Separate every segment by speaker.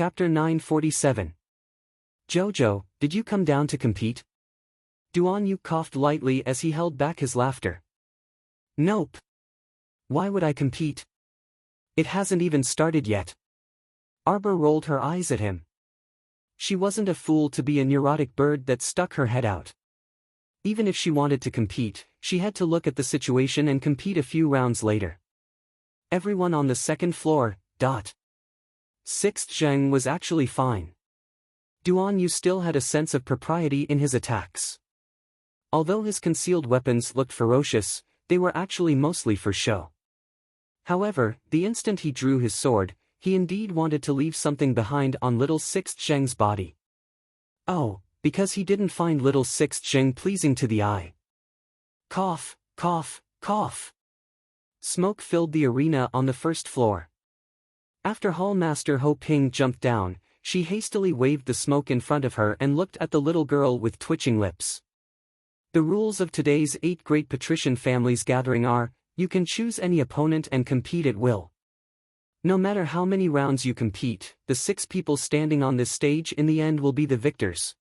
Speaker 1: Chapter 947. Jojo, did you come down to compete? Duan Yu coughed lightly as he held back his laughter. Nope. Why would I compete? It hasn't even started yet. Arbor rolled her eyes at him. She wasn't a fool to be a neurotic bird that stuck her head out. Even if she wanted to compete, she had to look at the situation and compete a few rounds later. Everyone on the second floor, Sixth Zheng was actually fine. Duan Yu still had a sense of propriety in his attacks. Although his concealed weapons looked ferocious, they were actually mostly for show. However, the instant he drew his sword, he indeed wanted to leave something behind on little Sixth Zheng's body. Oh, because he didn't find little Sixth Zheng pleasing to the eye. Cough, cough, cough. Smoke filled the arena on the first floor. After Hall Master Ho Ping jumped down, she hastily waved the smoke in front of her and looked at the little girl with twitching lips. The rules of today's 8 great patrician families gathering are, you can choose any opponent and compete at will. No matter how many rounds you compete, the 6 people standing on this stage in the end will be the victors.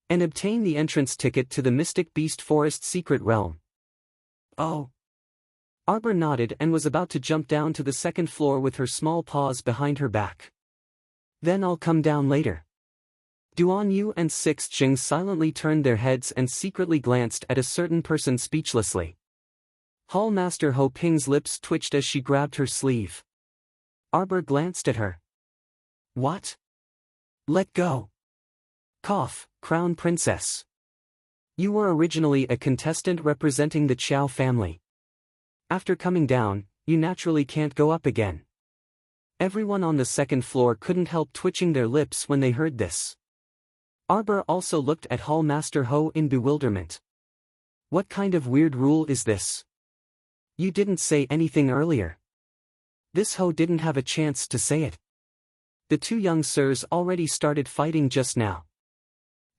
Speaker 1: And obtain the entrance ticket to the Mystic Beast Forest Secret Realm. Oh. Arbor nodded and was about to jump down to the second floor with her small paws behind her back. Then I'll come down later. Duan Yu and Sixth Zheng silently turned their heads and secretly glanced at a certain person speechlessly. Hall Master Ho Ping's lips twitched as she grabbed her sleeve. Arbor glanced at her. What? Let go. Cough, Crown Princess. You were originally a contestant representing the Chow family. After coming down, you naturally can't go up again. Everyone on the second floor couldn't help twitching their lips when they heard this. Arbor also looked at Hall Master Ho in bewilderment. What kind of weird rule is this? You didn't say anything earlier. This Ho didn't have a chance to say it. The 2 young sirs already started fighting just now.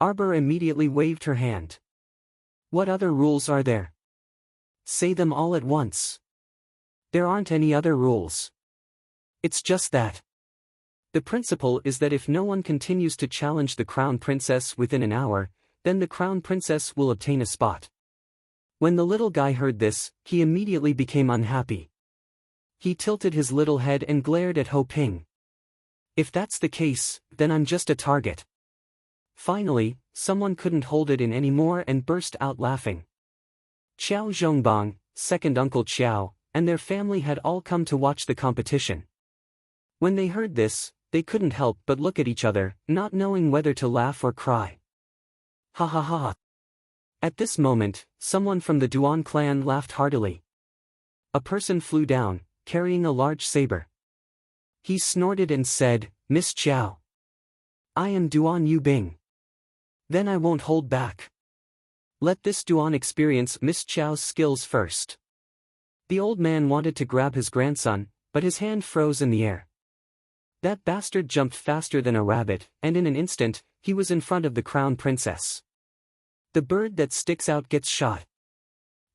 Speaker 1: Arbor immediately waved her hand. What other rules are there? Say them all at once. There aren't any other rules. It's just that. The principle is that if no one continues to challenge the Crown Princess within an hour, then the Crown Princess will obtain a spot. When the little guy heard this, he immediately became unhappy. He tilted his little head and glared at Ho Ping. If that's the case, then I'm just a target. Finally, someone couldn't hold it in anymore and burst out laughing. Qiao Zhongbang, second Uncle Qiao, and their family had all come to watch the competition. When they heard this, they couldn't help but look at each other, not knowing whether to laugh or cry. Ha ha ha. At this moment, someone from the Duan clan laughed heartily. A person flew down, carrying a large saber. He snorted and said, Miss Qiao. I am Duan Yu Bing. Then I won't hold back. Let this Duan experience Miss Qiao's skills first. The old man wanted to grab his grandson, but his hand froze in the air. That bastard jumped faster than a rabbit, and in an instant, he was in front of the Crown Princess. The bird that sticks out gets shot.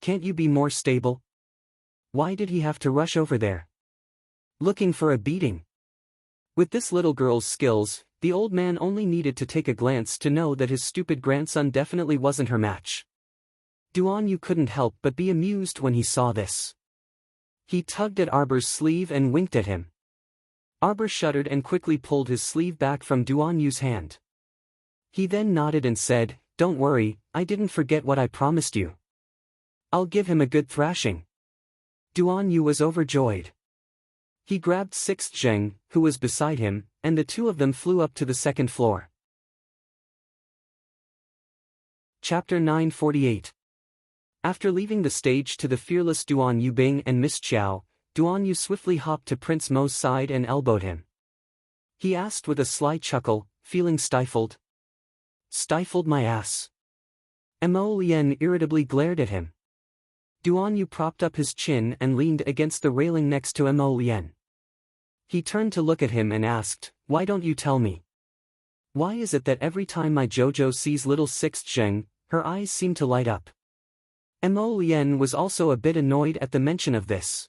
Speaker 1: Can't you be more stable? Why did he have to rush over there? Looking for a beating. With this little girl's skills, the old man only needed to take a glance to know that his stupid grandson definitely wasn't her match. Duan Yu couldn't help but be amused when he saw this. He tugged at Arbor's sleeve and winked at him. Arbor shuddered and quickly pulled his sleeve back from Duan Yu's hand. He then nodded and said, Don't worry, I didn't forget what I promised you. I'll give him a good thrashing. Duan Yu was overjoyed. He grabbed Sixth Zheng, who was beside him, and the 2 of them flew up to the second floor. Chapter 948. After leaving the stage to the fearless Duan Yu Bing and Miss Qiao, Duan Yu swiftly hopped to Prince Mo's side and elbowed him. He asked with a sly chuckle, feeling stifled. Stifled my ass. Mo Lian irritably glared at him. Duan Yu propped up his chin and leaned against the railing next to Mo Lian. He turned to look at him and asked, Why don't you tell me? Why is it that every time my Jojo sees little Sixth Zheng, her eyes seem to light up? Mo Lian was also a bit annoyed at the mention of this.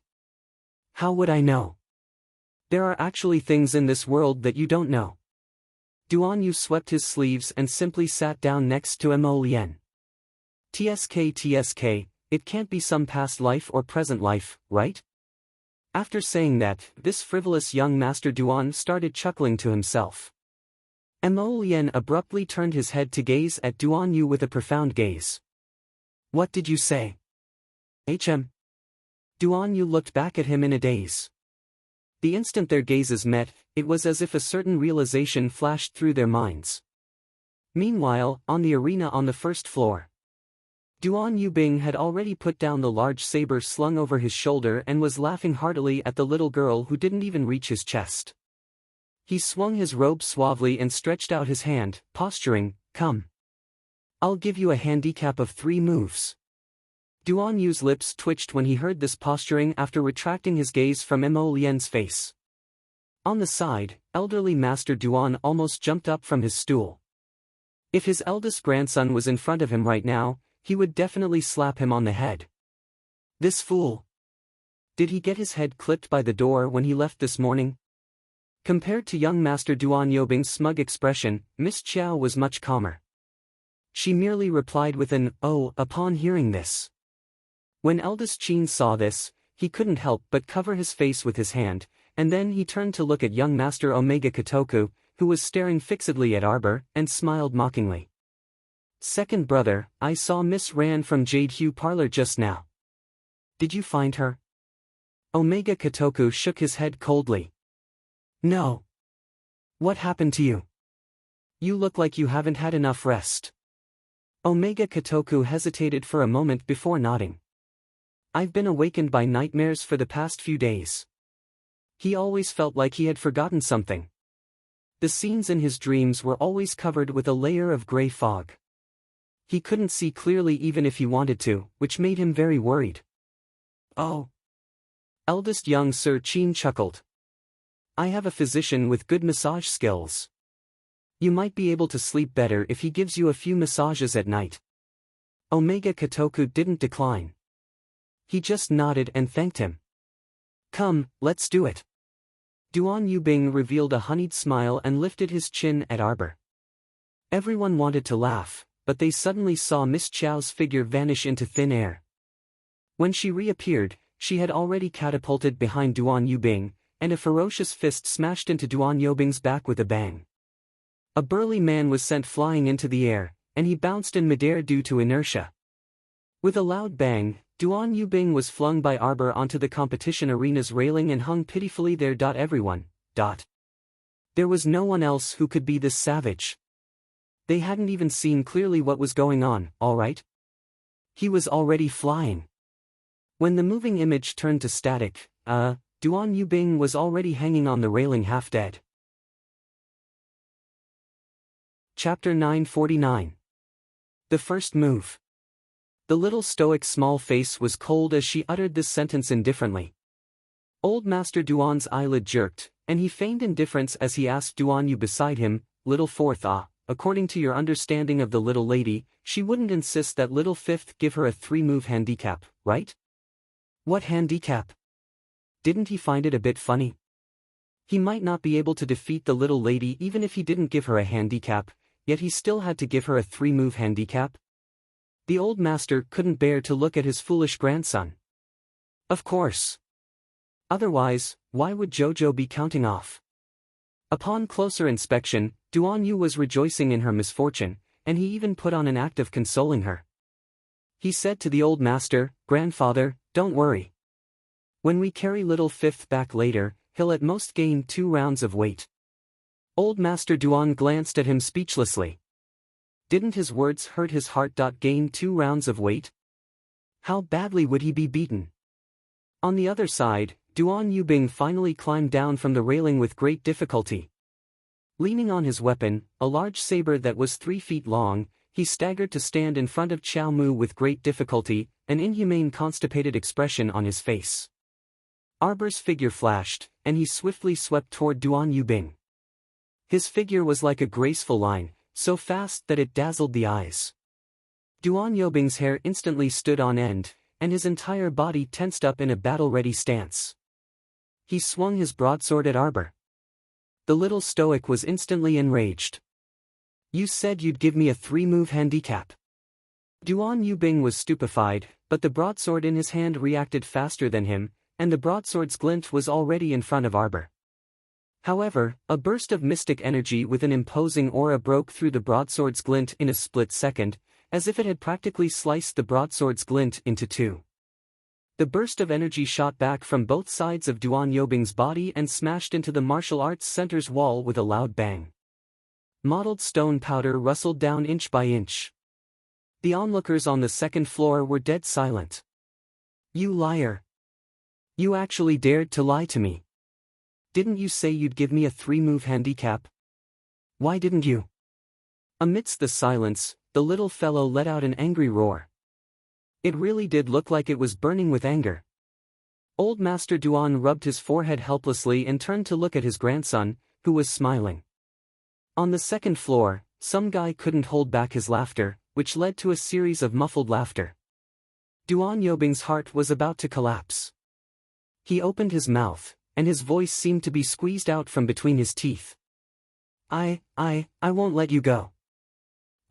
Speaker 1: How would I know? There are actually things in this world that you don't know. Duan Yu swept his sleeves and simply sat down next to Mo Lien. TSK, it can't be some past life or present life, right? After saying that, this frivolous young Master Duan started chuckling to himself. Mo Lien abruptly turned his head to gaze at Duan Yu with a profound gaze. What did you say? Duan Yu looked back at him in a daze. The instant their gazes met, it was as if a certain realization flashed through their minds. Meanwhile, on the arena on the first floor, Duan Yubing had already put down the large saber slung over his shoulder and was laughing heartily at the little girl who didn't even reach his chest. He swung his robe suavely and stretched out his hand, posturing, "Come. I'll give you a handicap of 3 moves." Duan Yu's lips twitched when he heard this posturing after retracting his gaze from Mo Lien's face. On the side, elderly Master Duan almost jumped up from his stool. If his eldest grandson was in front of him right now, he would definitely slap him on the head. This fool! Did he get his head clipped by the door when he left this morning? Compared to young Master Duan Yobing's smug expression, Miss Chiao was much calmer. She merely replied with an "oh" upon hearing this. When eldest Qin saw this, he couldn't help but cover his face with his hand, and then he turned to look at young Master Omega Kotoku, who was staring fixedly at Arbor, and smiled mockingly. "Second brother, I saw Miss Ran from Jade Hue Parlor just now. Did you find her?" Omega Kotoku shook his head coldly. "No. What happened to you? You look like you haven't had enough rest." Omega Kotoku hesitated for a moment before nodding. "I've been awakened by nightmares for the past few days." He always felt like he had forgotten something. The scenes in his dreams were always covered with a layer of gray fog. He couldn't see clearly even if he wanted to, which made him very worried. "Oh." Eldest young Sir Qin chuckled. "I have a physician with good massage skills. You might be able to sleep better if he gives you a few massages at night." Omega Kotoku didn't decline. He just nodded and thanked him. "Come, let's do it." Duan Yubing revealed a honeyed smile and lifted his chin at Arbor. Everyone wanted to laugh, but they suddenly saw Miss Chiao's figure vanish into thin air. When she reappeared, she had already catapulted behind Duan Yubing, and a ferocious fist smashed into Duan Yubing's back with a bang. A burly man was sent flying into the air, and he bounced in midair due to inertia. With a loud bang, Duan Yubing was flung by Arbor onto the competition arena's railing and hung pitifully there. Everyone. There was no one else who could be this savage. They hadn't even seen clearly what was going on, alright? He was already flying. When the moving image turned to static, Duan Yubing was already hanging on the railing half dead. Chapter 949. The first move. The little stoic's small face was cold as she uttered this sentence indifferently. Old Master Duan's eyelid jerked, and he feigned indifference as he asked Duan Yu beside him, "Little fourth, according to your understanding of the little lady, she wouldn't insist that little fifth give her a 3-move handicap, right?" "What handicap?" Didn't he find it a bit funny? He might not be able to defeat the little lady even if he didn't give her a handicap, yet he still had to give her a 3-move handicap? The old master couldn't bear to look at his foolish grandson. Of course. Otherwise, why would Jojo be counting off? Upon closer inspection, Duan Yu was rejoicing in her misfortune, and he even put on an act of consoling her. He said to the old master, "Grandfather, don't worry. When we carry little fifth back later, he'll at most gain 2 rounds of weight." Old Master Duan glanced at him speechlessly. Didn't his words hurt his heart? Gain 2 rounds of weight? How badly would he be beaten? On the other side, Duan Yubing finally climbed down from the railing with great difficulty. Leaning on his weapon, a large saber that was 3 feet long, he staggered to stand in front of Chao Mu with great difficulty, an inhumane constipated expression on his face. Arbor's figure flashed, and he swiftly swept toward Duan Yubing. His figure was like a graceful line, so fast that it dazzled the eyes. Duan Yubing's hair instantly stood on end, and his entire body tensed up in a battle-ready stance. he swung his broadsword at Arbor. The little stoic was instantly enraged. You said you'd give me a 3-move handicap. Duan Yubing was stupefied, but the broadsword in his hand reacted faster than him, and the broadsword's glint was already in front of Arbor. However, a burst of mystic energy with an imposing aura broke through the broadsword's glint in a split second, as if it had practically sliced the broadsword's glint into two. The burst of energy shot back from both sides of Duan Yobing's body and smashed into the martial arts center's wall with a loud bang. Mottled stone powder rustled down inch by inch. The onlookers on the second floor were dead silent. You liar! You actually dared to lie to me. Didn't you say you'd give me a 3-move handicap? Why didn't you? Amidst the silence, the little fellow let out an angry roar. It really did look like it was burning with anger. Old Master Duan rubbed his forehead helplessly and turned to look at his grandson, who was smiling. On the second floor, some guy couldn't hold back his laughter, which led to a series of muffled laughter. Duan Yobing's heart was about to collapse. He opened his mouth, and his voice seemed to be squeezed out from between his teeth. I won't let you go.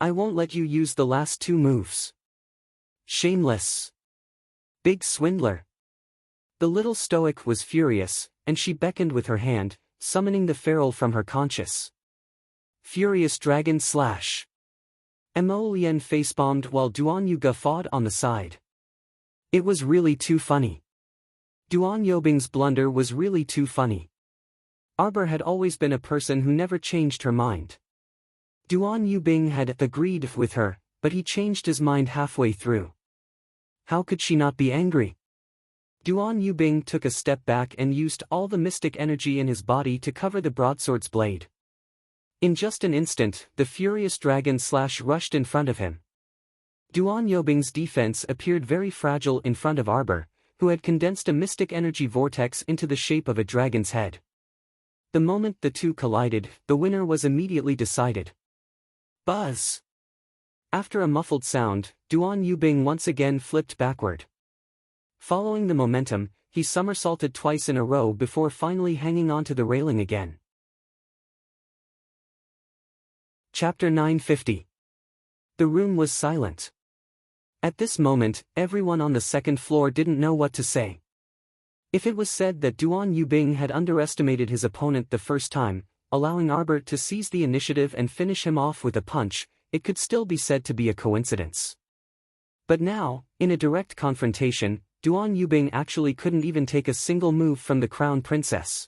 Speaker 1: I won't let you use the last 2 moves. Shameless. Big swindler. The little stoic was furious, and she beckoned with her hand, summoning the feral from her conscious. Furious Dragon Slash. Mo Lien facepalmed while Duan Yu guffawed on the side. It was really too funny. Duan Yobing's blunder was really too funny. Arbor had always been a person who never changed her mind. Duan Yubing had agreed with her, but he changed his mind halfway through. How could she not be angry? Duan Yubing took a step back and used all the mystic energy in his body to cover the broadsword's blade. In just an instant, the furious dragon slash rushed in front of him. Duan Yobing's defense appeared very fragile in front of Arbor, who had condensed a mystic energy vortex into the shape of a dragon's head. The moment the two collided, the winner was immediately decided. Buzz! After a muffled sound, Duan Yubing once again flipped backward. Following the momentum, he somersaulted twice in a row before finally hanging onto the railing again. Chapter 950. The room was silent. At this moment, everyone on the second floor didn't know what to say. If it was said that Duan Yubing had underestimated his opponent the first time, allowing Arbor to seize the initiative and finish him off with a punch, it could still be said to be a coincidence. But now, in a direct confrontation, Duan Yubing actually couldn't even take a single move from the crown princess.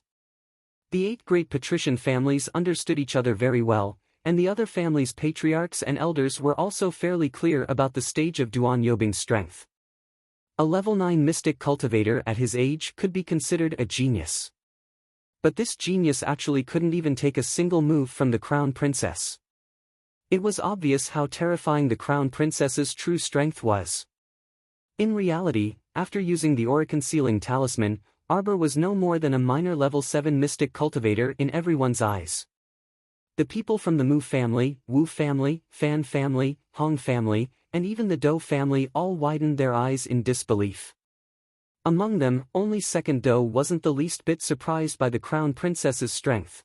Speaker 1: The 8 great patrician families understood each other very well, and the other families' patriarchs and elders were also fairly clear about the stage of Duan Yobing's strength. A level 9 mystic cultivator at his age could be considered a genius. But this genius actually couldn't even take a single move from the crown princess. It was obvious how terrifying the crown princess's true strength was. In reality, after using the aura-concealing talisman, Arbor was no more than a minor level 7 mystic cultivator in everyone's eyes. The people from the Mu family, Wu family, Fan family, Hong family, and even the Dou family all widened their eyes in disbelief. Among them, only second Dou wasn't the least bit surprised by the crown princess's strength.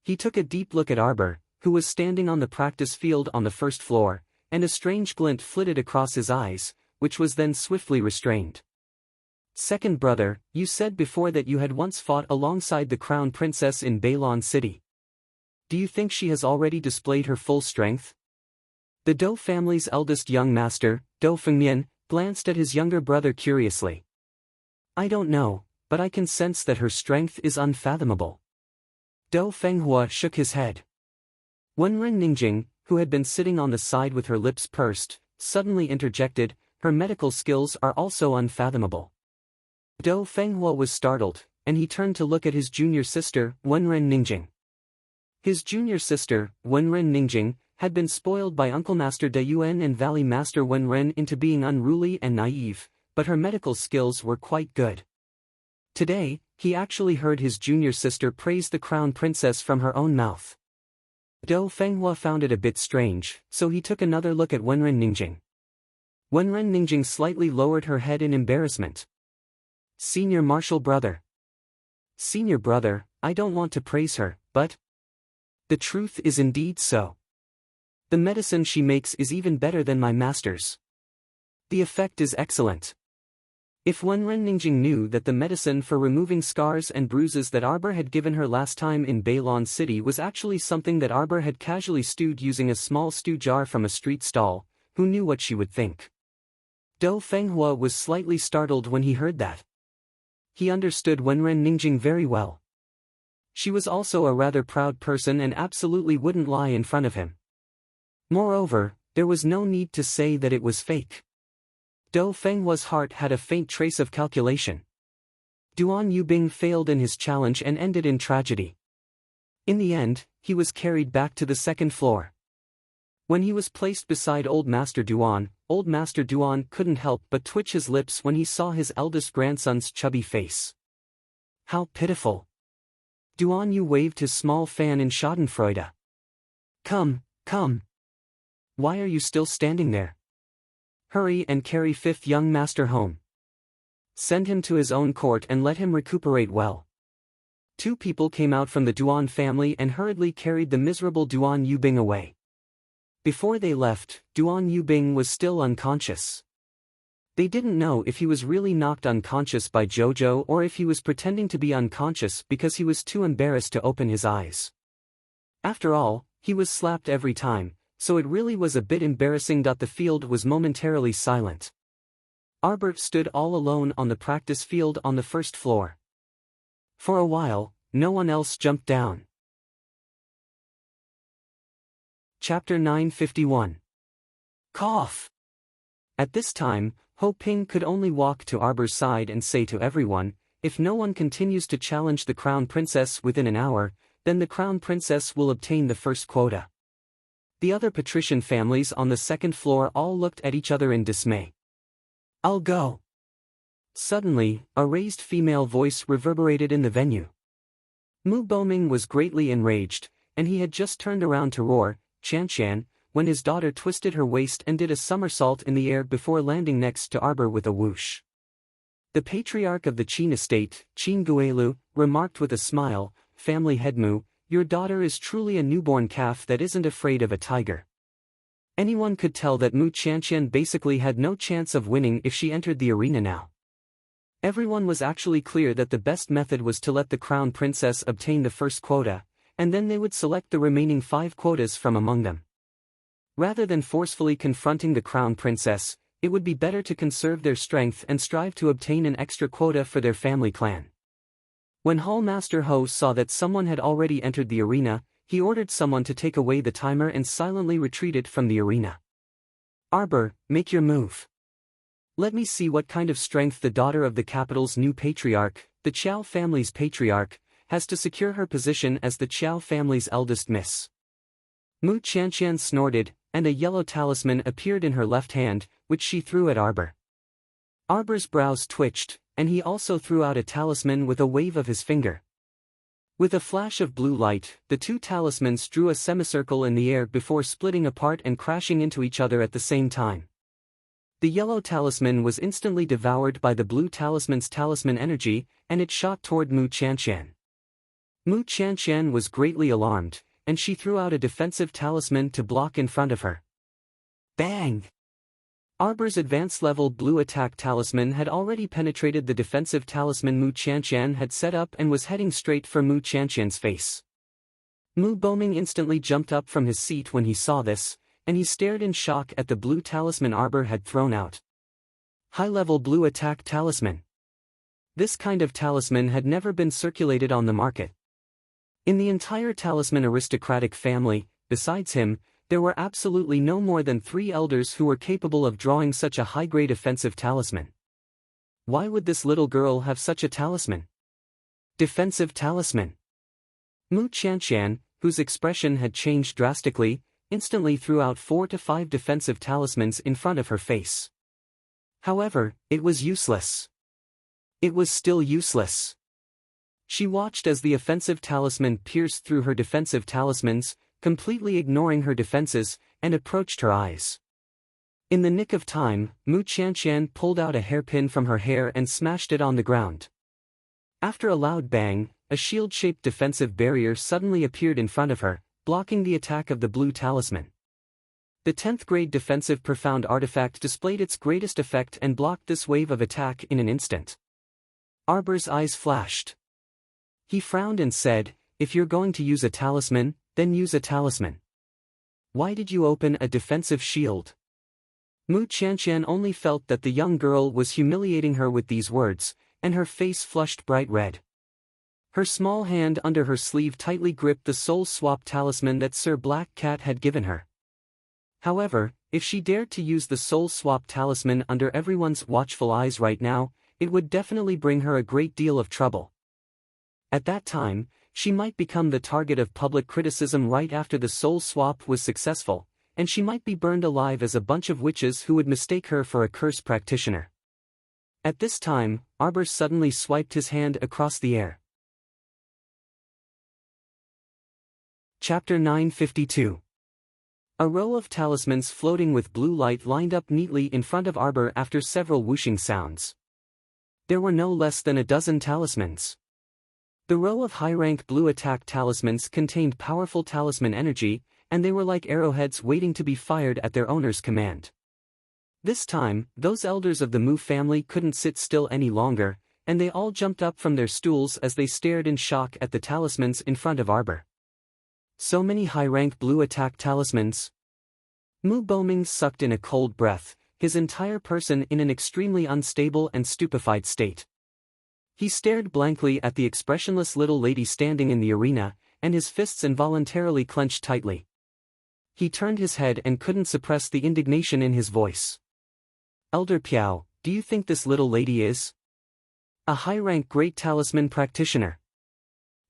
Speaker 1: He took a deep look at Arbor, who was standing on the practice field on the first floor, and a strange glint flitted across his eyes, which was then swiftly restrained. Second brother, you said before that you had once fought alongside the crown princess in Bailon City. Do you think she has already displayed her full strength? The Dou family's eldest young master, Dou Fengmian, glanced at his younger brother curiously. I don't know, but I can sense that her strength is unfathomable. Dou Fenghua shook his head. Wenren Ningjing, who had been sitting on the side with her lips pursed, suddenly interjected, her medical skills are also unfathomable. Dou Fenghua was startled, and he turned to look at his junior sister, Wenren Ningjing. His junior sister, Wenren Ningjing, had been spoiled by Uncle Master De Yuan and Valley Master Wenren into being unruly and naive, but her medical skills were quite good. Today, he actually heard his junior sister praise the crown princess from her own mouth. Dou Fenghua found it a bit strange, so he took another look at Wenren Ningjing. Wenren Ningjing slightly lowered her head in embarrassment. Senior martial brother. Senior brother, I don't want to praise her, but the truth is indeed so. The medicine she makes is even better than my master's. The effect is excellent. If Wenren Ningjing knew that the medicine for removing scars and bruises that Arbor had given her last time in Bailon City was actually something that Arbor had casually stewed using a small stew jar from a street stall, who knew what she would think? Dou Fenghua was slightly startled when he heard that. He understood Wenren Ningjing very well. She was also a rather proud person and absolutely wouldn't lie in front of him. Moreover, there was no need to say that it was fake. Dou Fenghua's heart had a faint trace of calculation. Duan Yubing failed in his challenge and ended in tragedy. In the end, he was carried back to the second floor. When he was placed beside Old Master Duan couldn't help but twitch his lips when he saw his eldest grandson's chubby face. How pitiful! Duan Yu waved his small fan in schadenfreude. Come, come! Why are you still standing there? Hurry and carry fifth young master home. Send him to his own court and let him recuperate well. Two people came out from the Duan family and hurriedly carried the miserable Duan Yubing away. Before they left, Duan Yubing was still unconscious. They didn't know if he was really knocked unconscious by Jojo or if he was pretending to be unconscious because he was too embarrassed to open his eyes. After all, he was slapped every time, so it really was a bit embarrassing. The field was momentarily silent. Arbor stood all alone on the practice field on the first floor. For a while, no one else jumped down. Chapter 951. Cough! At this time, Ho Ping could only walk to Arbor's side and say to everyone, if no one continues to challenge the Crown Princess within an hour, then the Crown Princess will obtain the first quota. The other patrician families on the second floor all looked at each other in dismay. I'll go. Suddenly, a raised female voice reverberated in the venue. Mu Boming was greatly enraged, and he had just turned around to roar, Chanshan, when his daughter twisted her waist and did a somersault in the air before landing next to Arbor with a whoosh. The patriarch of the Qin estate, Qin Guelu, remarked with a smile, family head Mu, your daughter is truly a newborn calf that isn't afraid of a tiger. Anyone could tell that Mu Chanshan basically had no chance of winning if she entered the arena now. Everyone was actually clear that the best method was to let the Crown Princess obtain the first quota, and then they would select the remaining 5 quotas from among them. Rather than forcefully confronting the Crown Princess, it would be better to conserve their strength and strive to obtain an extra quota for their family clan. When Hall Master Ho saw that someone had already entered the arena, he ordered someone to take away the timer and silently retreated from the arena. Arbor, make your move. Let me see what kind of strength the daughter of the capital's new patriarch, the Qiao family's patriarch, has to secure her position as the Qiao family's eldest miss. Mu Chanshan snorted, and a yellow talisman appeared in her left hand, which she threw at Arbor. Arbor's brows twitched, and he also threw out a talisman with a wave of his finger. With a flash of blue light, the two talismans drew a semicircle in the air before splitting apart and crashing into each other at the same time. The yellow talisman was instantly devoured by the blue talisman's talisman energy, and it shot toward Mu Chanshan. Mu Chanshan was greatly alarmed, and she threw out a defensive talisman to block in front of her. Bang! Arbor's advanced-level blue attack talisman had already penetrated the defensive talisman Mu Chanshan had set up and was heading straight for Mu Chanshan's face. Mu Boming instantly jumped up from his seat when he saw this, and he stared in shock at the blue talisman Arbor had thrown out. High-level blue attack talisman. This kind of talisman had never been circulated on the market. In the entire talisman aristocratic family, besides him, there were absolutely no more than 3 elders who were capable of drawing such a high-grade offensive talisman. Why would this little girl have such a talisman? Defensive talisman. Mu Chanshan, whose expression had changed drastically, instantly threw out 4 to 5 defensive talismans in front of her face. However, it was useless. It was still useless. She watched as the offensive talisman pierced through her defensive talismans, completely ignoring her defenses, and approached her eyes. In the nick of time, Mu Chanshan pulled out a hairpin from her hair and smashed it on the ground. After a loud bang, a shield-shaped defensive barrier suddenly appeared in front of her, blocking the attack of the blue talisman. The 10th grade defensive profound artifact displayed its greatest effect and blocked this wave of attack in an instant. Arbor's eyes flashed. He frowned and said, "If you're going to use a talisman, then use a talisman. Why did you open a defensive shield?" Mu Qianqian only felt that the young girl was humiliating her with these words, and her face flushed bright red. Her small hand under her sleeve tightly gripped the soul swap talisman that Sir Black Cat had given her. However, if she dared to use the soul swap talisman under everyone's watchful eyes right now, it would definitely bring her a great deal of trouble. At that time, she might become the target of public criticism right after the soul swap was successful, and she might be burned alive as a bunch of witches who would mistake her for a curse practitioner. At this time, Arbor suddenly swiped his hand across the air. Chapter 952. A row of talismans floating with blue light lined up neatly in front of Arbor after several whooshing sounds. There were no less than a dozen talismans. The row of high-rank blue attack talismans contained powerful talisman energy, and they were like arrowheads waiting to be fired at their owner's command. This time, those elders of the Mu family couldn't sit still any longer, and they all jumped up from their stools as they stared in shock at the talismans in front of Arbor. So many high-rank blue attack talismans. Mu Boming sucked in a cold breath, his entire person in an extremely unstable and stupefied state. He stared blankly at the expressionless little lady standing in the arena, and his fists involuntarily clenched tightly. He turned his head and couldn't suppress the indignation in his voice. "Elder Piao, do you think this little lady is a high-rank great talisman practitioner?"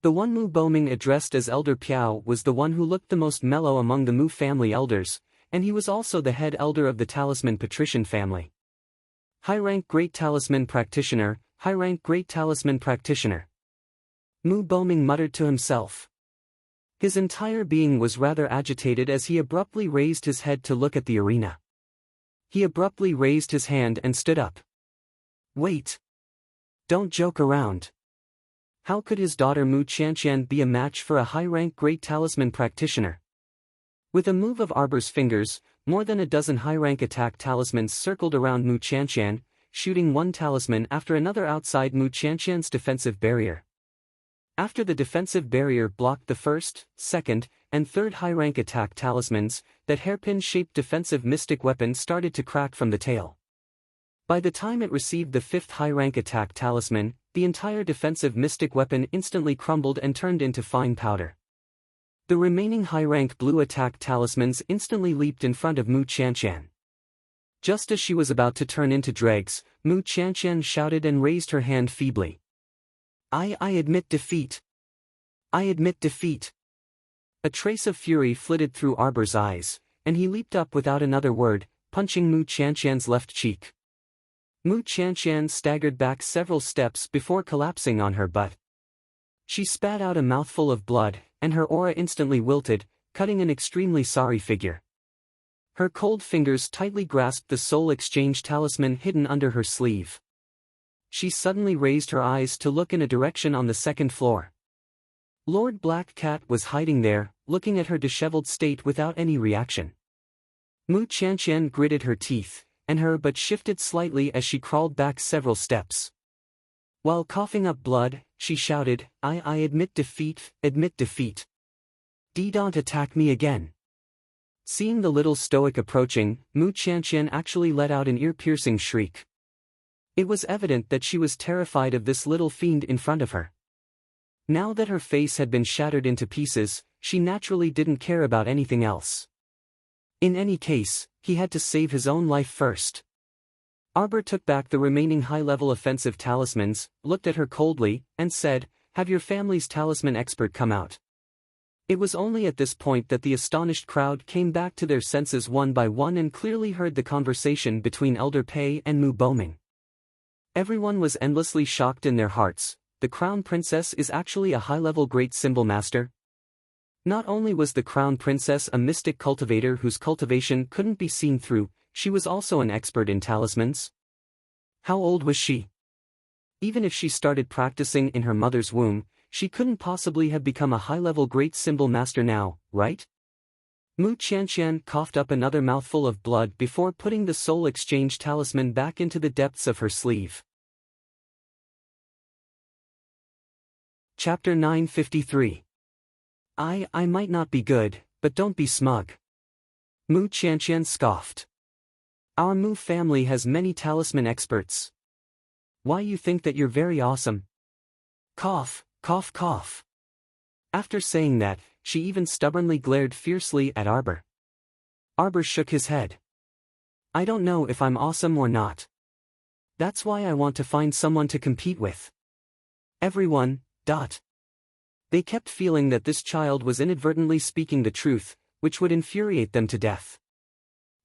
Speaker 1: The one Mu Boming addressed as Elder Piao was the one who looked the most mellow among the Mu family elders, and he was also the head elder of the talisman patrician family. "High-rank great talisman practitioner, high-rank great talisman practitioner." Mu Boming muttered to himself. His entire being was rather agitated as he abruptly raised his head to look at the arena. He abruptly raised his hand and stood up. "Wait. Don't joke around. How could his daughter Mu Qianqian be a match for a high-rank great talisman practitioner?" With a move of Arbor's fingers, more than a dozen high-rank attack talismans circled around Mu Qianqian, shooting one talisman after another outside Mu Qianqian's defensive barrier. After the defensive barrier blocked the first, second, and third high-rank attack talismans, that hairpin-shaped defensive mystic weapon started to crack from the tail. By the time it received the fifth high-rank attack talisman, the entire defensive mystic weapon instantly crumbled and turned into fine powder. The remaining high-rank blue attack talismans instantly leaped in front of Mu Qianqian. Just as she was about to turn into dregs, Mu Qianqian shouted and raised her hand feebly. I admit defeat. I admit defeat." A trace of fury flitted through Arbor's eyes, and he leaped up without another word, punching Mu Qianqian's left cheek. Mu Qianqian staggered back several steps before collapsing on her butt. She spat out a mouthful of blood, and her aura instantly wilted, cutting an extremely sorry figure. Her cold fingers tightly grasped the soul exchange talisman hidden under her sleeve. She suddenly raised her eyes to look in a direction on the second floor. Lord Black Cat was hiding there, looking at her disheveled state without any reaction. Mu Qianqian gritted her teeth, and her butt shifted slightly as she crawled back several steps. While coughing up blood, she shouted, I admit defeat, admit defeat. Don't attack me again." Seeing the little stoic approaching, Mu Qianqian actually let out an ear-piercing shriek. It was evident that she was terrified of this little fiend in front of her. Now that her face had been shattered into pieces, she naturally didn't care about anything else. In any case, he had to save his own life first. Arbor took back the remaining high-level offensive talismans, looked at her coldly, and said, "Have your family's talisman expert come out." It was only at this point that the astonished crowd came back to their senses one by one and clearly heard the conversation between Elder Pei and Mu Boming. Everyone was endlessly shocked in their hearts. The Crown Princess is actually a high-level great symbol master? Not only was the Crown Princess a mystic cultivator whose cultivation couldn't be seen through, she was also an expert in talismans. How old was she? Even if she started practicing in her mother's womb, she couldn't possibly have become a high-level great symbol master now, right? Mu Qianqian coughed up another mouthful of blood before putting the soul exchange talisman back into the depths of her sleeve. Chapter 953. I might not be good, but don't be smug. Mu Qianqian scoffed. Our Mu family has many talisman experts. Why you think that you're very awesome? Cough, cough, cough. After saying that, she even stubbornly glared fiercely at Arbor. Arbor shook his head. I don't know if I'm awesome or not. That's why I want to find someone to compete with. Everyone. They kept feeling that this child was inadvertently speaking the truth, which would infuriate them to death.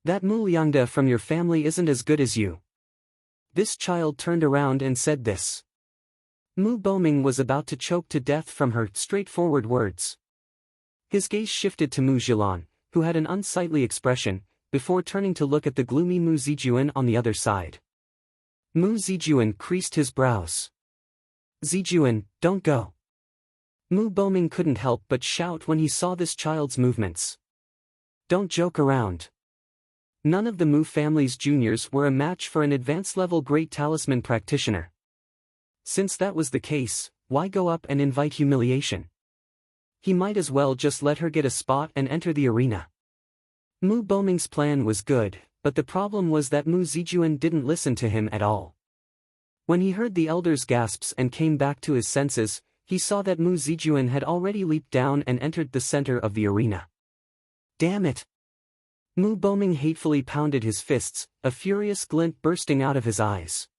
Speaker 1: That Mu Liangde from your family isn't as good as you. This child turned around and said this. Mu Boming was about to choke to death from her straightforward words. His gaze shifted to Mu Zhilan, who had an unsightly expression, before turning to look at the gloomy Mu Zijuan on the other side. Mu Zijuan creased his brows. Zijuan, don't go. Mu Boming couldn't help but shout when he saw this child's movements. Don't joke around. None of the Mu family's juniors were a match for an advanced-level great talisman practitioner. Since that was the case, why go up and invite humiliation? He might as well just let her get a spot and enter the arena. Mu Boming's plan was good, but the problem was that Mu Zijuan didn't listen to him at all. When he heard the elder's gasps and came back to his senses, he saw that Mu Zijuan had already leaped down and entered the center of the arena. Damn it! Mu Boming hatefully pounded his fists, a furious glint bursting out of his eyes.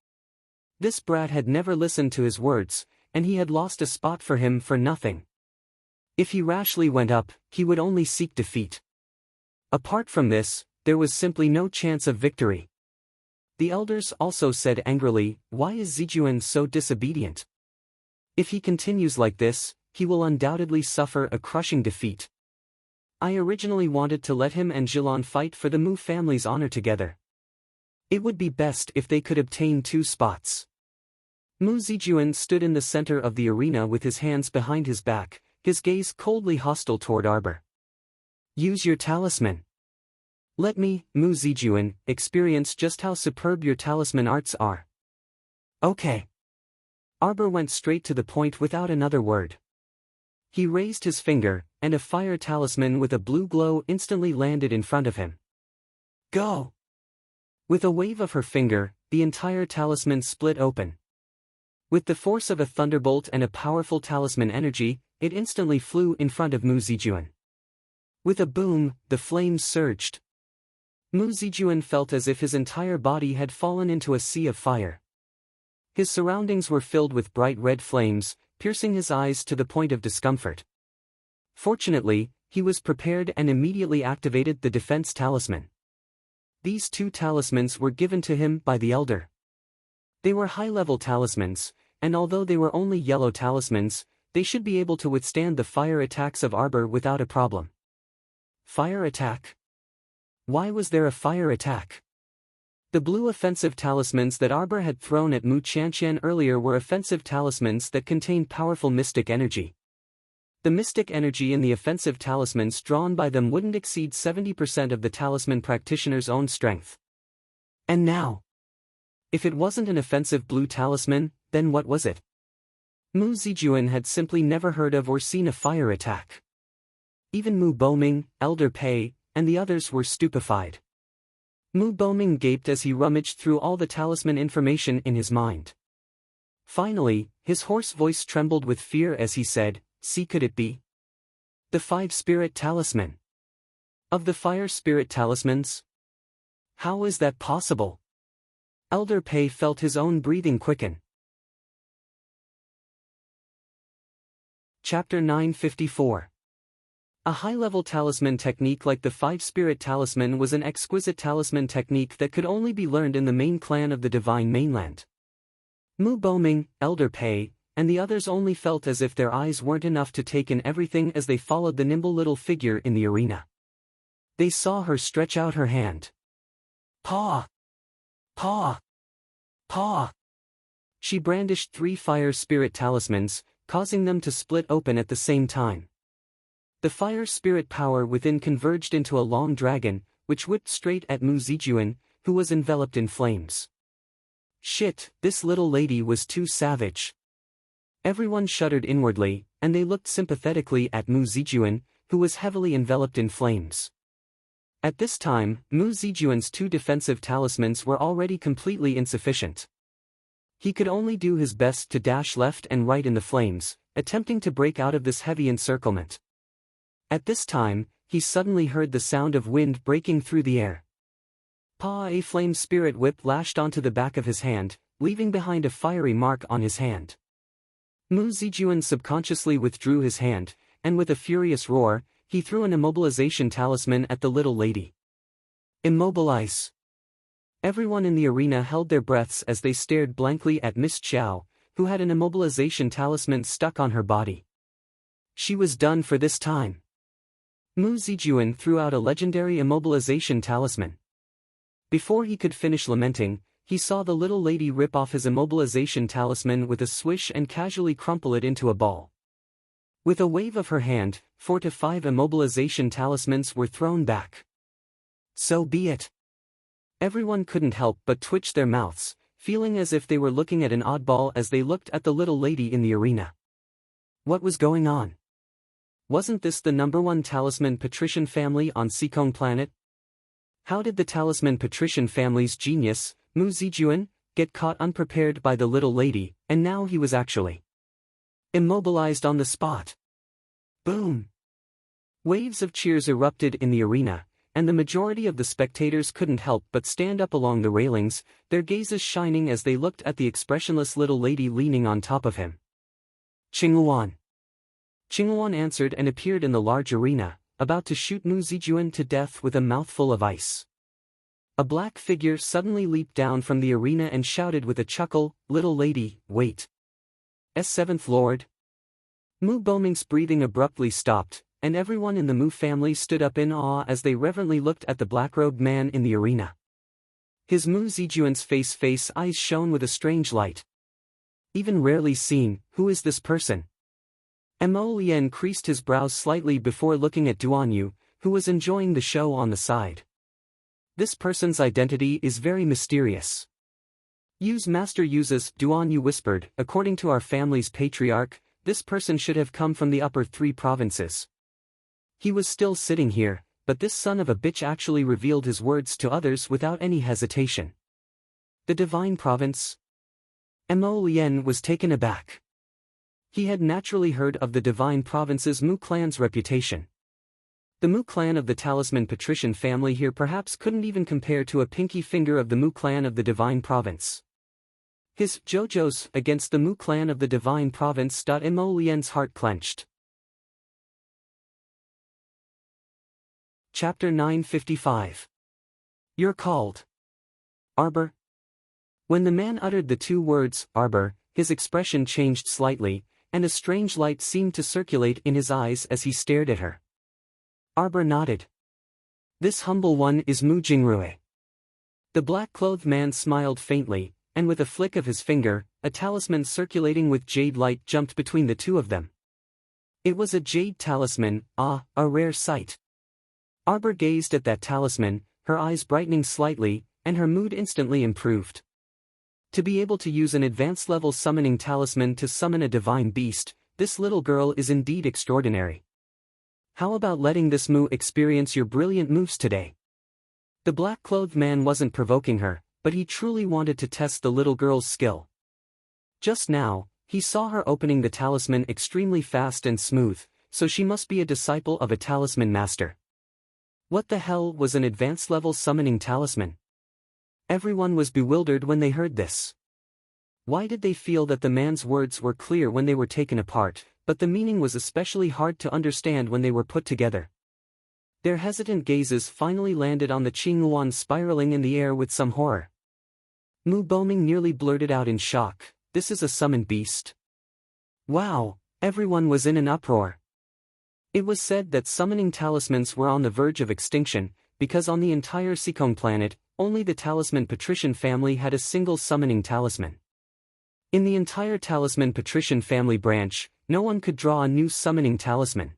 Speaker 1: This brat had never listened to his words, and he had lost a spot for him for nothing. If he rashly went up, he would only seek defeat. Apart from this, there was simply no chance of victory. The elders also said angrily, why is Zijuan so disobedient? If he continues like this, he will undoubtedly suffer a crushing defeat. I originally wanted to let him and Zhilan fight for the Mu family's honor together. It would be best if they could obtain 2 spots. Mu Zijuan stood in the center of the arena with his hands behind his back, his gaze coldly hostile toward Arbor. Use your talisman. Let me, Mu Zijuan, experience just how superb your talisman arts are. Okay. Arbor went straight to the point without another word. He raised his finger, and a fire talisman with a blue glow instantly landed in front of him. Go! With a wave of her finger, the entire talisman split open. With the force of a thunderbolt and a powerful talisman energy, it instantly flew in front of Mu Zijuan. With a boom, the flames surged. Mu Zijuan felt as if his entire body had fallen into a sea of fire. His surroundings were filled with bright red flames, piercing his eyes to the point of discomfort. Fortunately, he was prepared and immediately activated the defense talisman. These 2 talismans were given to him by the elder. They were high-level talismans, and although they were only yellow talismans, they should be able to withstand the fire attacks of Arbor without a problem. Fire attack? Why was there a fire attack? The blue offensive talismans that Arbor had thrown at Mu Qianqian earlier were offensive talismans that contained powerful mystic energy. The mystic energy in the offensive talismans drawn by them wouldn't exceed 70% of the talisman practitioner's own strength. And now, if it wasn't an offensive blue talisman, then what was it? Mu Zijuan had simply never heard of or seen a fire attack. Even Mu Boming, Elder Pei, and the others were stupefied. Mu Boming gaped as he rummaged through all the talisman information in his mind. Finally, his hoarse voice trembled with fear as he said, "See, could it be? The 5 spirit talisman. Of the fire spirit talismans? How is that possible?" Elder Pei felt his own breathing quicken. Chapter 954. A high-level talisman technique like the 5-spirit talisman was an exquisite talisman technique that could only be learned in the main clan of the Divine Mainland. Mu Boming, Elder Pei, and the others only felt as if their eyes weren't enough to take in everything as they followed the nimble little figure in the arena. They saw her stretch out her hand. Paw! Paw! Paw! She brandished 3 fire spirit talismans, causing them to split open at the same time. The fire spirit power within converged into a long dragon, which whipped straight at Mu Zijuan, who was enveloped in flames. Shit, this little lady was too savage. Everyone shuddered inwardly, and they looked sympathetically at Mu Zijuan, who was heavily enveloped in flames. At this time, Mu Zijuan's 2 defensive talismans were already completely insufficient. He could only do his best to dash left and right in the flames, attempting to break out of this heavy encirclement. At this time, he suddenly heard the sound of wind breaking through the air. A flame spirit whip lashed onto the back of his hand, leaving behind a fiery mark on his hand. Mu Zijuan subconsciously withdrew his hand, and with a furious roar, he threw an immobilization talisman at the little lady. Immobilize. Everyone in the arena held their breaths as they stared blankly at Miss Qiao, who had an immobilization talisman stuck on her body. She was done for this time. Mu Zijuan threw out a legendary immobilization talisman. Before he could finish lamenting, he saw the little lady rip off his immobilization talisman with a swish and casually crumple it into a ball. With a wave of her hand, 4 to 5 immobilization talismans were thrown back. So be it. Everyone couldn't help but twitch their mouths, feeling as if they were looking at an oddball as they looked at the little lady in the arena. What was going on? Wasn't this the #1 talisman patrician family on Seikong planet? How did the talisman patrician family's genius, Mu Zijuan, get caught unprepared by the little lady, and now he was actually immobilized on the spot? Boom! Waves of cheers erupted in the arena, and the majority of the spectators couldn't help but stand up along the railings, their gazes shining as they looked at the expressionless little lady leaning on top of him. Qinghuan. Qinghuan answered and appeared in the large arena, about to shoot Mu Zijuan to death with a mouthful of ice. A black figure suddenly leaped down from the arena and shouted with a chuckle, "Little lady, wait." Seventh Lord. Mu Boming's breathing abruptly stopped, and everyone in the Mu family stood up in awe as they reverently looked at the black-robed man in the arena. His Mu Zijuan's face eyes shone with a strange light. Even rarely seen, who is this person? Mo Lian creased his brows slightly before looking at Duanyu, who was enjoying the show on the side. This person's identity is very mysterious. Yu's master uses, Duanyu whispered, according to our family's patriarch, this person should have come from the upper 3 provinces. He was still sitting here, but this son of a bitch actually revealed his words to others without any hesitation. The Divine Province? Mo Lian was taken aback. He had naturally heard of the Divine Province's Mu clan's reputation. The Mu clan of the Talisman Patrician family here perhaps couldn't even compare to a pinky finger of the Mu clan of the Divine Province. His JoJo's against the Mu clan of the Divine Province. Mo Lian's heart clenched. Chapter 955. You're called. Arbor. When the man uttered the 2 words, Arbor, his expression changed slightly, and a strange light seemed to circulate in his eyes as he stared at her. Arbor nodded. This humble one is Mu Jingrui. The black-clothed man smiled faintly, and with a flick of his finger, a talisman circulating with jade light jumped between the 2 of them. It was a jade talisman, a rare sight. Arbor gazed at that talisman, her eyes brightening slightly, and her mood instantly improved. To be able to use an advanced-level summoning talisman to summon a divine beast, this little girl is indeed extraordinary. How about letting this Mu experience your brilliant moves today? The black-clothed man wasn't provoking her, but he truly wanted to test the little girl's skill. Just now, he saw her opening the talisman extremely fast and smooth, so she must be a disciple of a talisman master. What the hell was an advanced-level summoning talisman? Everyone was bewildered when they heard this. Why did they feel that the man's words were clear when they were taken apart, but the meaning was especially hard to understand when they were put together? Their hesitant gazes finally landed on the Qinghuan spiraling in the air with some horror. Mu Boming nearly blurted out in shock, "This is a summoned beast?" Wow, everyone was in an uproar. It was said that summoning talismans were on the verge of extinction, because on the entire Seikong planet, only the Talisman Patrician family had a single summoning talisman. In the entire talisman patrician family branch, no one could draw a new summoning talisman.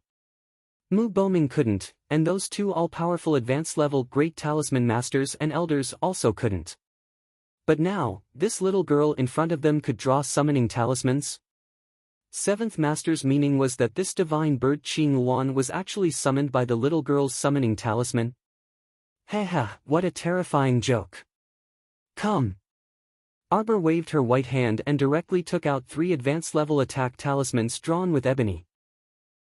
Speaker 1: Mu Boming couldn't, and those two all-powerful advanced-level great talisman masters and elders also couldn't. But now, this little girl in front of them could draw summoning talismans? Seventh Master's meaning was that this divine bird Qing Luan was actually summoned by the little girl's summoning talisman? Haha, what a terrifying joke. Come. Arbor waved her white hand and directly took out 3 advanced-level attack talismans drawn with ebony.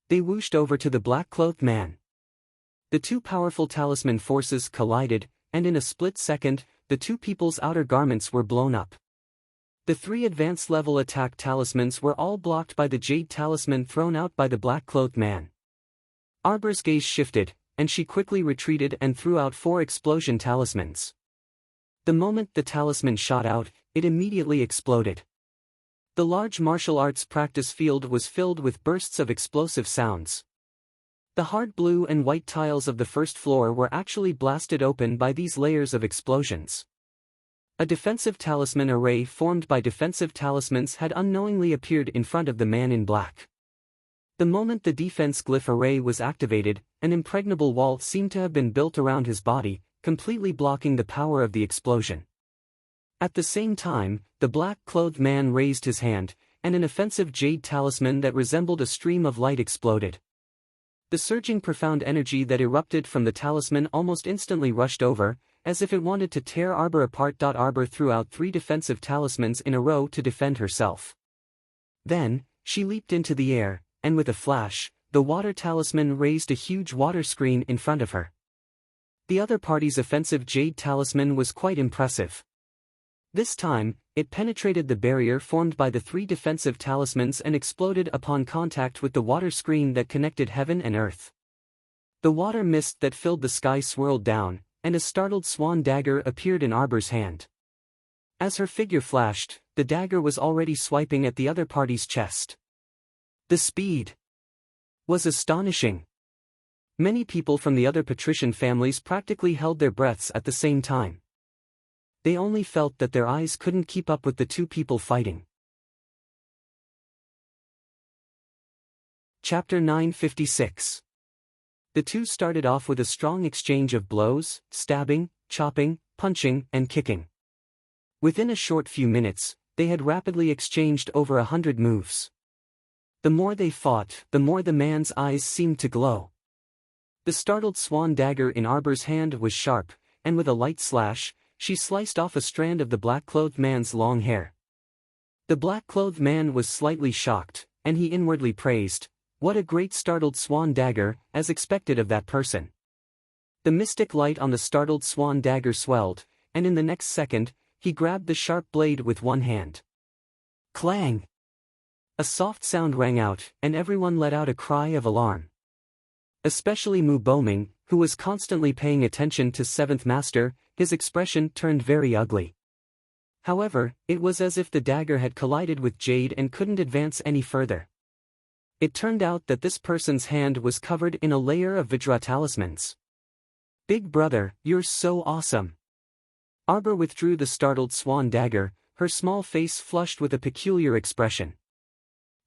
Speaker 1: They whooshed over to the black-clothed man. The two powerful talisman forces collided, and in a split second, the two people's outer garments were blown up. The 3 advanced-level attack talismans were all blocked by the jade talisman thrown out by the black-clothed man. Arbor's gaze shifted, and she quickly retreated and threw out 4 explosion talismans. The moment the talisman shot out, it immediately exploded. The large martial arts practice field was filled with bursts of explosive sounds. The hard blue and white tiles of the first floor were actually blasted open by these layers of explosions. A defensive talisman array formed by defensive talismans had unknowingly appeared in front of the man in black. The moment the defense glyph array was activated, an impregnable wall seemed to have been built around his body, completely blocking the power of the explosion. At the same time, the black-clothed man raised his hand, and an offensive jade talisman that resembled a stream of light exploded. The surging profound energy that erupted from the talisman almost instantly rushed over, as if it wanted to tear Arbor apart. Arbor threw out 3 defensive talismans in a row to defend herself. Then, she leaped into the air, and with a flash, the water talisman raised a huge water screen in front of her. The other party's offensive jade talisman was quite impressive. This time, it penetrated the barrier formed by the 3 defensive talismans and exploded upon contact with the water screen that connected heaven and earth. The water mist that filled the sky swirled down, and a startled swan dagger appeared in Arbor's hand. As her figure flashed, the dagger was already swiping at the other party's chest. The speed was astonishing. Many people from the other patrician families practically held their breaths at the same time. They only felt that their eyes couldn't keep up with the two people fighting. Chapter 956. The two started off with a strong exchange of blows, stabbing, chopping, punching, and kicking. Within a short few minutes, they had rapidly exchanged over 100 moves. The more they fought, the more the man's eyes seemed to glow. The startled swan dagger in Arbor's hand was sharp, and with a light slash, she sliced off a strand of the black-clothed man's long hair. The black-clothed man was slightly shocked, and he inwardly praised, "What a great startled swan dagger," as expected of that person. The mystic light on the startled swan dagger swelled, and in the next second, he grabbed the sharp blade with one hand. Clang! A soft sound rang out, and everyone let out a cry of alarm. Especially Mu Boming, who was constantly paying attention to Seventh Master. His expression turned very ugly. However, it was as if the dagger had collided with jade and couldn't advance any further. It turned out that this person's hand was covered in a layer of Vajra talismans. "Big brother, you're so awesome." Arbor withdrew the startled swan dagger, her small face flushed with a peculiar expression.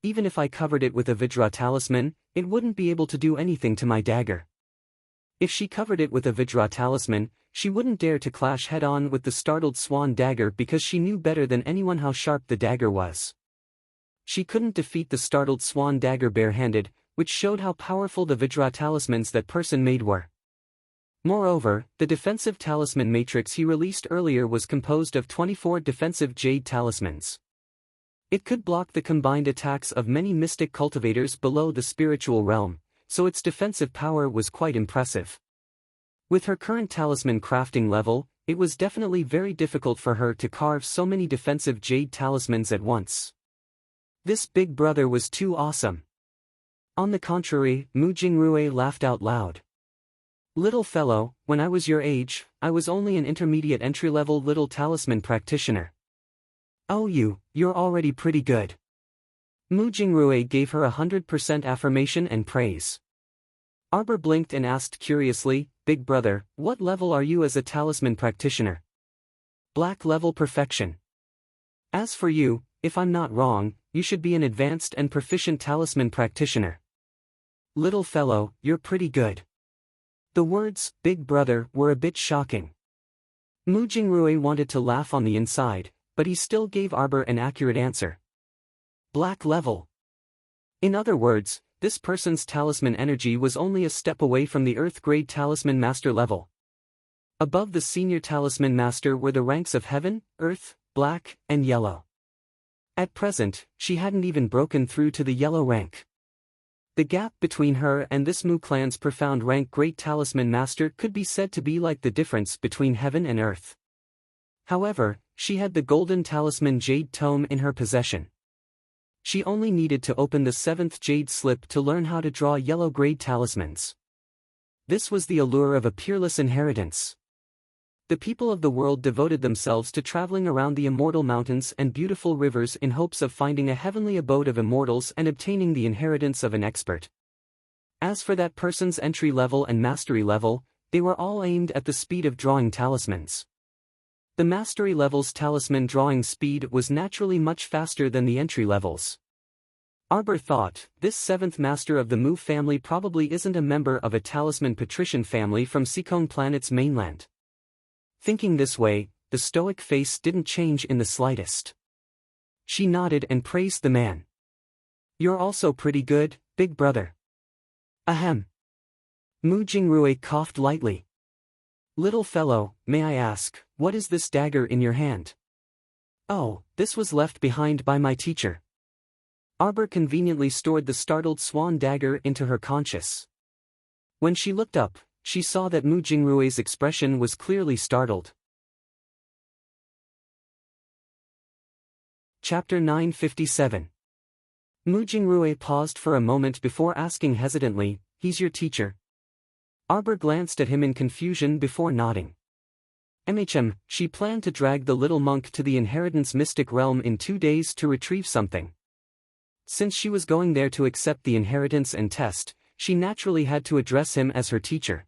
Speaker 1: "Even if I covered it with a Vajra talisman, it wouldn't be able to do anything to my dagger." If she covered it with a Vajra talisman, she wouldn't dare to clash head-on with the startled swan dagger because she knew better than anyone how sharp the dagger was. She couldn't defeat the startled swan dagger barehanded, which showed how powerful the Vajra talismans that person made were. Moreover, the defensive talisman matrix he released earlier was composed of 24 defensive jade talismans. It could block the combined attacks of many mystic cultivators below the spiritual realm, so its defensive power was quite impressive. With her current talisman crafting level, it was definitely very difficult for her to carve so many defensive jade talismans at once. This big brother was too awesome. On the contrary, Mu Jingrui laughed out loud. "Little fellow, when I was your age, I was only an intermediate entry-level little talisman practitioner. Oh you're already pretty good." Mu Jingrui gave her 100% affirmation and praise. Arbor blinked and asked curiously, "Big brother, what level are you as a talisman practitioner?" "Black level perfection." "As for you, if I'm not wrong, you should be an advanced and proficient talisman practitioner. Little fellow, you're pretty good. The words, big brother, were a bit shocking. Mu Jingrui wanted to laugh on the inside, but he still gave Arbor an accurate answer. Black level. In other words, this person's talisman energy was only a step away from the Earth grade talisman master level. Above the senior talisman master were the ranks of Heaven, Earth, Black, and Yellow. At present, she hadn't even broken through to the Yellow rank. The gap between her and this Mu clan's profound rank Great Talisman Master could be said to be like the difference between heaven and earth. However, she had the Golden Talisman Jade Tome in her possession. She only needed to open the 7th Jade Slip to learn how to draw yellow grade talismans. This was the allure of a peerless inheritance. The people of the world devoted themselves to traveling around the immortal mountains and beautiful rivers in hopes of finding a heavenly abode of immortals and obtaining the inheritance of an expert. As for that person's entry level and mastery level, they were all aimed at the speed of drawing talismans. The mastery level's talisman drawing speed was naturally much faster than the entry levels. Arbor thought, this 7th master of the Mu family probably isn't a member of a talisman patrician family from Seacone Planet's mainland. Thinking this way, the stoic face didn't change in the slightest. She nodded and praised the man. You're also pretty good, big brother. Ahem. Mu Jingrui coughed lightly. Little fellow, may I ask, what is this dagger in your hand? Oh, this was left behind by my teacher. Arbor conveniently stored the startled swan dagger into her conscious. When she looked up, she saw that Mu Jingrui's expression was clearly startled. Chapter 957. Mu Jingrui paused for a moment before asking hesitantly, "He's your teacher?" Arbor glanced at him in confusion before nodding. She planned to drag the little monk to the inheritance mystic realm in 2 days to retrieve something. Since she was going there to accept the inheritance and test, she naturally had to address him as her teacher.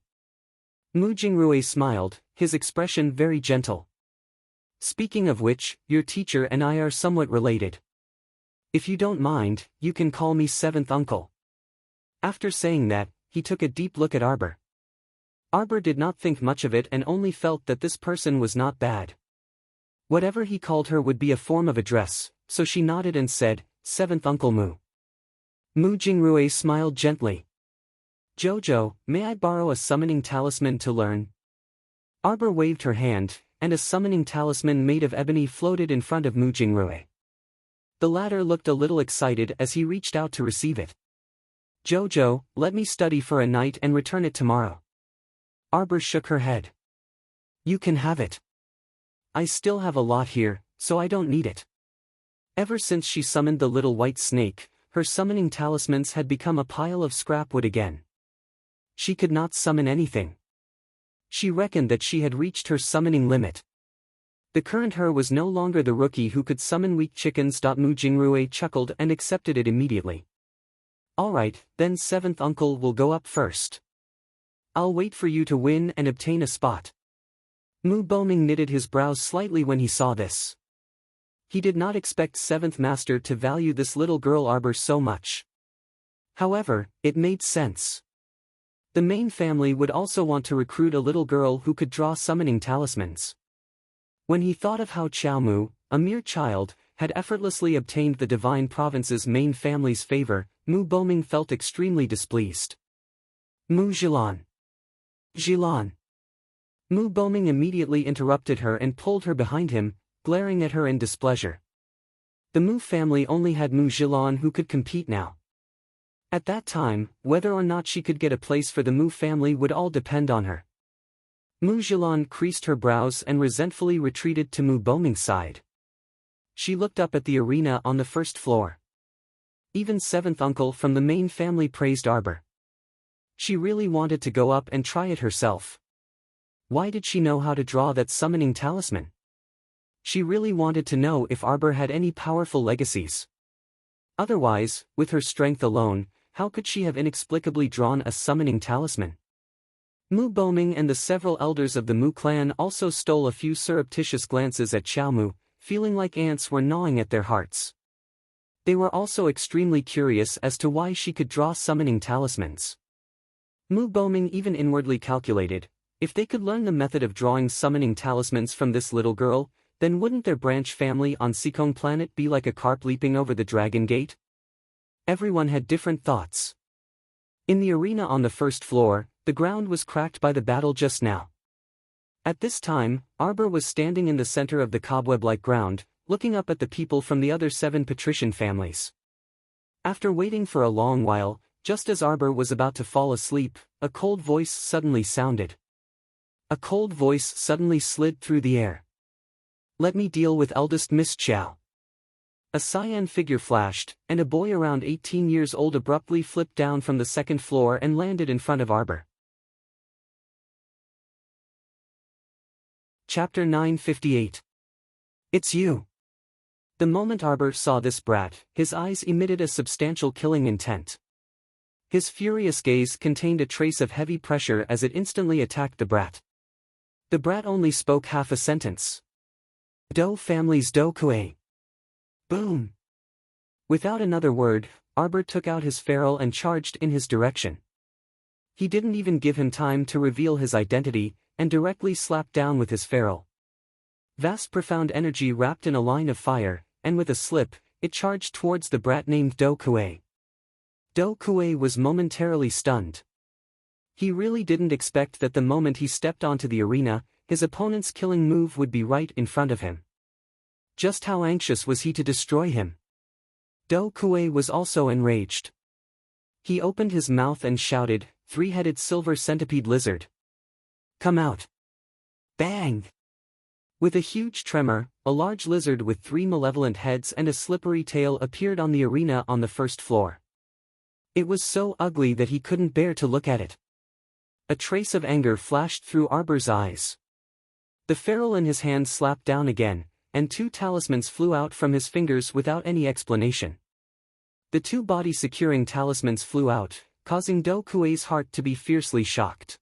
Speaker 1: Mu Jingrui smiled, his expression very gentle. Speaking of which, your teacher and I are somewhat related. If you don't mind, you can call me 7th uncle. After saying that, he took a deep look at Arbor. Arbor did not think much of it and only felt that this person was not bad. Whatever he called her would be a form of address, so she nodded and said, 7th Uncle Mu. Mu Jingrui smiled gently. Jojo, may I borrow a summoning talisman to learn? Arbor waved her hand, and a summoning talisman made of ebony floated in front of Mu Jingrui. The latter looked a little excited as he reached out to receive it. Jojo, let me study for a night and return it tomorrow. Arbor shook her head. You can have it. I still have a lot here, so I don't need it. Ever since she summoned the little white snake, her summoning talismans had become a pile of scrap wood again. She could not summon anything. She reckoned that she had reached her summoning limit. The current her was no longer the rookie who could summon weak chickens. Mu Jingrui chuckled and accepted it immediately. Alright, then 7th Uncle will go up first. I'll wait for you to win and obtain a spot. Mu Boming knitted his brows slightly when he saw this. He did not expect 7th Master to value this little girl Arbor so much. However, it made sense. The main family would also want to recruit a little girl who could draw summoning talismans. When he thought of how Xiaomu, a mere child, had effortlessly obtained the Divine Province's main family's favor, Mu Boming felt extremely displeased. Mu Jilan. Jilan. Mu Boming immediately interrupted her and pulled her behind him, glaring at her in displeasure. The Mu family only had Mu Jilan who could compete now. At that time, whether or not she could get a place for the Mu family would all depend on her. Mu Jilan creased her brows and resentfully retreated to Mu Boming's side. She looked up at the arena on the first floor. Even 7th Uncle from the main family praised Arbor. She really wanted to go up and try it herself. Why did she know how to draw that summoning talisman? She really wanted to know if Arbor had any powerful legacies. Otherwise, with her strength alone, how could she have inexplicably drawn a summoning talisman? Mu Boming and the several elders of the Mu clan also stole a few surreptitious glances at Xiaomu, feeling like ants were gnawing at their hearts. They were also extremely curious as to why she could draw summoning talismans. Mu Boming even inwardly calculated, if they could learn the method of drawing summoning talismans from this little girl, then wouldn't their branch family on Seekong planet be like a carp leaping over the Dragon Gate? Everyone had different thoughts. In the arena on the first floor, the ground was cracked by the battle just now. At this time, Arbor was standing in the center of the cobweb-like ground, looking up at the people from the other 7 patrician families. After waiting for a long while, just as Arbor was about to fall asleep, a cold voice suddenly sounded. A cold voice suddenly slid through the air. "Let me deal with eldest Miss Chow." A cyan figure flashed, and a boy around 18 years old abruptly flipped down from the second floor and landed in front of Arbor. Chapter 958. It's you. The moment Arbor saw this brat, his eyes emitted a substantial killing intent. His furious gaze contained a trace of heavy pressure as it instantly attacked the brat. The brat only spoke half a sentence. "Do family's do kue." Boom! Without another word, Arbor took out his ferrule and charged in his direction. He didn't even give him time to reveal his identity, and directly slapped down with his ferrule. Vast profound energy wrapped in a line of fire, and with a slip, it charged towards the brat named Do Kue. Do Kue was momentarily stunned. He really didn't expect that the moment he stepped onto the arena, his opponent's killing move would be right in front of him. Just how anxious was he to destroy him? Do Kue was also enraged. He opened his mouth and shouted, "Three-headed silver centipede lizard. Come out." Bang! With a huge tremor, a large lizard with 3 malevolent heads and a slippery tail appeared on the arena on the first floor. It was so ugly that he couldn't bear to look at it. A trace of anger flashed through Arbor's eyes. The ferrule in his hand slapped down again, and 2 talismans flew out from his fingers without any explanation. The 2 body-securing talismans flew out, causing Do Kue's heart to be fiercely shocked.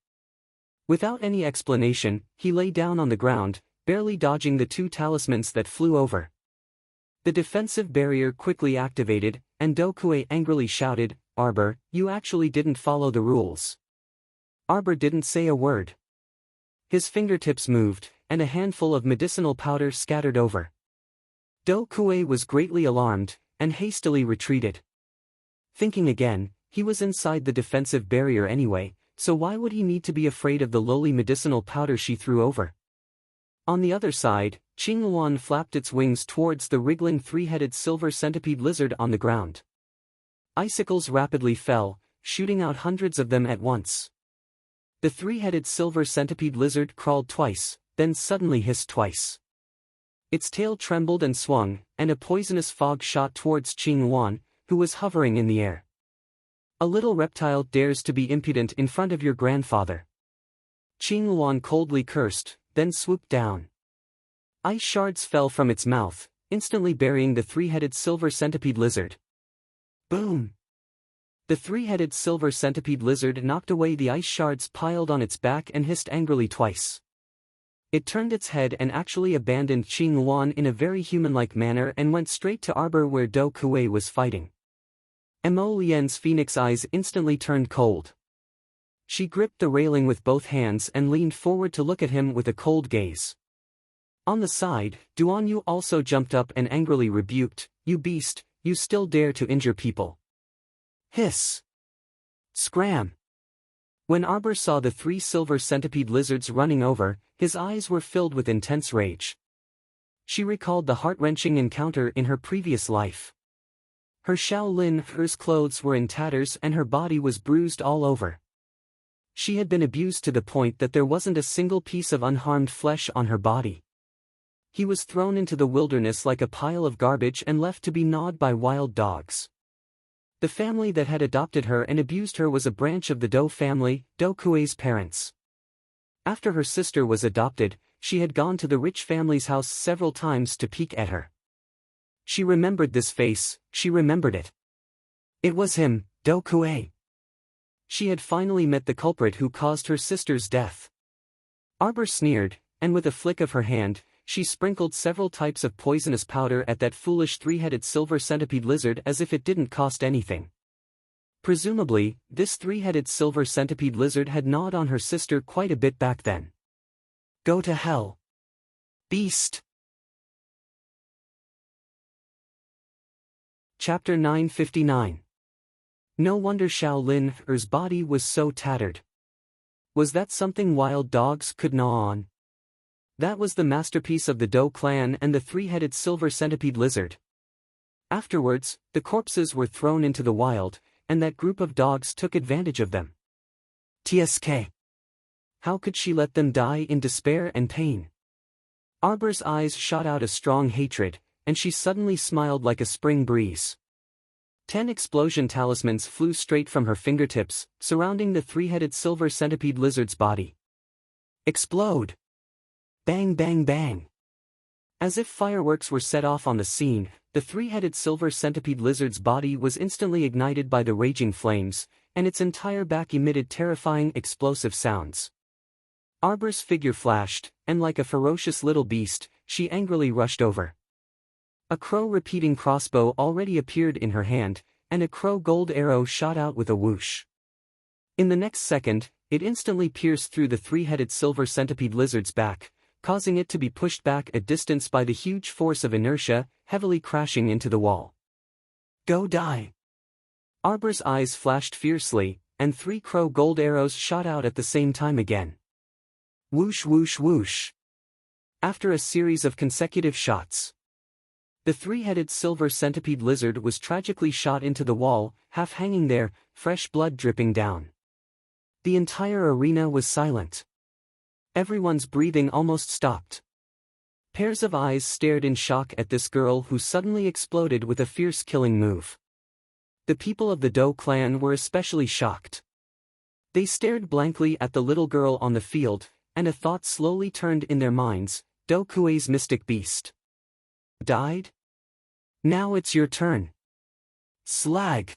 Speaker 1: Without any explanation, he lay down on the ground, barely dodging the 2 talismans that flew over. The defensive barrier quickly activated, and Do Kue angrily shouted, "Arbor, you actually didn't follow the rules." Arbor didn't say a word. His fingertips moved, and a handful of medicinal powder scattered over. Do Kue was greatly alarmed, and hastily retreated. Thinking again, he was inside the defensive barrier anyway, so why would he need to be afraid of the lowly medicinal powder she threw over? On the other side, Qingluan flapped its wings towards the wriggling 3-headed silver centipede lizard on the ground. Icicles rapidly fell, shooting out hundreds of them at once. The 3-headed silver centipede lizard crawled twice, then suddenly hissed twice. Its tail trembled and swung, and a poisonous fog shot towards Qingluan, who was hovering in the air. "A little reptile dares to be impudent in front of your grandfather." Qingluan coldly cursed, then swooped down. Ice shards fell from its mouth, instantly burying the 3-headed silver centipede lizard. Boom! The 3-headed silver centipede lizard knocked away the ice shards piled on its back and hissed angrily twice. It turned its head and actually abandoned Qingluan in a very human-like manner and went straight to Arbor where Do Kue was fighting. Mo Lian's phoenix eyes instantly turned cold. She gripped the railing with both hands and leaned forward to look at him with a cold gaze. On the side, Duan Yu also jumped up and angrily rebuked, "You beast, you still dare to injure people." Hiss! Scram! When Arbor saw the 3 silver centipede lizards running over, his eyes were filled with intense rage. She recalled the heart-wrenching encounter in her previous life. Her Shaolin clothes were in tatters and her body was bruised all over. She had been abused to the point that there wasn't a single piece of unharmed flesh on her body. He was thrown into the wilderness like a pile of garbage and left to be gnawed by wild dogs. The family that had adopted her and abused her was a branch of the Do family, Do Kue's parents. After her sister was adopted, she had gone to the rich family's house several times to peek at her. She remembered this face, she remembered it. It was him, Do Kue. She had finally met the culprit who caused her sister's death. Arbor sneered, and with a flick of her hand, she sprinkled several types of poisonous powder at that foolish three-headed silver centipede lizard as if it didn't cost anything. Presumably, this three-headed silver centipede lizard had gnawed on her sister quite a bit back then. Go to hell, beast! Chapter 959. No wonder Xiao Lin's body was so tattered. Was that something wild dogs could gnaw on? That was the masterpiece of the Dou clan and the three-headed silver centipede lizard. Afterwards, the corpses were thrown into the wild, and that group of dogs took advantage of them. TSK. How could she let them die in despair and pain? Arbor's eyes shot out a strong hatred, and she suddenly smiled like a spring breeze. 10 explosion talismans flew straight from her fingertips, surrounding the three-headed silver centipede lizard's body. Explode! Bang bang bang! As if fireworks were set off on the scene, the three-headed silver centipede lizard's body was instantly ignited by the raging flames, and its entire back emitted terrifying explosive sounds. Arbor's figure flashed, and like a ferocious little beast, she angrily rushed over. A crow-repeating crossbow already appeared in her hand, and a crow gold arrow shot out with a whoosh. In the next second, it instantly pierced through the three-headed silver centipede lizard's back, causing it to be pushed back a distance by the huge force of inertia, heavily crashing into the wall. Go die! Arbor's eyes flashed fiercely, and 3 crow gold arrows shot out at the same time again. Whoosh whoosh whoosh! After a series of consecutive shots, the three-headed silver centipede lizard was tragically shot into the wall, half hanging there, fresh blood dripping down. The entire arena was silent. Everyone's breathing almost stopped. Pairs of eyes stared in shock at this girl who suddenly exploded with a fierce killing move. The people of the Dou clan were especially shocked. They stared blankly at the little girl on the field, and a thought slowly turned in their minds: Dou Kuei's mystic beast died? Now it's your turn. Slag!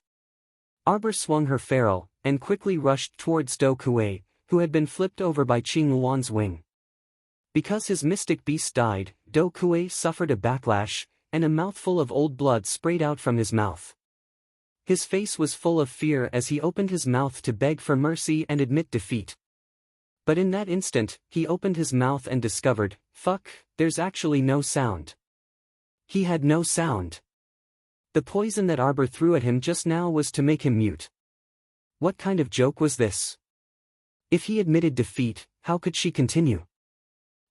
Speaker 1: Arbor swung her ferrule, and quickly rushed towards Dou Kuei, who had been flipped over by Qing Luan's wing. Because his mystic beast died, Dou Kuei suffered a backlash, and a mouthful of old blood sprayed out from his mouth. His face was full of fear as he opened his mouth to beg for mercy and admit defeat. But in that instant, he opened his mouth and discovered, fuck, there's actually no sound. He had no sound. The poison that Arbor threw at him just now was to make him mute. What kind of joke was this? If he admitted defeat, how could she continue?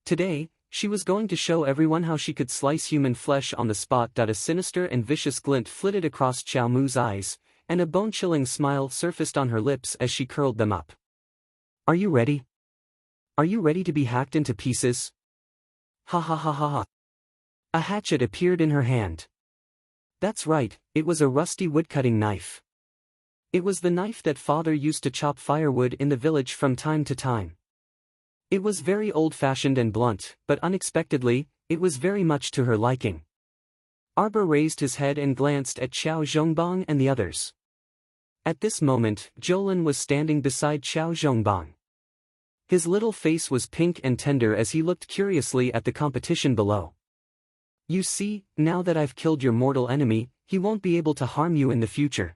Speaker 1: Today, she was going to show everyone how she could slice human flesh on the spot. A sinister and vicious glint flitted across Xiao Mu's eyes, and a bone-chilling smile surfaced on her lips as she curled them up. Are you ready? Are you ready to be hacked into pieces? Ha ha ha ha ha. A hatchet appeared in her hand. That's right, it was a rusty woodcutting knife. It was the knife that father used to chop firewood in the village from time to time. It was very old-fashioned and blunt, but unexpectedly, it was very much to her liking. Arbor raised his head and glanced at Xiao Zhongbang and the others. At this moment, Jolin was standing beside Xiao Zhongbang. His little face was pink and tender as he looked curiously at the competition below. You see, now that I've killed your mortal enemy, he won't be able to harm you in the future.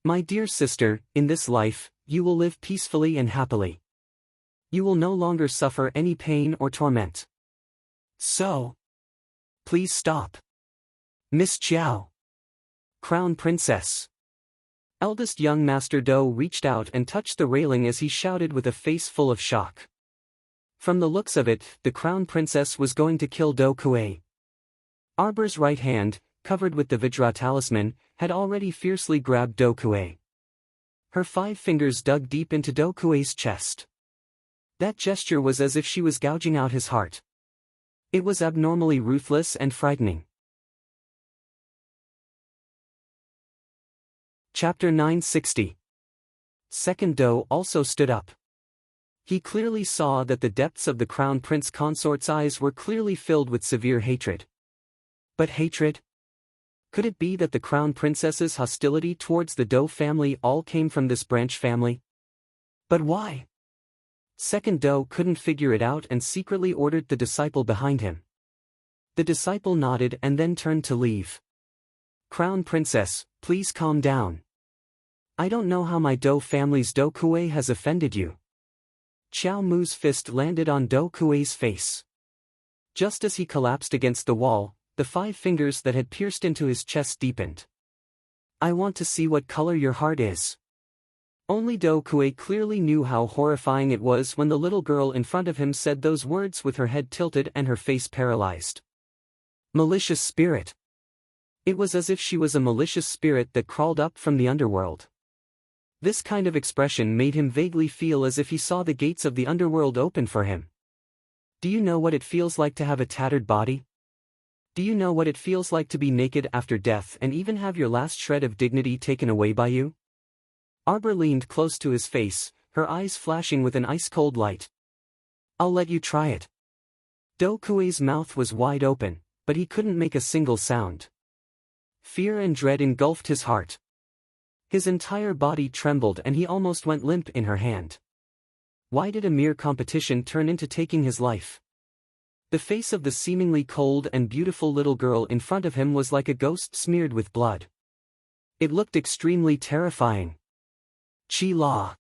Speaker 1: My dear sister, in this life, you will live peacefully and happily. You will no longer suffer any pain or torment. So, please stop. Miss Chiao. Crown Princess. Eldest young Master Dou reached out and touched the railing as he shouted with a face full of shock. From the looks of it, the Crown Princess was going to kill Dou Kuei. Arbor's right hand, covered with the Vajra talisman, had already fiercely grabbed Dou Kuei. Her 5 fingers dug deep into Dou Kuei's chest. That gesture was as if she was gouging out his heart. It was abnormally ruthless and frightening. Chapter 960. Second Dou also stood up. He clearly saw that the depths of the Crown Prince Consort's eyes were clearly filled with severe hatred. But hatred? Could it be that the Crown Princess's hostility towards the Dou family all came from this branch family? But why? Second Do couldn't figure it out and secretly ordered the disciple behind him. The disciple nodded and then turned to leave. Crown Princess, please calm down. I don't know how my Do family's Do Kuei has offended you. Qiao Mu's fist landed on Do Kuei's face. Just as he collapsed against the wall, the 5 fingers that had pierced into his chest deepened. I want to see what color your heart is. Only Do Kuei clearly knew how horrifying it was when the little girl in front of him said those words with her head tilted and her face paralyzed. Malicious spirit. It was as if she was a malicious spirit that crawled up from the underworld. This kind of expression made him vaguely feel as if he saw the gates of the underworld open for him. Do you know what it feels like to have a tattered body? Do you know what it feels like to be naked after death and even have your last shred of dignity taken away by you? Arbor leaned close to his face, her eyes flashing with an ice-cold light. I'll let you try it. Do Kuei's mouth was wide open, but he couldn't make a single sound. Fear and dread engulfed his heart. His entire body trembled and he almost went limp in her hand. Why did a mere competition turn into taking his life? The face of the seemingly cold and beautiful little girl in front of him was like a ghost smeared with blood. It looked extremely terrifying. Chi La.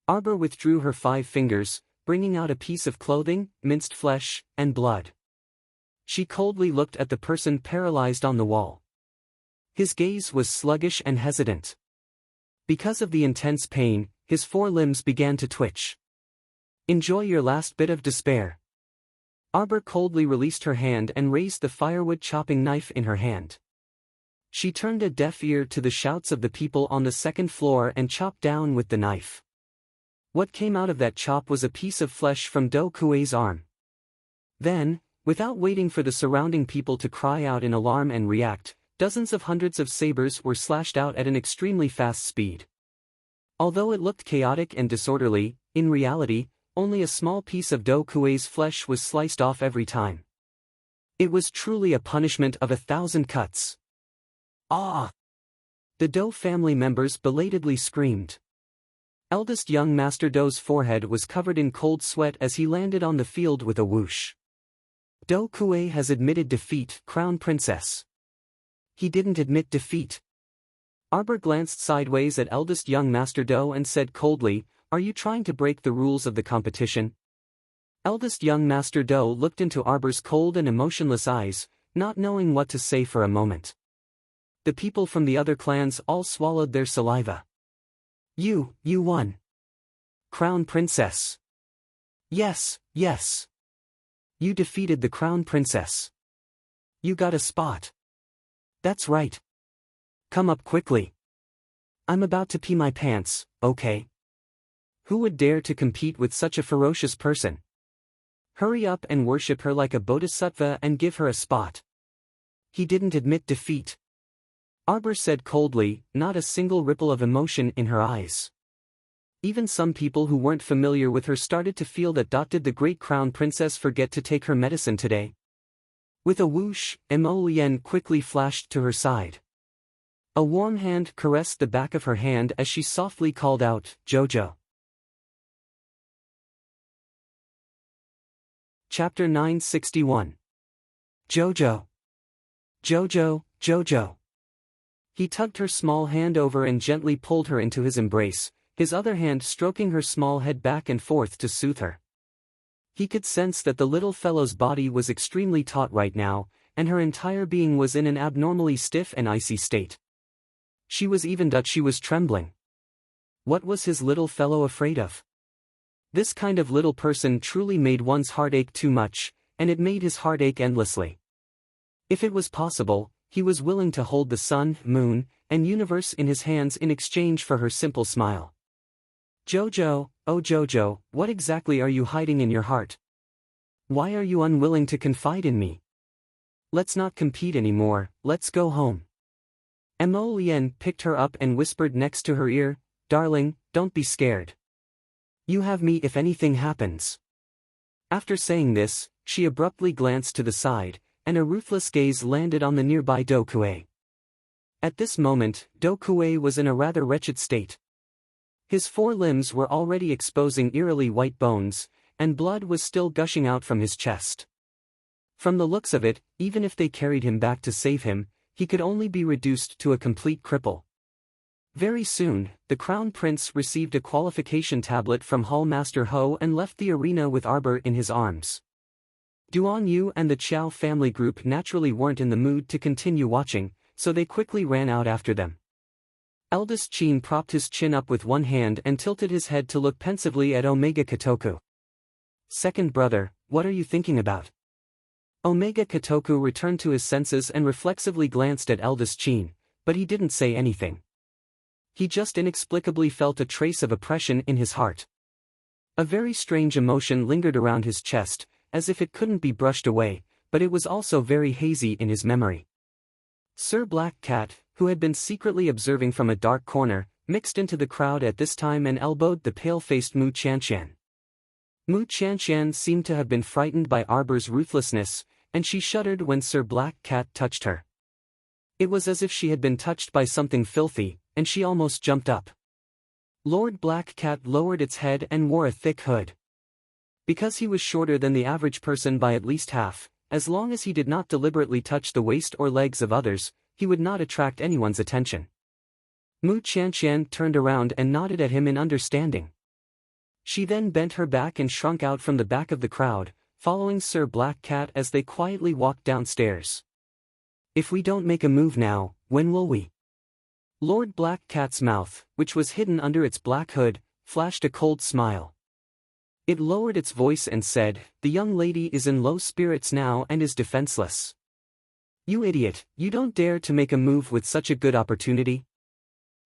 Speaker 1: Arbor withdrew her 5 fingers, bringing out a piece of clothing, minced flesh, and blood. She coldly looked at the person paralyzed on the wall. His gaze was sluggish and hesitant. Because of the intense pain, his 4 limbs began to twitch. Enjoy your last bit of despair. Arbor coldly released her hand and raised the firewood chopping knife in her hand. She turned a deaf ear to the shouts of the people on the 2nd floor and chopped down with the knife. What came out of that chop was a piece of flesh from Do Kuei's arm. Then, without waiting for the surrounding people to cry out in alarm and react, dozens of hundreds of sabers were slashed out at an extremely fast speed. Although it looked chaotic and disorderly, in reality, only a small piece of Do Kuei's flesh was sliced off every time. It was truly a punishment of 1,000 cuts. Ah! The Do family members belatedly screamed. Eldest young Master Do's forehead was covered in cold sweat as he landed on the field with a whoosh. Do Kuei has admitted defeat, Crown Princess. He didn't admit defeat. Arbor glanced sideways at eldest young Master Do and said coldly, "Are you trying to break the rules of the competition?" Eldest young Master Do looked into Arbor's cold and emotionless eyes, not knowing what to say for a moment. The people from the other clans all swallowed their saliva. You won. Crown Princess. Yes. You defeated the Crown Princess. You got a spot. That's right. Come up quickly. I'm about to pee my pants, okay? Who would dare to compete with such a ferocious person? Hurry up and worship her like a bodhisattva and give her a spot. He didn't admit defeat. Arbor said coldly, not a single ripple of emotion in her eyes. Even some people who weren't familiar with her started to feel that. Did the great Crown Princess forget to take her medicine today? With a whoosh, Emolien quickly flashed to her side. A warm hand caressed the back of her hand as she softly called out, "Jojo." Chapter 961. Jojo. Jojo. He tugged her small hand over and gently pulled her into his embrace, his other hand stroking her small head back and forth to soothe her. He could sense that the little fellow's body was extremely taut right now, and her entire being was in an abnormally stiff and icy state. She was trembling. What was his little fellow afraid of? This kind of little person truly made one's heart ache too much, and it made his heart ache endlessly. If it was possible, he was willing to hold the sun, moon, and universe in his hands in exchange for her simple smile. Jojo, oh Jojo, what exactly are you hiding in your heart? Why are you unwilling to confide in me? Let's not compete anymore, let's go home. Emolien picked her up and whispered next to her ear, "Darling, don't be scared. You have me if anything happens." After saying this, she abruptly glanced to the side, and a ruthless gaze landed on the nearby Do Kuei. At this moment, Do Kuei was in a rather wretched state. His forelimbs were already exposing eerily white bones, and blood was still gushing out from his chest. From the looks of it, even if they carried him back to save him, he could only be reduced to a complete cripple. Very soon, the Crown Prince received a qualification tablet from Hall Master Ho and left the arena with Arbor in his arms. Duan Yu and the Chow family group naturally weren't in the mood to continue watching, so they quickly ran out after them. Eldest Qin propped his chin up with one hand and tilted his head to look pensively at Omega Kotoku. Second brother, what are you thinking about? Omega Kotoku returned to his senses and reflexively glanced at eldest Qin, but he didn't say anything. He just inexplicably felt a trace of oppression in his heart. A very strange emotion lingered around his chest, as if it couldn't be brushed away, but it was also very hazy in his memory. Sir Black Cat, who had been secretly observing from a dark corner, mixed into the crowd at this time and elbowed the pale-faced Mu Chanshan. Mu Chanshan seemed to have been frightened by Arbor's ruthlessness, and she shuddered when Sir Black Cat touched her. It was as if she had been touched by something filthy, and she almost jumped up. Lord Black Cat lowered its head and wore a thick hood. Because he was shorter than the average person by at least half, as long as he did not deliberately touch the waist or legs of others, he would not attract anyone's attention. Mu Chanshan turned around and nodded at him in understanding. She then bent her back and shrunk out from the back of the crowd, following Sir Black Cat as they quietly walked downstairs. If we don't make a move now, when will we? Lord Black Cat's mouth, which was hidden under its black hood, flashed a cold smile. It lowered its voice and said, "The young lady is in low spirits now and is defenseless. You idiot, you don't dare to make a move with such a good opportunity?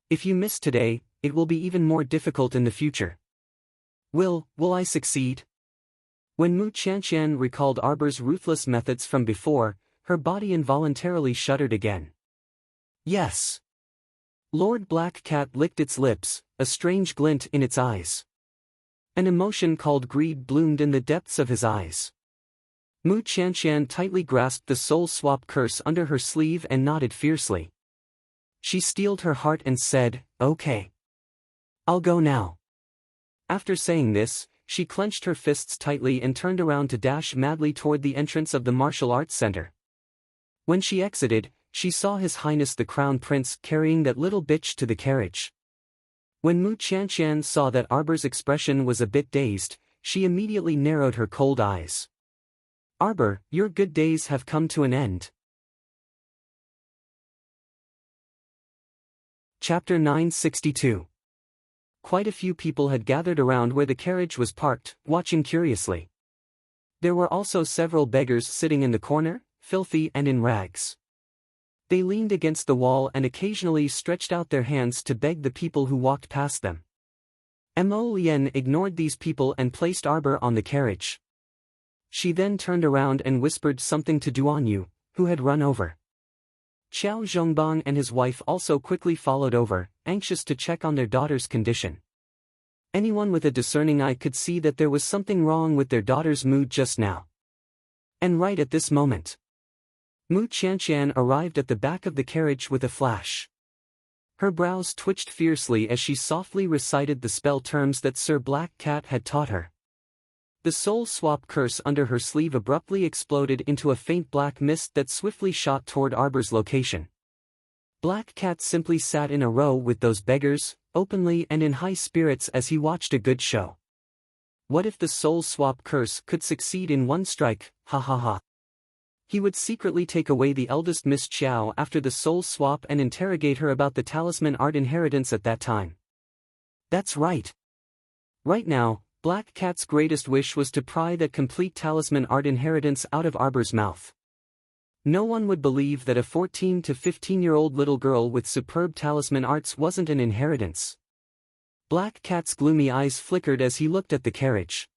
Speaker 1: If you miss today, it will be even more difficult in the future. Will I succeed?" When Mu Chanshan recalled Arbor's ruthless methods from before, her body involuntarily shuddered again. Yes. Lord Black Cat licked its lips, a strange glint in its eyes. An emotion called greed bloomed in the depths of his eyes. Mu Chanshan tightly grasped the soul swap curse under her sleeve and nodded fiercely. She steeled her heart and said, "Okay. I'll go now." After saying this, she clenched her fists tightly and turned around to dash madly toward the entrance of the martial arts center. When she exited, she saw His Highness the Crown Prince carrying that little bitch to the carriage. When Mu Chanshan saw that Arbor's expression was a bit dazed, she immediately narrowed her cold eyes. "Arbor, your good days have come to an end." Chapter 962. Quite a few people had gathered around where the carriage was parked, watching curiously. There were also several beggars sitting in the corner, filthy and in rags. They leaned against the wall and occasionally stretched out their hands to beg the people who walked past them. Mo Lien ignored these people and placed Arbor on the carriage. She then turned around and whispered something to Duan Yu, who had run over. Xiao Zhongbang and his wife also quickly followed over, anxious to check on their daughter's condition. Anyone with a discerning eye could see that there was something wrong with their daughter's mood just now. And right at this moment, Mu Chanshan arrived at the back of the carriage with a flash. Her brows twitched fiercely as she softly recited the spell terms that Sir Black Cat had taught her. The soul swap curse under her sleeve abruptly exploded into a faint black mist that swiftly shot toward Arbor's location. Black Cat simply sat in a row with those beggars, openly and in high spirits as he watched a good show. What if the soul swap curse could succeed in one strike, ha ha ha. He would secretly take away the eldest Miss Xiao after the soul swap and interrogate her about the talisman art inheritance at that time. That's right. Right now, Black Cat's greatest wish was to pry that complete talisman art inheritance out of Arbor's mouth. No one would believe that a 14 to 15-year-old little girl with superb talisman arts wasn't an inheritance. Black Cat's gloomy eyes flickered as he looked at the carriage.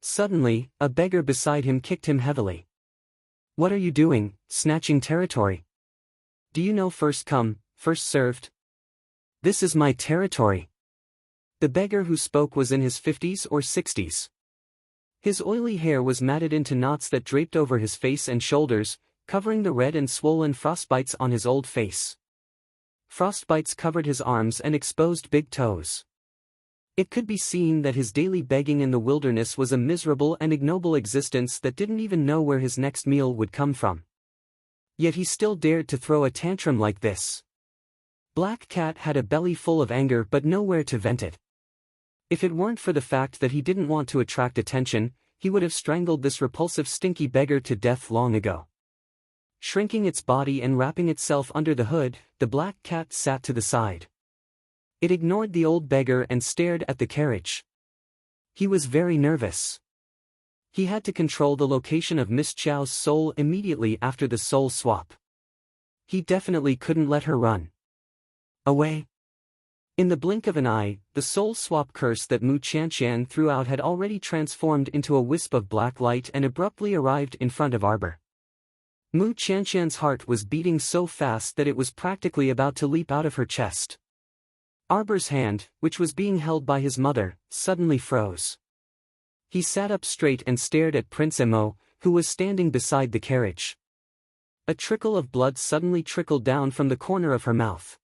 Speaker 1: Suddenly, a beggar beside him kicked him heavily. "What are you doing, snatching territory? Do you know first come, first served? This is my territory." The beggar who spoke was in his 50s or 60s. His oily hair was matted into knots that draped over his face and shoulders, covering the red and swollen frostbites on his old face. Frostbites covered his arms and exposed big toes. It could be seen that his daily begging in the wilderness was a miserable and ignoble existence that didn't even know where his next meal would come from. Yet he still dared to throw a tantrum like this. Black Cat had a belly full of anger but nowhere to vent it. If it weren't for the fact that he didn't want to attract attention, he would have strangled this repulsive stinky beggar to death long ago. Shrinking its body and wrapping itself under the hood, the black cat sat to the side. It ignored the old beggar and stared at the carriage. He was very nervous. He had to control the location of Miss Chow's soul immediately after the soul swap. He definitely couldn't let her run away. In the blink of an eye, the soul swap curse that Mu Qianqian threw out had already transformed into a wisp of black light and abruptly arrived in front of Arbor. Mu Qianqian's heart was beating so fast that it was practically about to leap out of her chest. Arbor's hand, which was being held by his mother, suddenly froze. He sat up straight and stared at Prince Emo, who was standing beside the carriage. A trickle of blood suddenly trickled down from the corner of her mouth.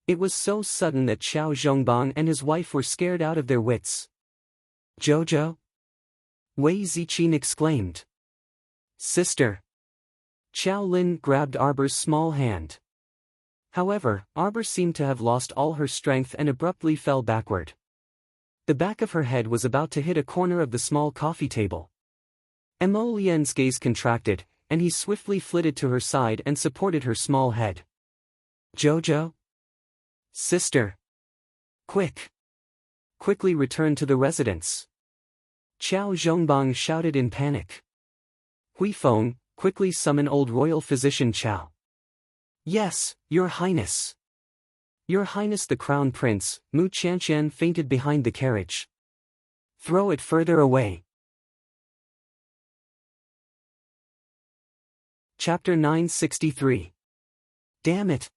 Speaker 1: It was so sudden that Xiao Zhongbang and his wife were scared out of their wits. "Jojo?" Wei Ziqin exclaimed. "Sister." Xiao Lin grabbed Arbor's small hand. However, Arbor seemed to have lost all her strength and abruptly fell backward. The back of her head was about to hit a corner of the small coffee table. Emo Lian's gaze contracted, and he swiftly flitted to her side and supported her small head. "Jojo? Sister! Quick! Quickly return to the residence!" Qiao Zhongbang shouted in panic. Hui Feng, quickly summon old royal physician Qiao. "Yes, Your Highness." "Your Highness the Crown Prince," Mu Qianqian fainted behind the carriage. "Throw it further away." Chapter 963. Damn it!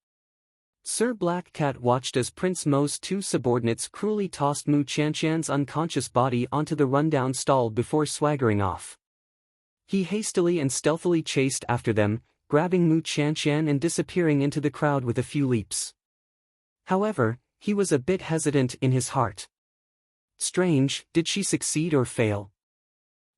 Speaker 1: Sir Black Cat watched as Prince Mo's two subordinates cruelly tossed Mu Qianqian's unconscious body onto the rundown stall before swaggering off. He hastily and stealthily chased after them, grabbing Mu Qianqian and disappearing into the crowd with a few leaps. However, he was a bit hesitant in his heart. Strange, did she succeed or fail?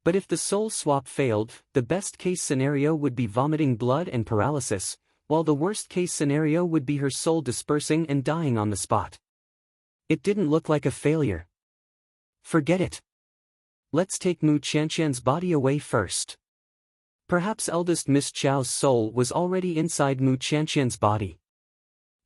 Speaker 1: But if the soul swap failed, the best-case scenario would be vomiting blood and paralysis, while the worst-case scenario would be her soul dispersing and dying on the spot. It didn't look like a failure. Forget it. Let's take Mu Qianqian's body away first. Perhaps eldest Miss Chow's soul was already inside Mu Qianqian's body.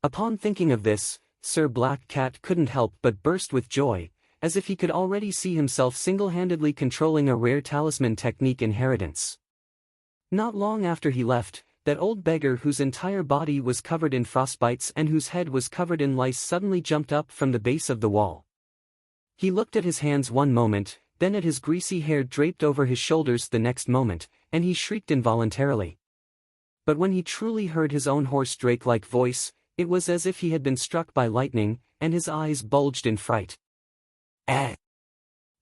Speaker 1: Upon thinking of this, Sir Black Cat couldn't help but burst with joy, as if he could already see himself single-handedly controlling a rare talisman technique inheritance. Not long after he left, that old beggar whose entire body was covered in frostbites and whose head was covered in lice suddenly jumped up from the base of the wall. He looked at his hands one moment, then at his greasy hair draped over his shoulders the next moment, and he shrieked involuntarily. But when he truly heard his own hoarse drake-like voice, it was as if he had been struck by lightning, and his eyes bulged in fright. "Eh!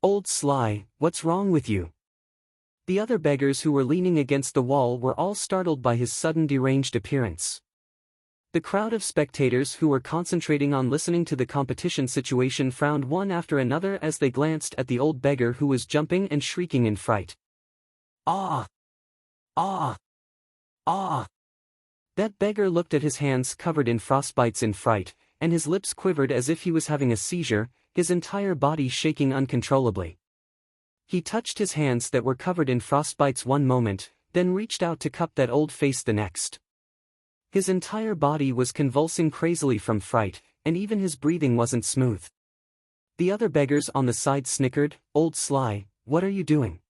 Speaker 1: Old Sly, what's wrong with you?" The other beggars who were leaning against the wall were all startled by his sudden deranged appearance. The crowd of spectators who were concentrating on listening to the competition situation frowned one after another as they glanced at the old beggar who was jumping and shrieking in fright. "Ah! Ah! Ah!" That beggar looked at his hands covered in frostbites in fright, and his lips quivered as if he was having a seizure, his entire body shaking uncontrollably. He touched his hands that were covered in frostbites one moment, then reached out to cup that old face the next. His entire body was convulsing crazily from fright, and even his breathing wasn't smooth. The other beggars on the side snickered, "Old Sly, what are you doing?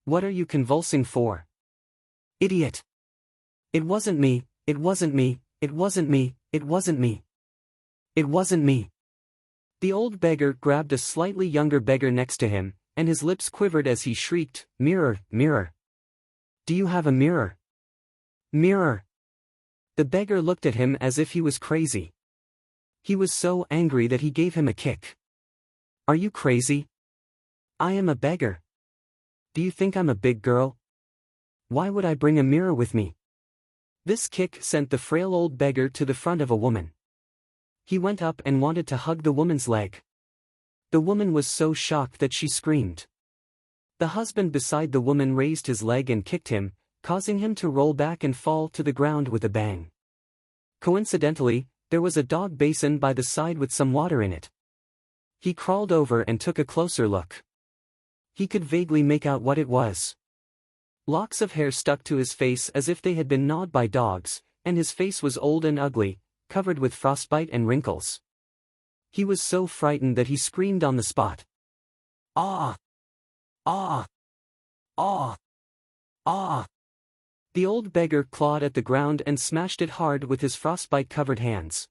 Speaker 1: What are you convulsing for? Idiot! It wasn't me, it wasn't me, it wasn't me, it wasn't me. It wasn't me." The old beggar grabbed a slightly younger beggar next to him, and his lips quivered as he shrieked, "Mirror, mirror! Do you have a mirror? Mirror!" The beggar looked at him as if he was crazy. He was so angry that he gave him a kick. "Are you crazy? I am a beggar. Do you think I'm a big girl? Why would I bring a mirror with me?" This kick sent the frail old beggar to the front of a woman. He went up and wanted to hug the woman's leg. The woman was so shocked that she screamed. The husband beside the woman raised his leg and kicked him, causing him to roll back and fall to the ground with a bang. Coincidentally, there was a dog basin by the side with some water in it. He crawled over and took a closer look. He could vaguely make out what it was. Locks of hair stuck to his face as if they had been gnawed by dogs, and his face was old and ugly, covered with frostbite and wrinkles. He was so frightened that he screamed on the spot. "Ah! Ah! Ah! Ah!" The old beggar clawed at the ground and smashed it hard with his frostbite-covered hands.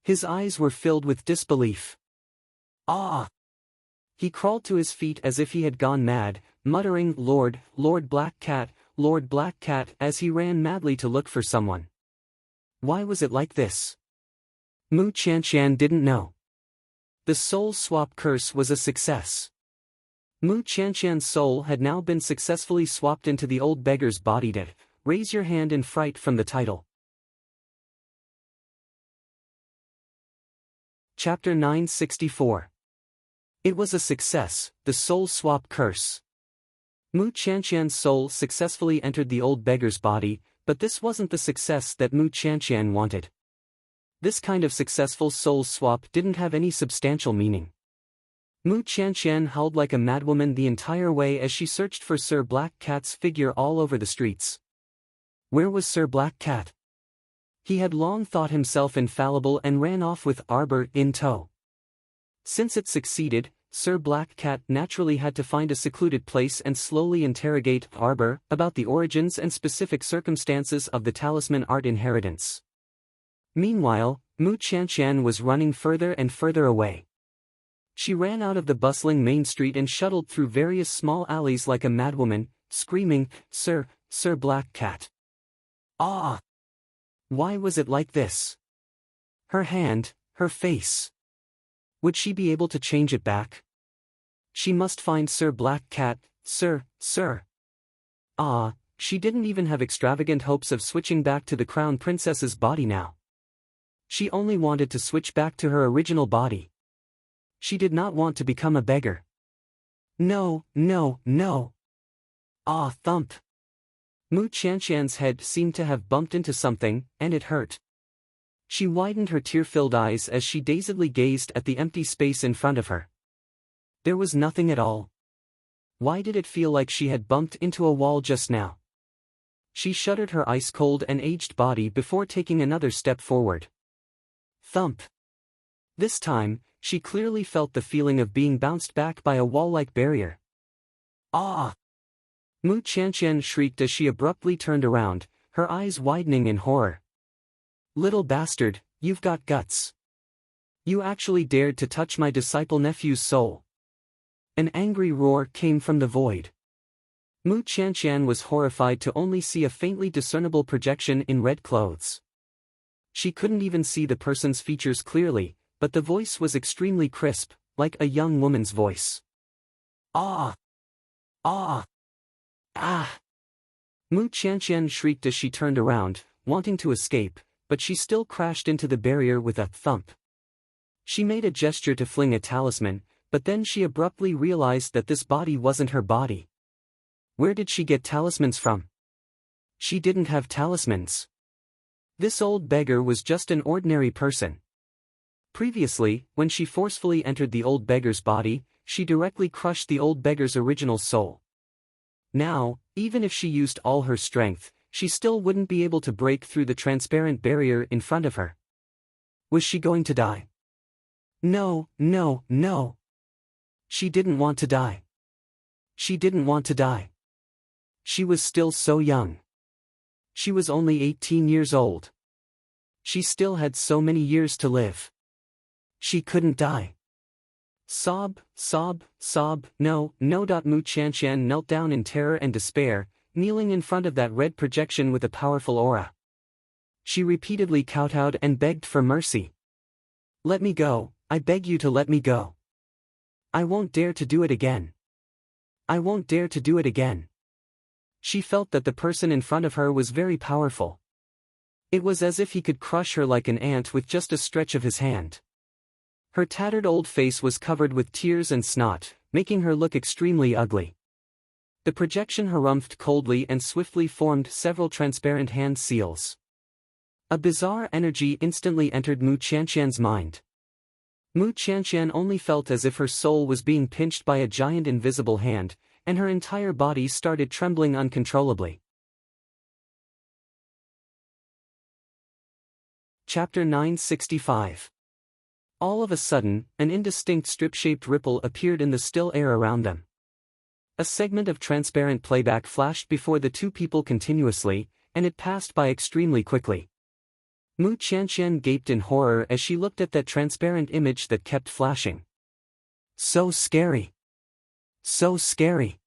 Speaker 1: His eyes were filled with disbelief. "Ah!" He crawled to his feet as if he had gone mad, muttering, "Lord, Lord Black Cat, Lord Black Cat," as he ran madly to look for someone. Why was it like this? Mu Chanshan didn't know. The soul swap curse was a success. Mu Chanshan's soul had now been successfully swapped into the old beggar's body. Raise your hand in fright from the title. Chapter 964. It was a success, the soul swap curse. Mu Chanshan's soul successfully entered the old beggar's body, but this wasn't the success that Mu Chanshan wanted. This kind of successful soul swap didn't have any substantial meaning. Mu Chanshan howled like a madwoman the entire way as she searched for Sir Black Cat's figure all over the streets. Where was Sir Black Cat? He had long thought himself infallible and ran off with Arbor in tow. Since it succeeded, Sir Black Cat naturally had to find a secluded place and slowly interrogate Arbor about the origins and specific circumstances of the talisman art inheritance. Meanwhile, Mu Chanshan was running further and further away. She ran out of the bustling main street and shuttled through various small alleys like a madwoman, screaming, Sir Black Cat. Ah! Why was it like this? Her hand, her face. Would she be able to change it back? She must find Sir Black Cat, Sir. Ah, she didn't even have extravagant hopes of switching back to the Crown Princess's body now. She only wanted to switch back to her original body. She did not want to become a beggar. No. Ah, thump. Mu Chanshan's head seemed to have bumped into something, and it hurt. She widened her tear-filled eyes as she dazedly gazed at the empty space in front of her. There was nothing at all. Why did it feel like she had bumped into a wall just now? She shuddered her ice-cold and aged body before taking another step forward. Thump. This time, she clearly felt the feeling of being bounced back by a wall-like barrier. Ah! Mu Chanshan shrieked as she abruptly turned around, her eyes widening in horror. Little bastard, you've got guts. You actually dared to touch my disciple nephew's soul. An angry roar came from the void. Mu Chanshan was horrified to only see a faintly discernible projection in red clothes. She couldn't even see the person's features clearly, but the voice was extremely crisp, like a young woman's voice. Ah! Ah! Ah! Mu Chanshan shrieked as she turned around, wanting to escape, but she still crashed into the barrier with a thump. She made a gesture to fling a talisman, but then she abruptly realized that this body wasn't her body. Where did she get talismans from? She didn't have talismans. This old beggar was just an ordinary person. Previously, when she forcefully entered the old beggar's body, she directly crushed the old beggar's original soul. Now, even if she used all her strength, she still wouldn't be able to break through the transparent barrier in front of her. Was she going to die? No. She didn't want to die. She didn't want to die. She was still so young. She was only 18 years old. She still had so many years to live. She couldn't die. Sob. No. Mu Chanshan knelt down in terror and despair, kneeling in front of that red projection with a powerful aura. She repeatedly kowtowed and begged for mercy. Let me go, I beg you to let me go. I won't dare to do it again. I won't dare to do it again. She felt that the person in front of her was very powerful. It was as if he could crush her like an ant with just a stretch of his hand. Her tattered old face was covered with tears and snot, making her look extremely ugly. The projection harumphed coldly and swiftly formed several transparent hand seals. A bizarre energy instantly entered Mu Qianqian's mind. Mu Qianqian only felt as if her soul was being pinched by a giant invisible hand, and her entire body started trembling uncontrollably. Chapter 965. All of a sudden, an indistinct strip-shaped ripple appeared in the still air around them. A segment of transparent playback flashed before the two people continuously, and it passed by extremely quickly. Mu Qianqian gaped in horror as she looked at that transparent image that kept flashing. So scary! So scary!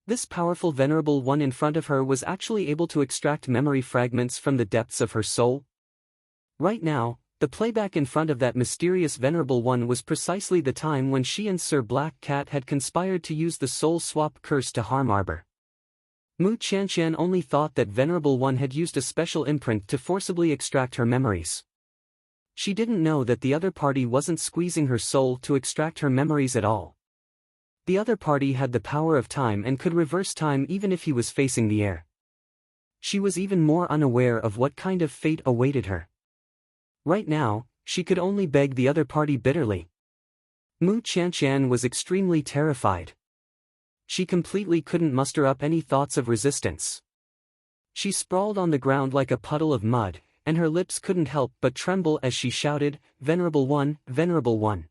Speaker 1: This powerful venerable one in front of her was actually able to extract memory fragments from the depths of her soul. Right now, the playback in front of that mysterious venerable one was precisely the time when she and Sir Black Cat had conspired to use the soul swap curse to harm Arbor. Mu Qianqian only thought that venerable one had used a special imprint to forcibly extract her memories. She didn't know that the other party wasn't squeezing her soul to extract her memories at all. The other party had the power of time and could reverse time even if he was facing the air. She was even more unaware of what kind of fate awaited her. Right now, she could only beg the other party bitterly. Mu Qianqian was extremely terrified. She completely couldn't muster up any thoughts of resistance. She sprawled on the ground like a puddle of mud, and her lips couldn't help but tremble as she shouted, "Venerable One, Venerable One.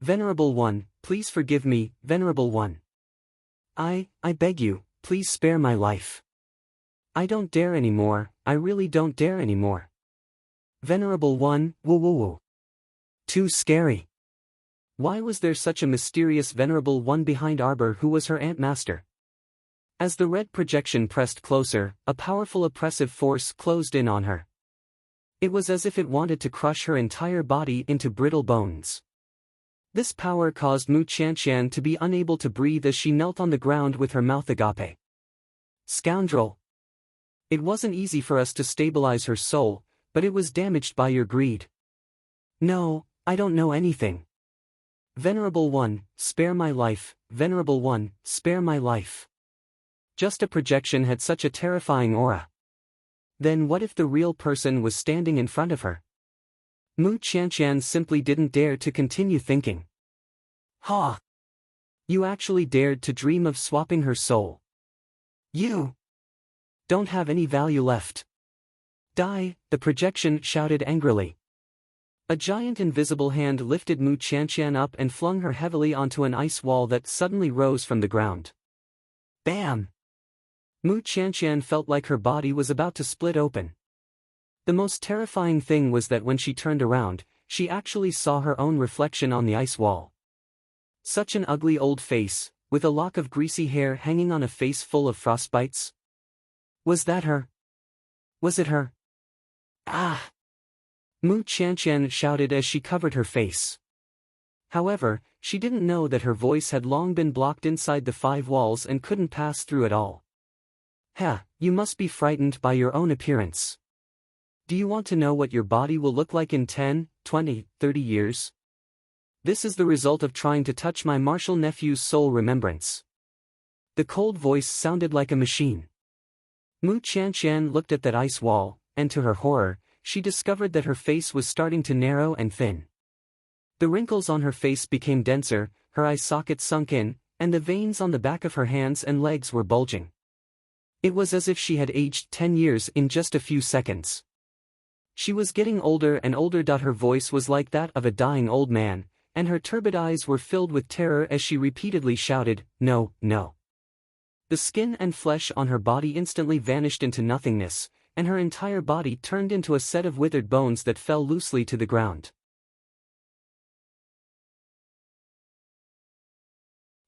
Speaker 1: Venerable One, please forgive me, Venerable One. I beg you, please spare my life. I don't dare anymore, I really don't dare anymore. Venerable One, woo woo woo. Too scary. Why was there such a mysterious venerable one behind Arbor who was her Ant Master? As the red projection pressed closer, a powerful oppressive force closed in on her. It was as if it wanted to crush her entire body into brittle bones. This power caused Mu Qianqian to be unable to breathe as she knelt on the ground with her mouth agape. Scoundrel! It wasn't easy for us to stabilize her soul, but it was damaged by your greed. No, I don't know anything. Venerable One, spare my life, Venerable One, spare my life. Just a projection had such a terrifying aura. Then what if the real person was standing in front of her? Mu Qianqian simply didn't dare to continue thinking. Ha! You actually dared to dream of swapping her soul. You don't have any value left. Die, the projection shouted angrily. A giant invisible hand lifted Mu Qianqian up and flung her heavily onto an ice wall that suddenly rose from the ground. Bam! Mu Qianqian felt like her body was about to split open. The most terrifying thing was that when she turned around, she actually saw her own reflection on the ice wall. Such an ugly old face, with a lock of greasy hair hanging on a face full of frostbites. Was that her? Was it her? Ah! Mu Qianqian shouted as she covered her face. However, she didn't know that her voice had long been blocked inside the 5 walls and couldn't pass through at all. Ha, you must be frightened by your own appearance. Do you want to know what your body will look like in 10, 20, 30 years? This is the result of trying to touch my martial nephew's soul remembrance. The cold voice sounded like a machine. Mu Qianqian looked at that ice wall, and to her horror, she discovered that her face was starting to narrow and thin. The wrinkles on her face became denser, her eye sockets sunk in, and the veins on the back of her hands and legs were bulging. It was as if she had aged 10 years in just a few seconds. She was getting older and older. Her voice was like that of a dying old man, and her turbid eyes were filled with terror as she repeatedly shouted, "No, no." The skin and flesh on her body instantly vanished into nothingness, and her entire body turned into a set of withered bones that fell loosely to the ground.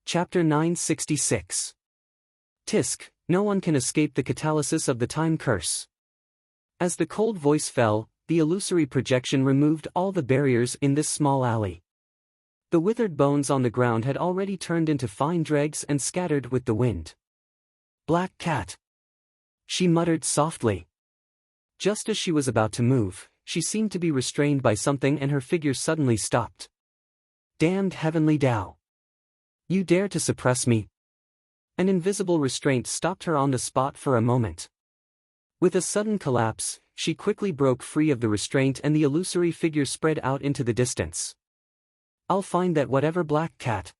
Speaker 1: Chapter 966. Tisk, no one can escape the catalysis of the time curse. As the cold voice fell, the illusory projection removed all the barriers in this small alley. The withered bones on the ground had already turned into fine dregs and scattered with the wind. Black Cat. She muttered softly. Just as she was about to move, she seemed to be restrained by something and her figure suddenly stopped. Damned heavenly Tao! You dare to suppress me? An invisible restraint stopped her on the spot for a moment. With a sudden collapse, she quickly broke free of the restraint and the illusory figure spread out into the distance. I'll find that whatever black cat.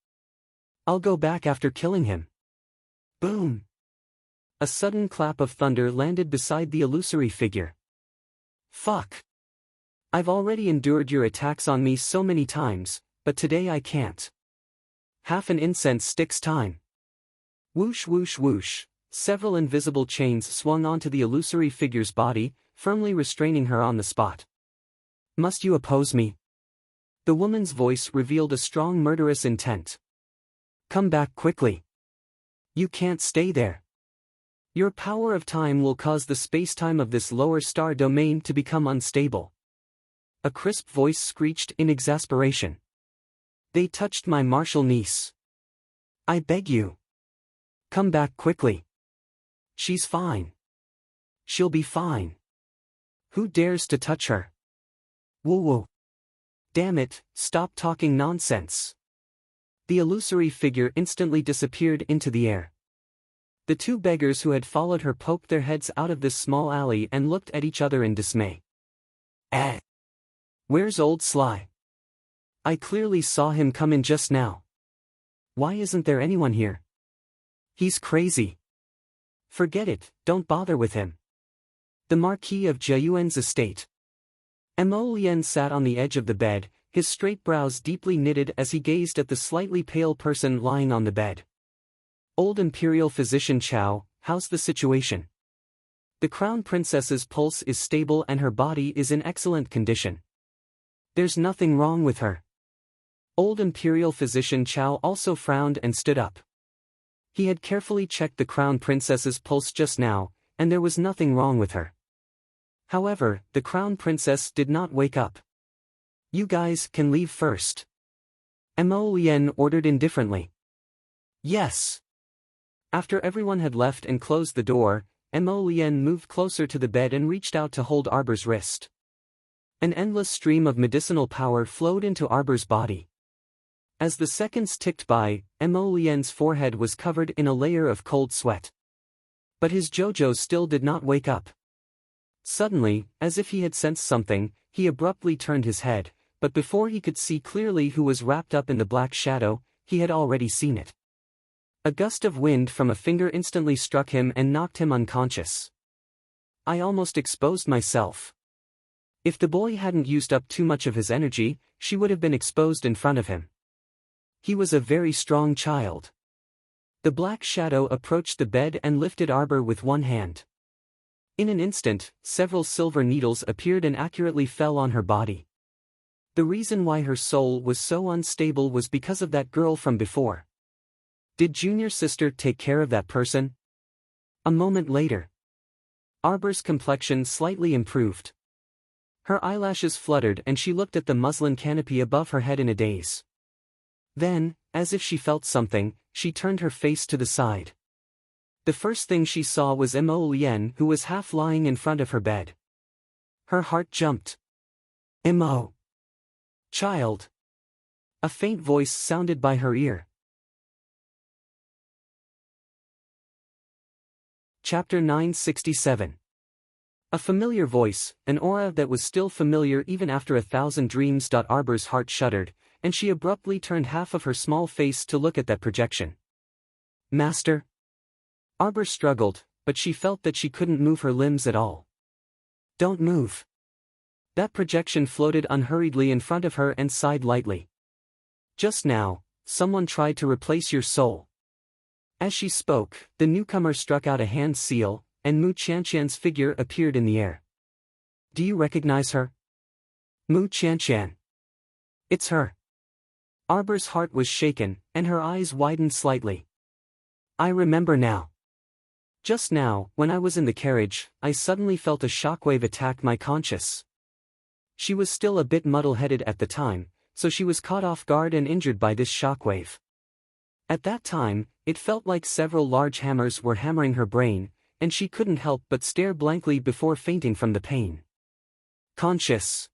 Speaker 1: I'll go back after killing him. Boom! A sudden clap of thunder landed beside the illusory figure. Fuck! I've already endured your attacks on me so many times, but today I can't. Half an incense stick's time. Whoosh whoosh whoosh, several invisible chains swung onto the illusory figure's body, firmly restraining her on the spot. Must you oppose me? The woman's voice revealed a strong murderous intent. Come back quickly. You can't stay there. Your power of time will cause the space-time of this lower star domain to become unstable. A crisp voice screeched in exasperation. They touched my martial niece. I beg you. Come back quickly. She's fine. She'll be fine. Who dares to touch her? Woo woo. Damn it, stop talking nonsense. The illusory figure instantly disappeared into the air. The two beggars who had followed her poked their heads out of this small alley and looked at each other in dismay. Where's old Sly? I clearly saw him come in just now. Why isn't there anyone here? He's crazy. Forget it, don't bother with him. The Marquis of Jiayuan's estate. Mo Lien sat on the edge of the bed, his straight brows deeply knitted as he gazed at the slightly pale person lying on the bed. Old Imperial Physician Chow, how's the situation? The Crown Princess's pulse is stable and her body is in excellent condition. There's nothing wrong with her. Old Imperial Physician Chow also frowned and stood up. He had carefully checked the Crown Princess's pulse just now, and there was nothing wrong with her. However, the Crown Princess did not wake up. You guys can leave first. Mo Lien ordered indifferently. Yes. After everyone had left and closed the door, Mo Lien moved closer to the bed and reached out to hold Arbor's wrist. An endless stream of medicinal power flowed into Arbor's body. As the seconds ticked by, Mo Lien's forehead was covered in a layer of cold sweat. But his Jojo still did not wake up. Suddenly, as if he had sensed something, he abruptly turned his head, but before he could see clearly who was wrapped up in the black shadow, he had already seen it. A gust of wind from a finger instantly struck him and knocked him unconscious. I almost exposed myself. If the boy hadn't used up too much of his energy, she would have been exposed in front of him. He was a very strong child. The black shadow approached the bed and lifted Arbor with one hand. In an instant, several silver needles appeared and accurately fell on her body. The reason why her soul was so unstable was because of that girl from before. Did Junior Sister take care of that person? A moment later. Arbor's complexion slightly improved. Her eyelashes fluttered and she looked at the muslin canopy above her head in a daze. Then, as if she felt something, she turned her face to the side. The first thing she saw was Mo Lien, who was half lying in front of her bed. Her heart jumped. Mo. Child. A faint voice sounded by her ear. Chapter 967. A familiar voice, an aura that was still familiar even after 1,000 dreams. Arbor's heart shuddered, and she abruptly turned half of her small face to look at that projection. Master? Arbor struggled, but she felt that she couldn't move her limbs at all. Don't move. That projection floated unhurriedly in front of her and sighed lightly. Just now, someone tried to replace your soul. As she spoke, the newcomer struck out a hand seal, and Mu Qianqian's figure appeared in the air. Do you recognize her? Mu Qianqian. It's her. Arbor's heart was shaken, and her eyes widened slightly. I remember now. Just now, when I was in the carriage, I suddenly felt a shockwave attack my conscience. She was still a bit muddle-headed at the time, so she was caught off guard and injured by this shockwave. At that time, it felt like several large hammers were hammering her brain, and she couldn't help but stare blankly before fainting from the pain. Conscious.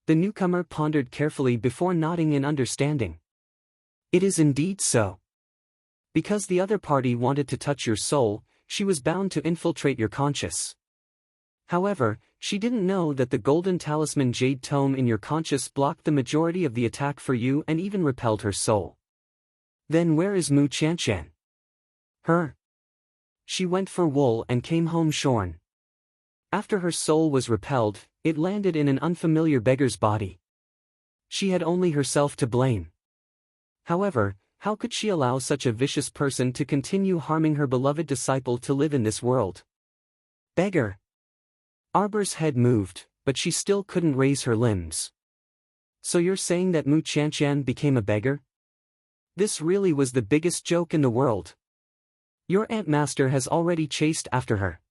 Speaker 1: The newcomer pondered carefully before nodding in understanding. It is indeed so. Because the other party wanted to touch your soul, she was bound to infiltrate your conscious. However, she didn't know that the golden talisman jade tome in your conscious blocked the majority of the attack for you and even repelled her soul. Then where is Mu Qianshan? Her. She went for wool and came home shorn. After her soul was repelled, it landed in an unfamiliar beggar's body. She had only herself to blame. However, how could she allow such a vicious person to continue harming her beloved disciple to live in this world? Beggar. Arbor's head moved, but she still couldn't raise her limbs. So you're saying that Mu Qianshan became a beggar? This really was the biggest joke in the world. Your Ant Master has already chased after her.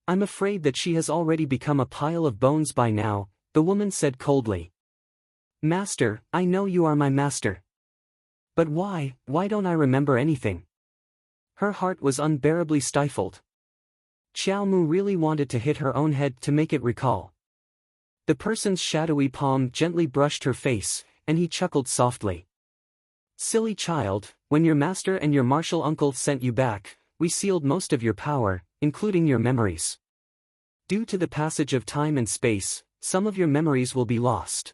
Speaker 1: I'm afraid that she has already become a pile of bones by now, the woman said coldly. Master, I know you are my master. But why don't I remember anything? Her heart was unbearably stifled. Xiao Mu really wanted to hit her own head to make it recall. The person's shadowy palm gently brushed her face, and he chuckled softly. Silly child, when your master and your martial uncle sent you back, we sealed most of your power, including your memories. Due to the passage of time and space, some of your memories will be lost.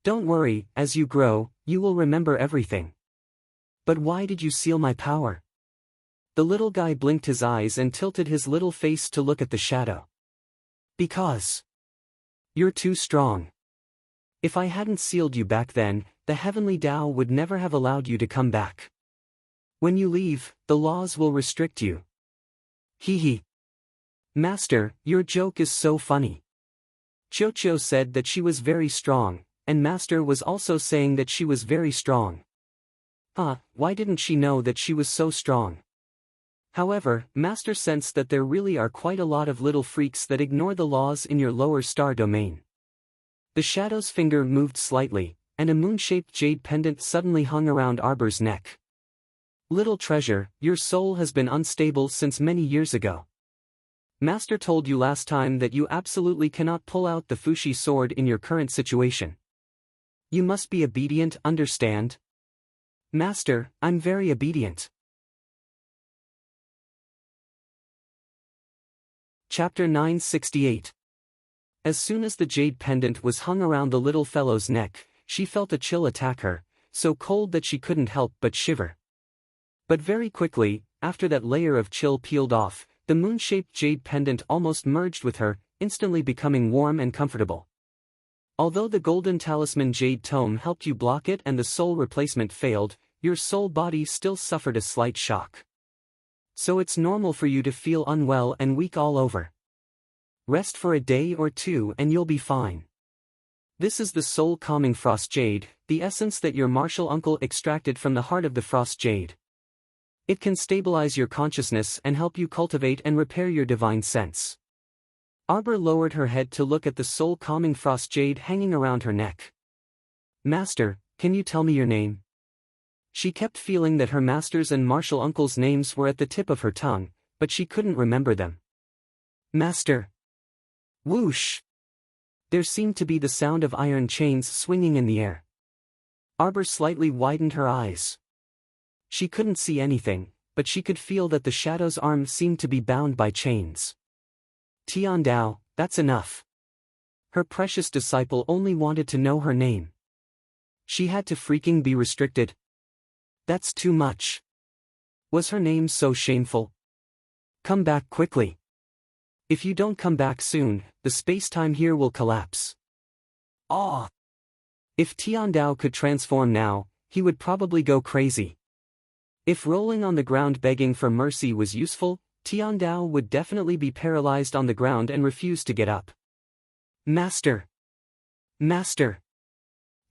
Speaker 1: Don't worry, as you grow, you will remember everything. But why did you seal my power? The little guy blinked his eyes and tilted his little face to look at the shadow. Because you're too strong. If I hadn't sealed you back then, the heavenly Tao would never have allowed you to come back. When you leave, the laws will restrict you. Hee hee. Master, your joke is so funny. Qiuqiu said that she was very strong, and Master was also saying that she was very strong. Why didn't she know that she was so strong? However, Master sensed that there really are quite a lot of little freaks that ignore the laws in your lower star domain. The shadow's finger moved slightly, and a moon-shaped jade pendant suddenly hung around Arbor's neck. Little treasure, your soul has been unstable since many years ago. Master told you last time that you absolutely cannot pull out the Fushi sword in your current situation. You must be obedient, understand? Master, I'm very obedient. Chapter 968. As soon as the jade pendant was hung around the little fellow's neck, she felt a chill attack her, so cold that she couldn't help but shiver. But very quickly, after that layer of chill peeled off, the moon-shaped jade pendant almost merged with her, instantly becoming warm and comfortable. Although the golden talisman jade tome helped you block it and the soul replacement failed, your soul body still suffered a slight shock. So it's normal for you to feel unwell and weak all over. Rest for a day or two and you'll be fine. This is the soul-calming frost jade, the essence that your martial uncle extracted from the heart of the frost jade. It can stabilize your consciousness and help you cultivate and repair your divine sense. Arbor lowered her head to look at the soul-calming frost jade hanging around her neck. Master, can you tell me your name? She kept feeling that her master's and martial uncle's names were at the tip of her tongue, but she couldn't remember them. Master. Whoosh. There seemed to be the sound of iron chains swinging in the air. Arbor slightly widened her eyes. She couldn't see anything, but she could feel that the shadow's arm seemed to be bound by chains. Tiandao, that's enough. Her precious disciple only wanted to know her name. She had to freaking be restricted. That's too much. Was her name so shameful? Come back quickly. If you don't come back soon, the space-time here will collapse. Ah! If Tiandao could transform now, he would probably go crazy. If rolling on the ground begging for mercy was useful, Tiandao would definitely be paralyzed on the ground and refuse to get up. Master! Master!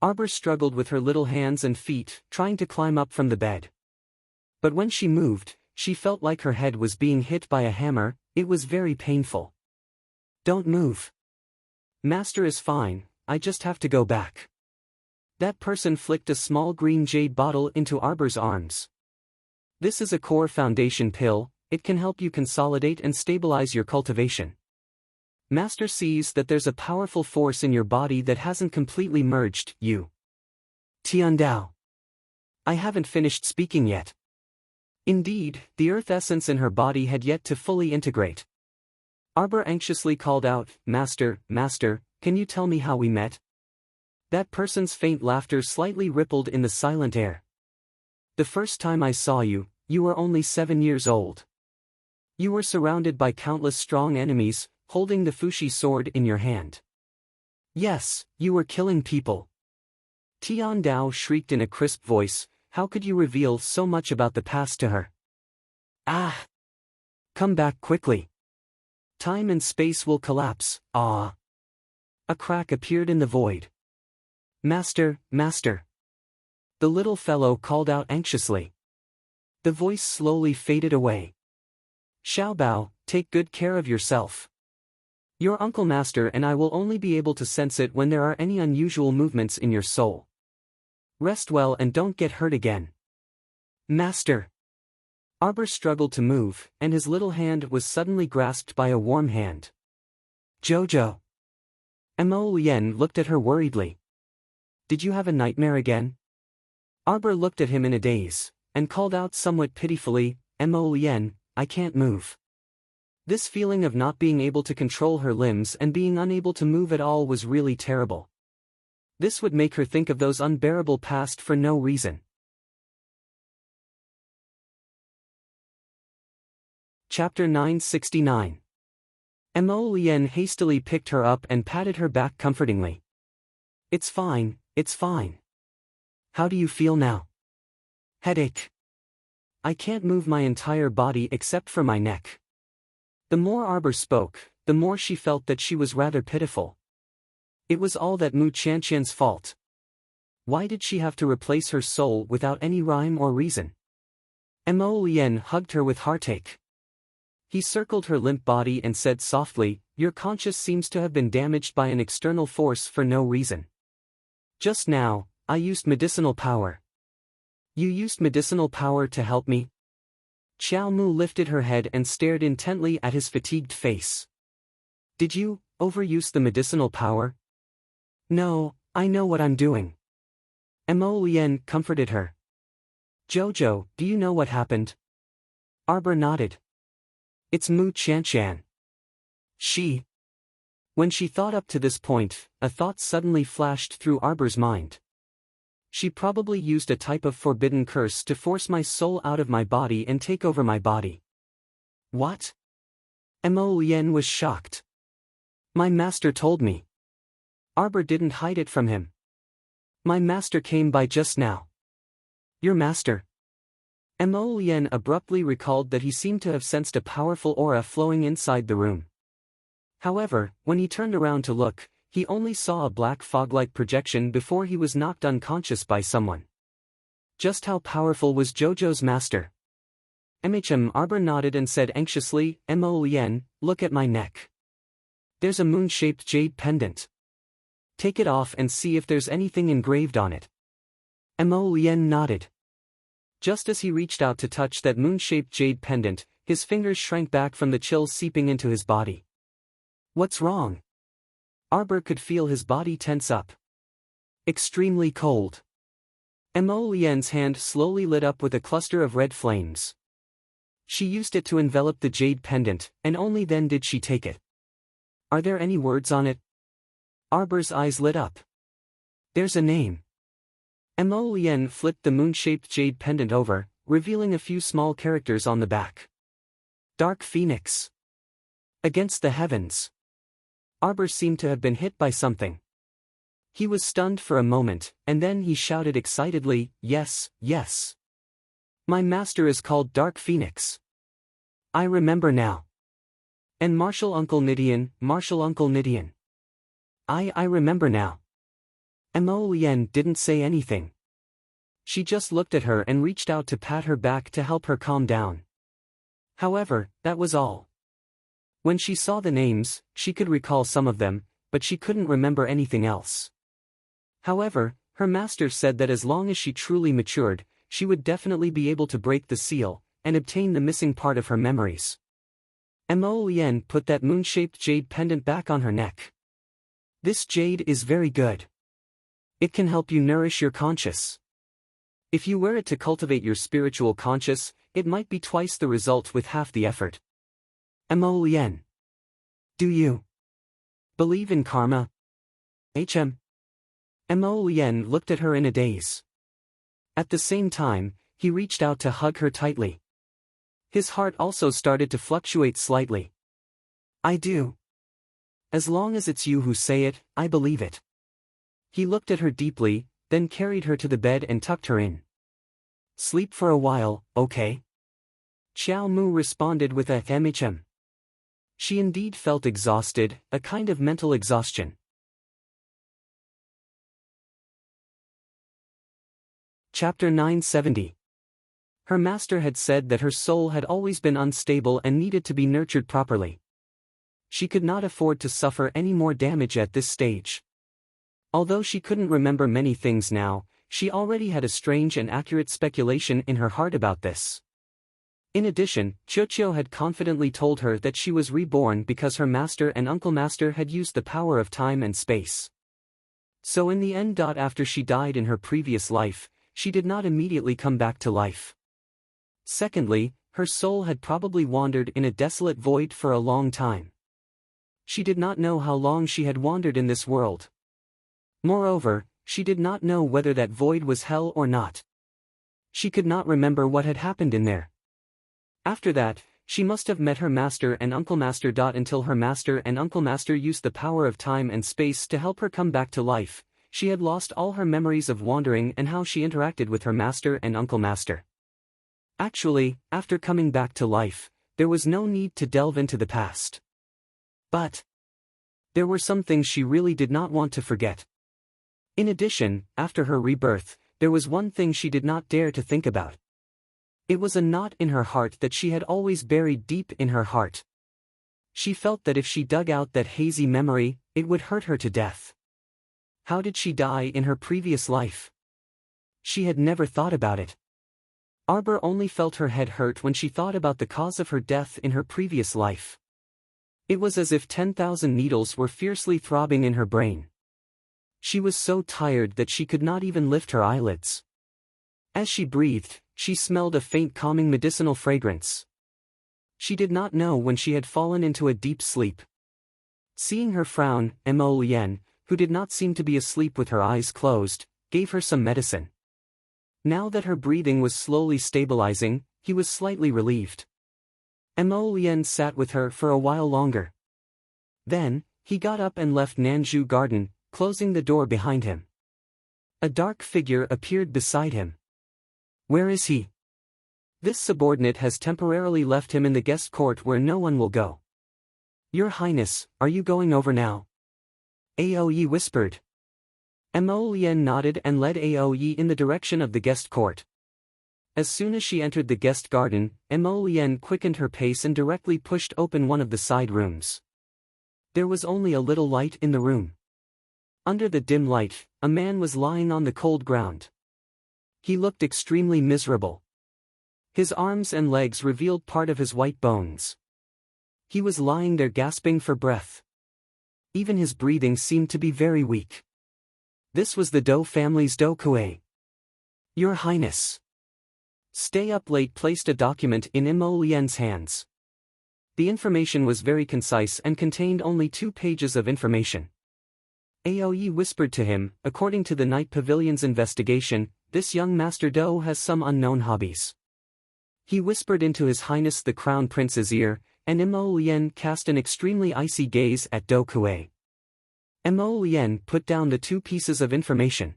Speaker 1: Arbor struggled with her little hands and feet, trying to climb up from the bed. But when she moved, she felt like her head was being hit by a hammer. It was very painful. Don't move. Master is fine, I just have to go back. That person flicked a small green jade bottle into Arbor's arms. This is a core foundation pill, it can help you consolidate and stabilize your cultivation. Master sees that there's a powerful force in your body that hasn't completely merged, you. Tiandao. I haven't finished speaking yet. Indeed, the earth essence in her body had yet to fully integrate. Arbor anxiously called out, Master, Master, can you tell me how we met? That person's faint laughter slightly rippled in the silent air. The first time I saw you, you were only 7 years old. You were surrounded by countless strong enemies, holding the Fushi sword in your hand. Yes, you were killing people. Tian Dao shrieked in a crisp voice, how could you reveal so much about the past to her? Ah! Come back quickly. Time and space will collapse, ah! A crack appeared in the void. Master, Master. The little fellow called out anxiously. The voice slowly faded away. Xiaobao, take good care of yourself. Your Uncle Master and I will only be able to sense it when there are any unusual movements in your soul. Rest well and don't get hurt again. Master. Arbor struggled to move, and his little hand was suddenly grasped by a warm hand. Jojo. Mo Lien looked at her worriedly. Did you have a nightmare again? Arbor looked at him in a daze, and called out somewhat pitifully, Mo Lien, I can't move. This feeling of not being able to control her limbs and being unable to move at all was really terrible. This would make her think of those unbearable past for no reason. Chapter 969. Mo Lien hastily picked her up and patted her back comfortingly. It's fine, it's fine. How do you feel now? Headache. I can't move my entire body except for my neck. The more Arbor spoke, the more she felt that she was rather pitiful. It was all that Mu Qianqian's fault. Why did she have to replace her soul without any rhyme or reason? Mo Lien hugged her with heartache. He circled her limp body and said softly, your conscience seems to have been damaged by an external force for no reason. Just now, I used medicinal power. You used medicinal power to help me? Xiao Mu lifted her head and stared intently at his fatigued face. Did you overuse the medicinal power? No, I know what I'm doing. Mo Lien comforted her. Jojo, do you know what happened? Arbor nodded. It's Mu Qianqian. She. When she thought up to this point, a thought suddenly flashed through Arbor's mind. She probably used a type of forbidden curse to force my soul out of my body and take over my body. What? Mo Lien was shocked. My master told me. Arbor didn't hide it from him. My master came by just now. Your master? Mo Lien abruptly recalled that he seemed to have sensed a powerful aura flowing inside the room. However, when he turned around to look, he only saw a black fog-like projection before he was knocked unconscious by someone. Just how powerful was Jojo's master? Arbor nodded and said anxiously, Mo Lien, look at my neck. There's a moon-shaped jade pendant. Take it off and see if there's anything engraved on it. Mo Lien nodded. Just as he reached out to touch that moon-shaped jade pendant, his fingers shrank back from the chill seeping into his body. What's wrong? Arbor could feel his body tense up. Extremely cold. Mo Lien's hand slowly lit up with a cluster of red flames. She used it to envelop the jade pendant, and only then did she take it. Are there any words on it? Arbor's eyes lit up. There's a name. Mo Lien flipped the moon-shaped jade pendant over, revealing a few small characters on the back. Dark Phoenix. Against the heavens. Arbor seemed to have been hit by something. He was stunned for a moment, and then he shouted excitedly, yes, yes. My master is called Dark Phoenix. I remember now. And Martial Uncle Nidian, Martial Uncle Nidian. I remember now. Mo Lien didn't say anything. She just looked at her and reached out to pat her back to help her calm down. However, that was all. When she saw the names, she could recall some of them, but she couldn't remember anything else. However, her master said that as long as she truly matured, she would definitely be able to break the seal, and obtain the missing part of her memories. Mo Lien put that moon-shaped jade pendant back on her neck. This jade is very good. It can help you nourish your conscious. If you wear it to cultivate your spiritual conscious, it might be twice the result with half the effort. Mo Lien. Do you believe in karma? Mo Lien looked at her in a daze. At the same time, he reached out to hug her tightly. His heart also started to fluctuate slightly. I do. As long as it's you who say it, I believe it. He looked at her deeply, then carried her to the bed and tucked her in. Sleep for a while, okay? Xiao Mu responded with a "Hm." She indeed felt exhausted, a kind of mental exhaustion. Chapter 970. Her master had said that her soul had always been unstable and needed to be nurtured properly. She could not afford to suffer any more damage at this stage. Although she couldn't remember many things now, she already had a strange and accurate speculation in her heart about this. In addition, Qiuqiu had confidently told her that she was reborn because her master and uncle master had used the power of time and space. So in the end, after she died in her previous life, she did not immediately come back to life. Secondly, her soul had probably wandered in a desolate void for a long time. She did not know how long she had wandered in this world. Moreover, she did not know whether that void was hell or not. She could not remember what had happened in there. After that, she must have met her master and uncle master. Until her master and uncle master used the power of time and space to help her come back to life, she had lost all her memories of wandering and how she interacted with her master and uncle master. Actually, after coming back to life, there was no need to delve into the past. But there were some things she really did not want to forget. In addition, after her rebirth, there was one thing she did not dare to think about. It was a knot in her heart that she had always buried deep in her heart. She felt that if she dug out that hazy memory, it would hurt her to death. How did she die in her previous life? She had never thought about it. Arbor only felt her head hurt when she thought about the cause of her death in her previous life. It was as if 10,000 needles were fiercely throbbing in her brain. She was so tired that she could not even lift her eyelids. As she breathed, she smelled a faint calming medicinal fragrance. She did not know when she had fallen into a deep sleep. Seeing her frown, Mo Lien, who did not seem to be asleep with her eyes closed, gave her some medicine. Now that her breathing was slowly stabilizing, he was slightly relieved. Mo Lien sat with her for a while longer. Then, he got up and left Nanju Garden, closing the door behind him. A dark figure appeared beside him. Where is he? This subordinate has temporarily left him in the guest court where no one will go. Your Highness, are you going over now? Aoye whispered. Mo Lien nodded and led Aoye in the direction of the guest court. As soon as she entered the guest garden, Mo Lien quickened her pace and directly pushed open one of the side rooms. There was only a little light in the room. Under the dim light, a man was lying on the cold ground. He looked extremely miserable. His arms and legs revealed part of his white bones. He was lying there gasping for breath. Even his breathing seemed to be very weak. This was the Dou family's Dou Kuei. Your Highness. Stay Up Late placed a document in Mo Lien's hands. The information was very concise and contained only 2 pages of information. Aoye whispered to him, according to the Night Pavilion's investigation, this young Master Dou has some unknown hobbies. He whispered into His Highness the Crown Prince's ear, and Mo Lien cast an extremely icy gaze at Dou Kuei. Mo Lien put down the 2 pieces of information.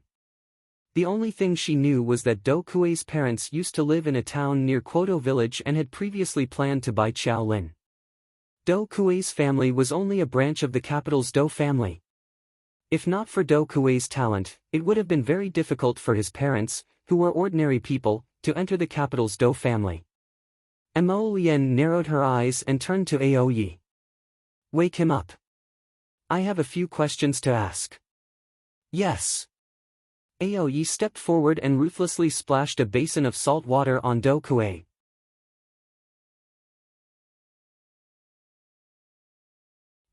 Speaker 1: The only thing she knew was that Dou Kuei's parents used to live in a town near Quoto village and had previously planned to buy Qiaolin. Dou Kuei's family was only a branch of the capital's Dou family. If not for Dou Kuei's talent, it would have been very difficult for his parents, who were ordinary people, to enter the capital's Dou family. Mo Lien narrowed her eyes and turned to Aoye. Wake him up. I have a few questions to ask. Yes. Aoye stepped forward and ruthlessly splashed a basin of salt water on Dou Kuei.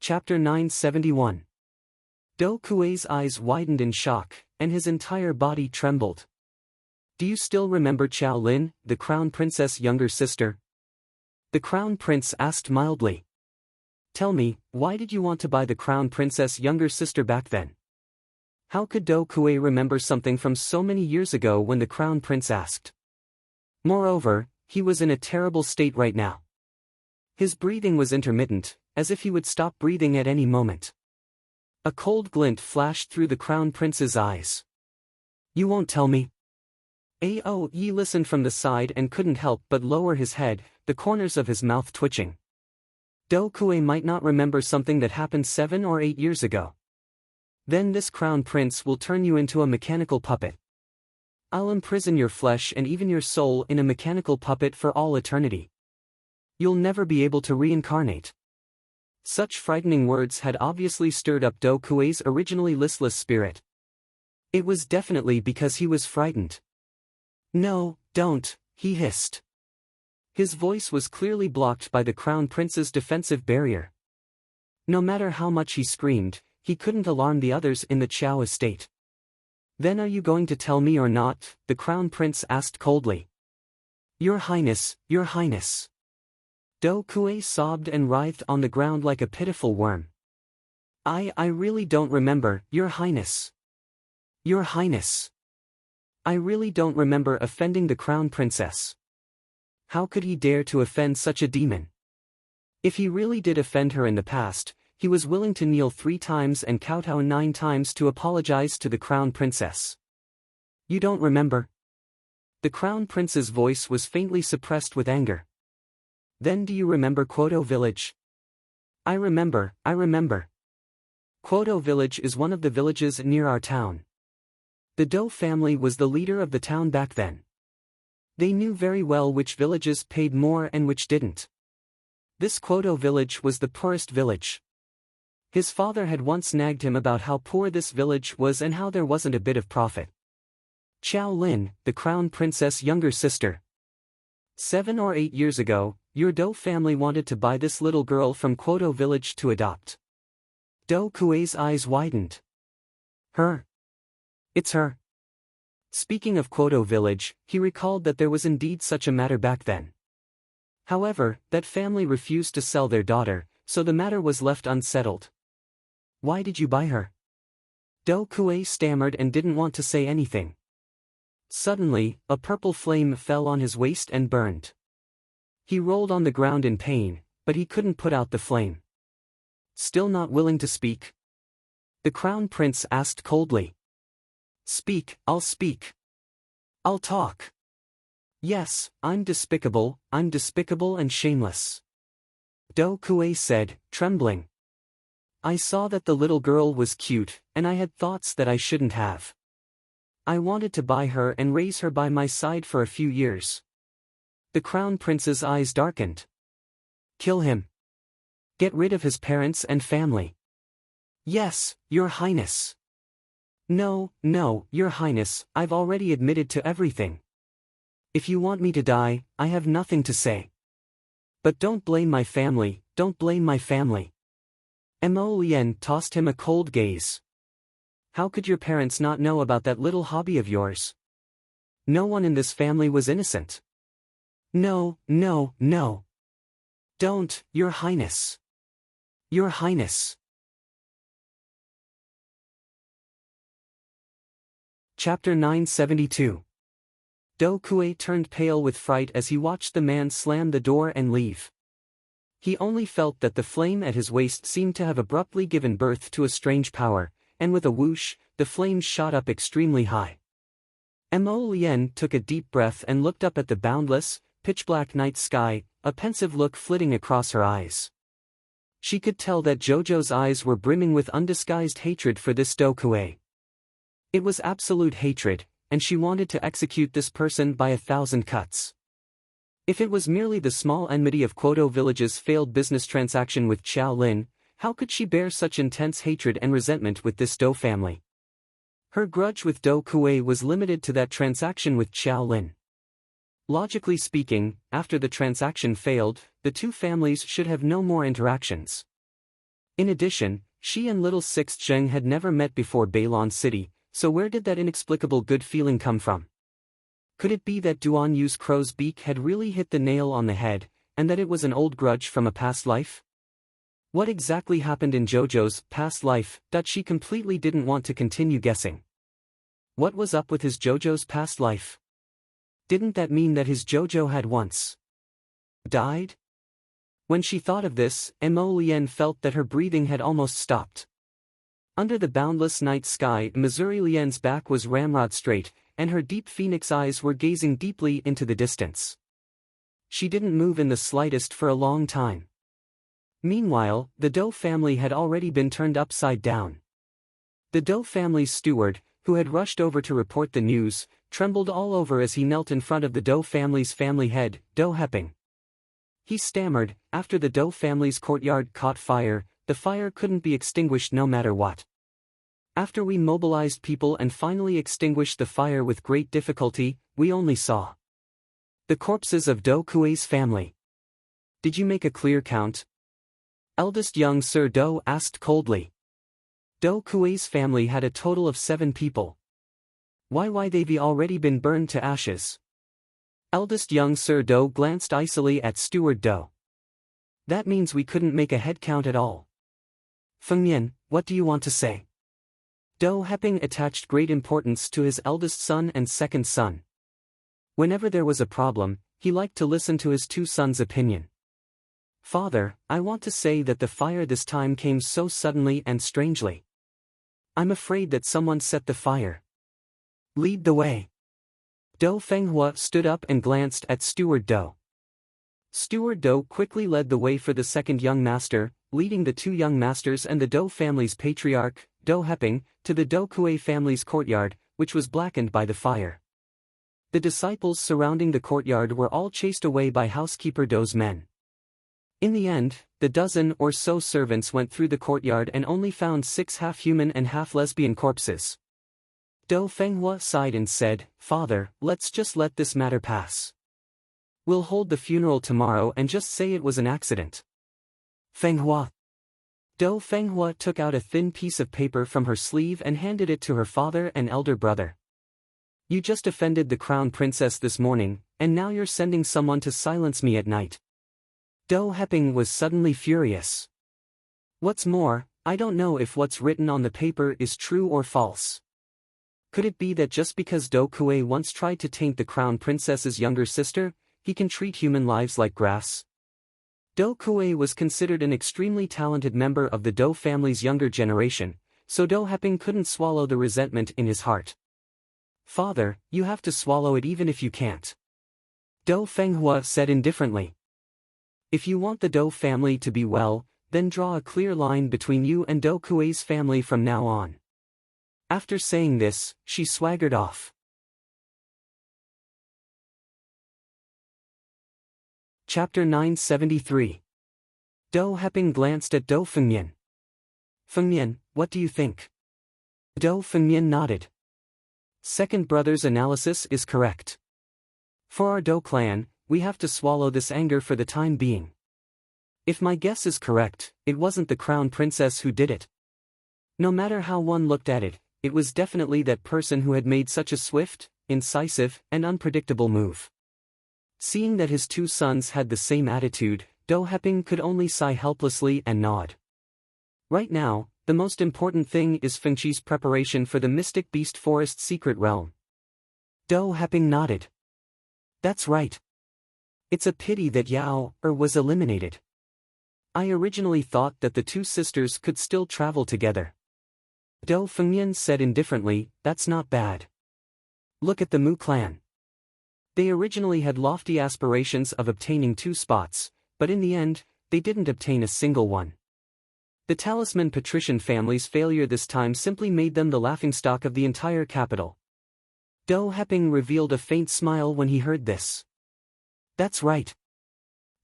Speaker 1: Chapter 971. Do Kuei's eyes widened in shock, and his entire body trembled. Do you still remember Chao Lin, the Crown Princess' younger sister? The Crown Prince asked mildly. Tell me, why did you want to buy the Crown Princess' younger sister back then? How could Do Kuei remember something from so many years ago when the Crown Prince asked? Moreover, he was in a terrible state right now. His breathing was intermittent, as if he would stop breathing at any moment. A cold glint flashed through the Crown Prince's eyes. You won't tell me? Aoe listened from the side and couldn't help but lower his head, the corners of his mouth twitching. Do Kuei might not remember something that happened 7 or 8 years ago. Then this Crown Prince will turn you into a mechanical puppet. I'll imprison your flesh and even your soul in a mechanical puppet for all eternity. You'll never be able to reincarnate. Such frightening words had obviously stirred up Do Kuei's originally listless spirit. It was definitely because he was frightened. No, don't, he hissed. His voice was clearly blocked by the Crown Prince's defensive barrier. No matter how much he screamed, he couldn't alarm the others in the Chao estate. Then are you going to tell me or not? The Crown Prince asked coldly. Your Highness, Your Highness. Do Kuei sobbed and writhed on the ground like a pitiful worm. I really don't remember, Your Highness. Your Highness. I really don't remember offending the Crown Princess. How could he dare to offend such a demon? If he really did offend her in the past, he was willing to kneel 3 times and kowtow 9 times to apologize to the Crown Princess. You don't remember? The Crown Prince's voice was faintly suppressed with anger. Then do you remember Quoto Village? I remember. Quoto Village is one of the villages near our town. The Do family was the leader of the town back then. They knew very well which villages paid more and which didn't. This Quoto village was the poorest village. His father had once nagged him about how poor this village was and how there wasn't a bit of profit. Chao Lin, the Crown Princess' younger sister. 7 or 8 years ago, your Do family wanted to buy this little girl from Quoto village to adopt. Do Kuei's eyes widened. Her? It's her. Speaking of Quoto village, he recalled that there was indeed such a matter back then. However, that family refused to sell their daughter, so the matter was left unsettled. Why did you buy her? Do Kuei stammered and didn't want to say anything. Suddenly, a purple flame fell on his waist and burned. He rolled on the ground in pain, but he couldn't put out the flame. Still not willing to speak? The Crown Prince asked coldly. Speak, I'll speak. I'll talk. Yes, I'm despicable and shameless. Do Kuei said, trembling. I saw that the little girl was cute, and I had thoughts that I shouldn't have. I wanted to buy her and raise her by my side for a few years. The Crown Prince's eyes darkened. Kill him. Get rid of his parents and family. Yes, Your Highness. No, Your Highness, I've already admitted to everything. If you want me to die, I have nothing to say. But don't blame my family, don't blame my family. Mo Lien tossed him a cold gaze. How could your parents not know about that little hobby of yours? No one in this family was innocent. No. Don't, Your Highness. Your Highness. Chapter 972. Do Kuei turned pale with fright as he watched the man slam the door and leave. He only felt that the flame at his waist seemed to have abruptly given birth to a strange power, and with a whoosh, the flames shot up extremely high. Mo Lien took a deep breath and looked up at the boundless, pitch-black night sky, a pensive look flitting across her eyes. She could tell that Jojo's eyes were brimming with undisguised hatred for this Do Kuei. It was absolute hatred, and she wanted to execute this person by 1,000 cuts. If it was merely the small enmity of Quoto Village's failed business transaction with Chao Lin, how could she bear such intense hatred and resentment with this Do family? Her grudge with Do Kuei was limited to that transaction with Chao Lin. Logically speaking, after the transaction failed, the two families should have no more interactions. In addition, she and little Sixth Zheng had never met before Bailon City, so where did that inexplicable good feeling come from? Could it be that Duan Yu's crow's beak had really hit the nail on the head, and that it was an old grudge from a past life? What exactly happened in Jojo's past life that she completely didn't want to continue guessing? What was up with his Jojo's past life? Didn't that mean that his Jojo had once died? When she thought of this, Mo Lien felt that her breathing had almost stopped. Under the boundless night sky, Missouri Lien's back was ramrod straight, and her deep phoenix eyes were gazing deeply into the distance. She didn't move in the slightest for a long time. Meanwhile, the Dou family had already been turned upside down. The Dou family's steward, who had rushed over to report the news, trembled all over as he knelt in front of the Dou family's family head, Dou Heping. He stammered, after the Dou family's courtyard caught fire, the fire couldn't be extinguished no matter what. After we mobilized people and finally extinguished the fire with great difficulty, we only saw the corpses of Dou Kuei's family. Did you make a clear count? Eldest young Sir Dou asked coldly. Dou Kuei's family had a total of 7 people. Why they've already been burned to ashes? Eldest young Sir Dou glanced icily at Steward Dou. That means we couldn't make a head count at all. Fengmian, what do you want to say? Dou Heping attached great importance to his eldest son and second son. Whenever there was a problem, he liked to listen to his 2 sons' opinion. Father, I want to say that the fire this time came so suddenly and strangely. I'm afraid that someone set the fire. Lead the way. Dou Fenghua stood up and glanced at Steward Dou. Steward Dou quickly led the way for the second young master, leading the 2 young masters and the Dou family's patriarch, Dou Heping, to the Dou Kuei family's courtyard, which was blackened by the fire. The disciples surrounding the courtyard were all chased away by housekeeper Dou's men. In the end, the dozen or so servants went through the courtyard and only found 6 half-human and half-lesbian corpses. Dou Fenghua sighed and said, Father, let's just let this matter pass. We'll hold the funeral tomorrow and just say it was an accident. Fenghua. Dou Fenghua took out a thin piece of paper from her sleeve and handed it to her father and elder brother. You just offended the crown princess this morning, and now you're sending someone to silence me at night. Dou Heping was suddenly furious. What's more, I don't know if what's written on the paper is true or false. Could it be that just because Dou Kuei once tried to taint the crown princess's younger sister, he can treat human lives like grass? Dou Kuei was considered an extremely talented member of the Dou family's younger generation, so Dou Heping couldn't swallow the resentment in his heart. Father, you have to swallow it even if you can't. Dou Fenghua said indifferently. If you want the Dou family to be well, then draw a clear line between you and Dou Kuei's family from now on. After saying this, she swaggered off. Chapter 973. Dou Heping glanced at Dou Fengmian. Fengmian, what do you think? Dou Fengmian nodded. Second brother's analysis is correct. For our Dou clan, we have to swallow this anger for the time being. If my guess is correct, it wasn't the crown princess who did it. No matter how one looked at it, it was definitely that person who had made such a swift, incisive, and unpredictable move. Seeing that his 2 sons had the same attitude, Dou Heping could only sigh helplessly and nod. Right now, the most important thing is Fengqi's preparation for the Mystic Beast Forest secret realm. Dou Heping nodded. That's right. It's a pity that Yao was eliminated. I originally thought that the 2 sisters could still travel together. Dou Fengmian said indifferently, that's not bad. Look at the Mu clan. They originally had lofty aspirations of obtaining 2 spots, but in the end, they didn't obtain a single one. The talisman patrician family's failure this time simply made them the laughingstock of the entire capital. Dou Heping revealed a faint smile when he heard this. That's right.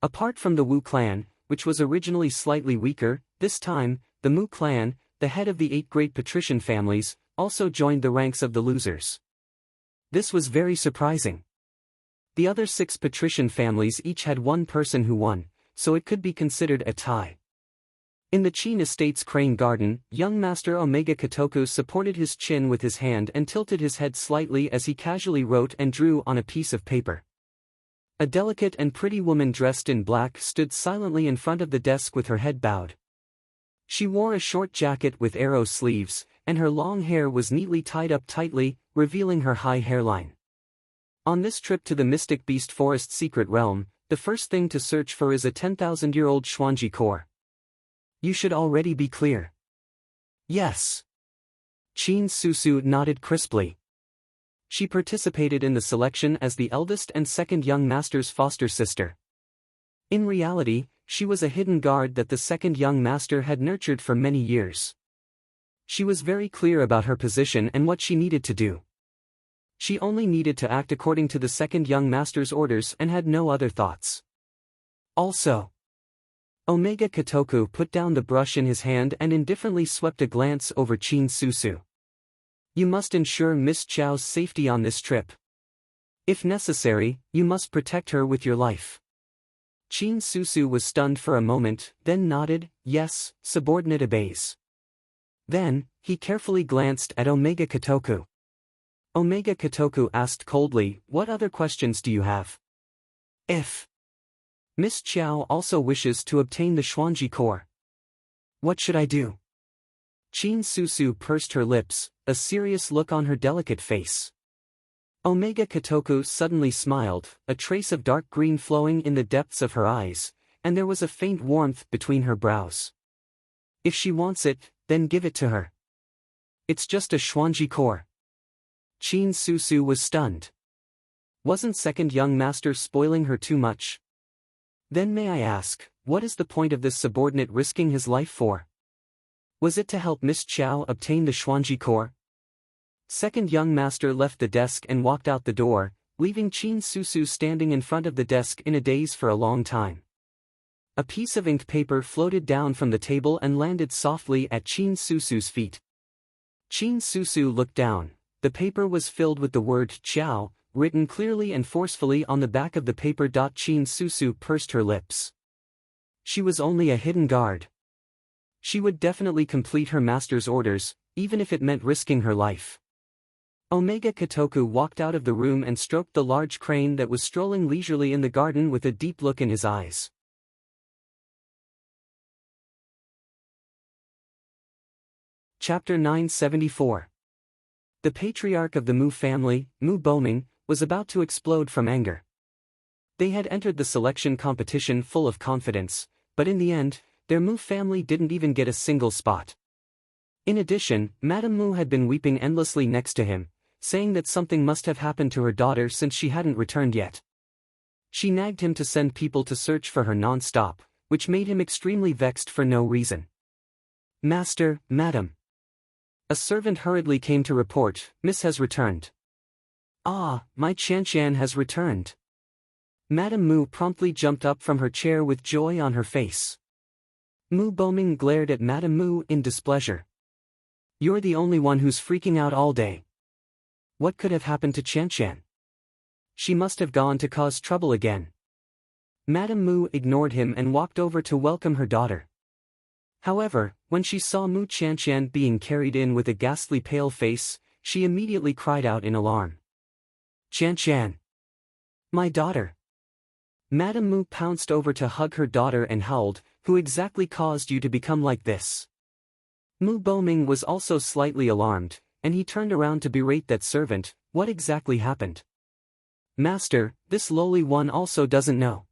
Speaker 1: Apart from the Wu clan, which was originally slightly weaker, this time, the Mu clan, the head of the 8 great patrician families, also joined the ranks of the losers. This was very surprising. The other 6 patrician families each had 1 person who won, so it could be considered a tie. In the Qin Estate's crane garden, young Master Omega Kotoku supported his chin with his hand and tilted his head slightly as he casually wrote and drew on a piece of paper. A delicate and pretty woman dressed in black stood silently in front of the desk with her head bowed. She wore a short jacket with arrow sleeves, and her long hair was neatly tied up tightly, revealing her high hairline. On this trip to the Mystic Beast Forest secret realm, the first thing to search for is a 10,000-year-old Xuanji core. You should already be clear. Yes. Qin Susu nodded crisply. She participated in the selection as the eldest and second young master's foster sister. In reality, she was a hidden guard that the second young master had nurtured for many years. She was very clear about her position and what she needed to do. She only needed to act according to the second young master's orders and had no other thoughts. Also, Omega Kotoku put down the brush in his hand and indifferently swept a glance over Qin Susu. You must ensure Miss Chao's safety on this trip. If necessary, you must protect her with your life. Qin Susu was stunned for a moment, then nodded, yes, subordinate obeys. Then, he carefully glanced at Omega Kotoku. Omega Kotoku asked coldly, what other questions do you have? If Miss Chiao also wishes to obtain the Xuanji core, what should I do? Qin Susu pursed her lips, a serious look on her delicate face. Omega Kotoku suddenly smiled, a trace of dark green flowing in the depths of her eyes, and there was a faint warmth between her brows. If she wants it, then give it to her. It's just a Xuanji core. Qin Susu was stunned. Wasn't second young master spoiling her too much? Then may I ask, what is the point of this subordinate risking his life for? Was it to help Miss Chiao obtain the Xuanji core? Second young master left the desk and walked out the door, leaving Qin Susu standing in front of the desk in a daze for a long time. A piece of ink paper floated down from the table and landed softly at Qin Susu's feet. Qin Susu looked down. The paper was filled with the word Chiao, written clearly and forcefully on the back of the paper. Qin Susu pursed her lips. She was only a hidden guard. She would definitely complete her master's orders, even if it meant risking her life. Omega Kotoku walked out of the room and stroked the large crane that was strolling leisurely in the garden with a deep look in his eyes. Chapter 974. The patriarch of the Mu family, Mu Boming, was about to explode from anger. They had entered the selection competition full of confidence, but in the end, their Mu family didn't even get a single spot. In addition, Madame Mu had been weeping endlessly next to him, saying that something must have happened to her daughter since she hadn't returned yet. She nagged him to send people to search for her non-stop, which made him extremely vexed for no reason. Master, Madam. A servant hurriedly came to report, Miss has returned. Ah, my Qianshan has returned. Madame Mu promptly jumped up from her chair with joy on her face. Mu Boming glared at Madame Mu in displeasure. You're the only one who's freaking out all day. What could have happened to Qianshan? She must have gone to cause trouble again. Madame Mu ignored him and walked over to welcome her daughter. However, when she saw Mu Qianshan being carried in with a ghastly pale face, she immediately cried out in alarm. Qianshan! My daughter! Madame Mu pounced over to hug her daughter and howled, who exactly caused you to become like this? Mu Boming was also slightly alarmed, and he turned around to berate that servant, what exactly happened? Master, this lowly one also doesn't know.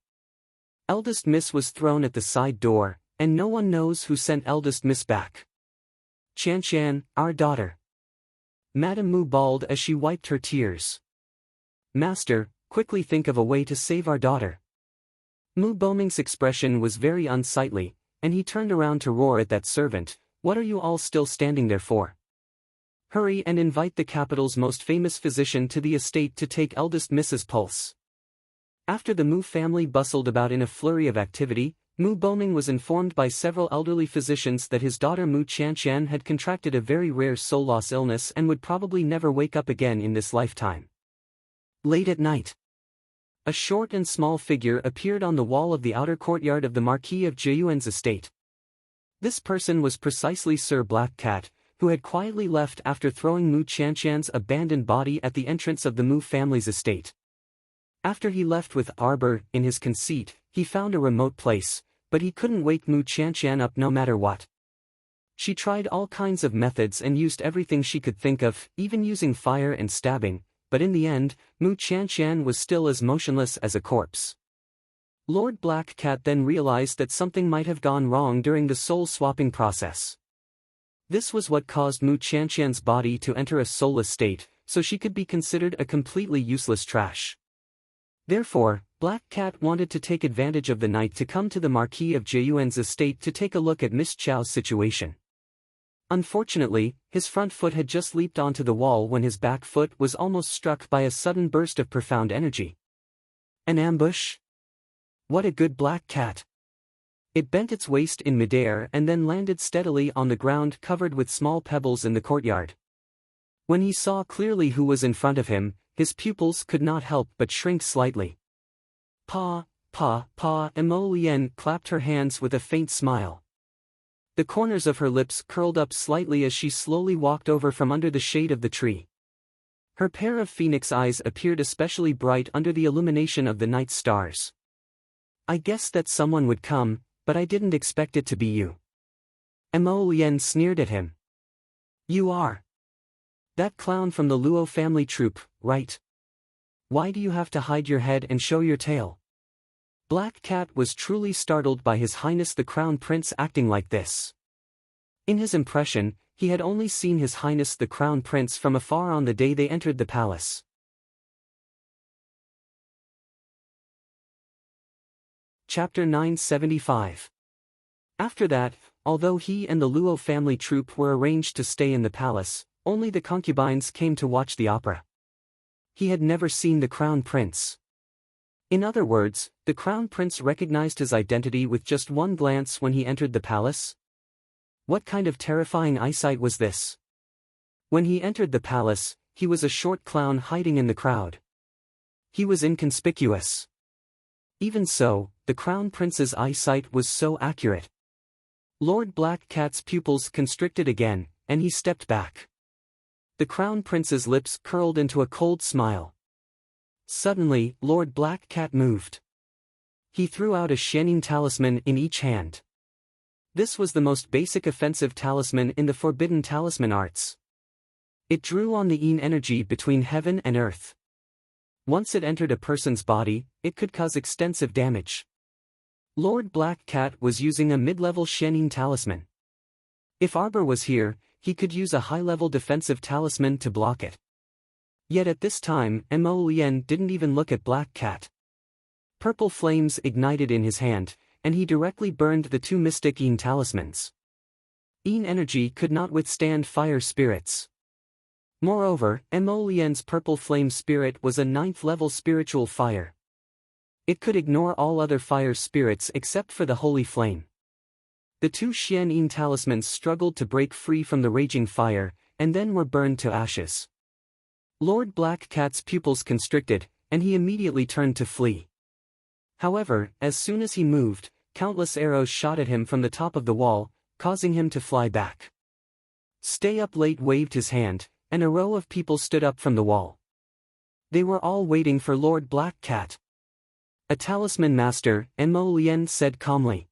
Speaker 1: Eldest Miss was thrown at the side door, and no one knows who sent Eldest Miss back. Qianshan, our daughter. Madame Mu bawled as she wiped her tears. Master, quickly think of a way to save our daughter. Mu Boming's expression was very unsightly, and he turned around to roar at that servant, what are you all still standing there for? Hurry and invite the capital's most famous physician to the estate to take eldest Miss's pulse. After the Mu family bustled about in a flurry of activity, Mu Boming was informed by several elderly physicians that his daughter Mu Qianshan had contracted a very rare soul loss illness and would probably never wake up again in this lifetime. Late at night, a short and small figure appeared on the wall of the outer courtyard of the Marquis of Jiyuan's estate. This person was precisely Sir Black Cat, who had quietly left after throwing Mu Chanshan's abandoned body at the entrance of the Mu family's estate. After he left with Arbor in his conceit, he found a remote place, but he couldn't wake Mu Chanshan up no matter what. She tried all kinds of methods and used everything she could think of, even using fire and stabbing, but in the end, Mu Chanshan was still as motionless as a corpse. Lord Black Cat then realized that something might have gone wrong during the soul-swapping process. This was what caused Mu Chanshan's body to enter a soulless state, so she could be considered a completely useless trash. Therefore, Black Cat wanted to take advantage of the night to come to the Marquis of Jiyuan's estate to take a look at Miss Chow's situation. Unfortunately, his front foot had just leaped onto the wall when his back foot was almost struck by a sudden burst of profound energy. An ambush? What a good Black Cat! It bent its waist in midair and then landed steadily on the ground covered with small pebbles in the courtyard. When he saw clearly who was in front of him, his pupils could not help but shrink slightly. Pa, pa, pa, Emolien clapped her hands with a faint smile. The corners of her lips curled up slightly as she slowly walked over from under the shade of the tree. Her pair of phoenix eyes appeared especially bright under the illumination of the night stars. I guessed that someone would come, but I didn't expect it to be you. Emolien sneered at him. You are that clown from the Luo family troupe, right? Why do you have to hide your head and show your tail? Black Cat was truly startled by His Highness the Crown Prince acting like this. In his impression, he had only seen His Highness the Crown Prince from afar on the day they entered the palace. Chapter 975. After that, although he and the Luo family troupe were arranged to stay in the palace, only the concubines came to watch the opera. He had never seen the Crown Prince. In other words, the Crown Prince recognized his identity with just one glance when he entered the palace. What kind of terrifying eyesight was this? When he entered the palace, he was a short clown hiding in the crowd. He was inconspicuous. Even so, the Crown Prince's eyesight was so accurate. Lord Black Cat's pupils constricted again, and he stepped back. The Crown Prince's lips curled into a cold smile. Suddenly, Lord Black Cat moved. He threw out a shining talisman in each hand. This was the most basic offensive talisman in the forbidden talisman arts. It drew on the yin energy between heaven and earth. Once it entered a person's body, it could cause extensive damage. Lord Black Cat was using a mid-level shining talisman. If Arbor was here, he could use a high-level defensive talisman to block it. Yet at this time, Emolien didn't even look at Black Cat. Purple flames ignited in his hand, and he directly burned the two mystic yin talismans. Yin energy could not withstand fire spirits. Moreover, Emolien's purple flame spirit was a 9th-level spiritual fire. It could ignore all other fire spirits except for the holy flame. The two Xian Yin talismans struggled to break free from the raging fire, and then were burned to ashes. Lord Black Cat's pupils constricted, and he immediately turned to flee. However, as soon as he moved, countless arrows shot at him from the top of the wall, causing him to fly back. Stay Up Late waved his hand, and a row of people stood up from the wall. They were all waiting for Lord Black Cat. A talisman master, Emolien said calmly.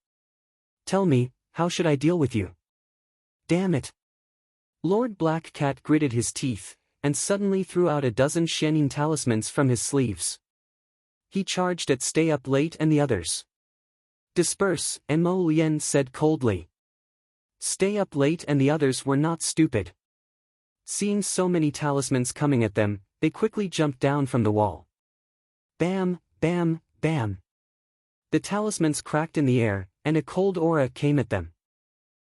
Speaker 1: Tell me, how should I deal with you? Damn it! Lord Black Cat gritted his teeth, and suddenly threw out a dozen shining talismans from his sleeves. He charged at Stay Up Late and the others. Disperse, Emolien said coldly. Stay Up Late and the others were not stupid. Seeing so many talismans coming at them, they quickly jumped down from the wall. Bam, bam, bam. The talismans cracked in the air, and a cold aura came at them.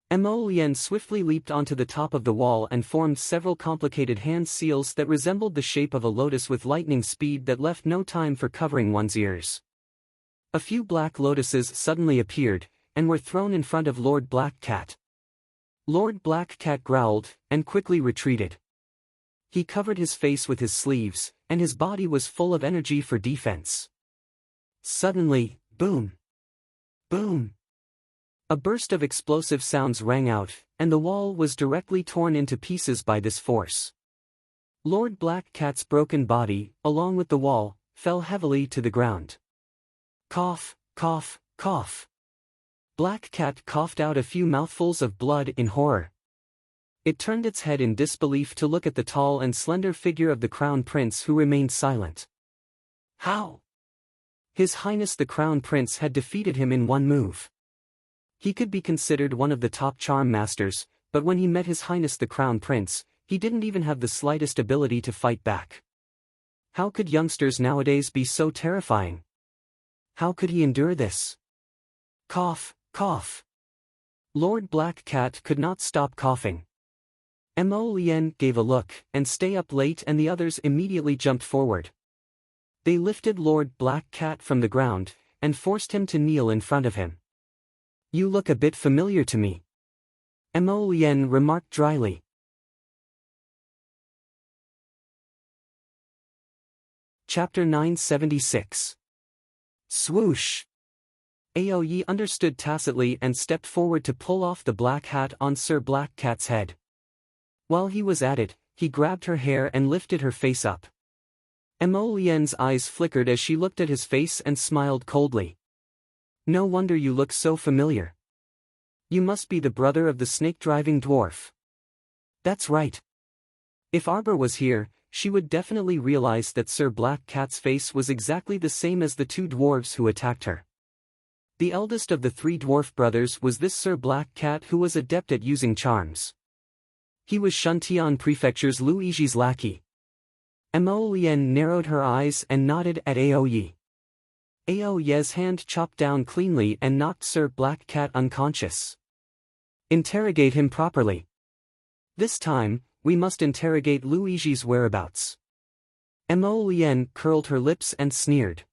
Speaker 1: Emolien swiftly leaped onto the top of the wall and formed several complicated hand seals that resembled the shape of a lotus with lightning speed that left no time for covering one's ears. A few black lotuses suddenly appeared, and were thrown in front of Lord Black Cat. Lord Black Cat growled, and quickly retreated. He covered his face with his sleeves, and his body was full of energy for defense. Suddenly, boom! Boom! A burst of explosive sounds rang out, and the wall was directly torn into pieces by this force. Lord Black Cat's broken body, along with the wall, fell heavily to the ground. Cough, cough, cough. Black Cat coughed out a few mouthfuls of blood in horror. It turned its head in disbelief to look at the tall and slender figure of the Crown Prince, who remained silent. How? His Highness the Crown Prince had defeated him in one move. He could be considered one of the top charm masters, but when he met His Highness the Crown Prince, he didn't even have the slightest ability to fight back. How could youngsters nowadays be so terrifying? How could he endure this? Cough, cough. Lord Black Cat could not stop coughing. Mo Lien gave a look, and stay up late and the others immediately jumped forward. They lifted Lord Black Cat from the ground, and forced him to kneel in front of him. You look a bit familiar to me. Mo Lien remarked dryly. Chapter 976. Swoosh. Aoye understood tacitly and stepped forward to pull off the black hat on Sir Black Cat's head. While he was at it, he grabbed her hair and lifted her face up. Mo Lien's eyes flickered as she looked at his face and smiled coldly. No wonder you look so familiar. You must be the brother of the snake-driving dwarf. That's right. If Arbor was here, she would definitely realize that Sir Black Cat's face was exactly the same as the two dwarves who attacked her. The eldest of the three dwarf brothers was this Sir Black Cat, who was adept at using charms. He was Shuntian Prefecture's Luigi's lackey. Mo Lien narrowed her eyes and nodded at Aoye. Aoye's hand chopped down cleanly and knocked Sir Black Cat unconscious. Interrogate him properly. This time, we must interrogate Luigi's whereabouts. Mo Lien curled her lips and sneered.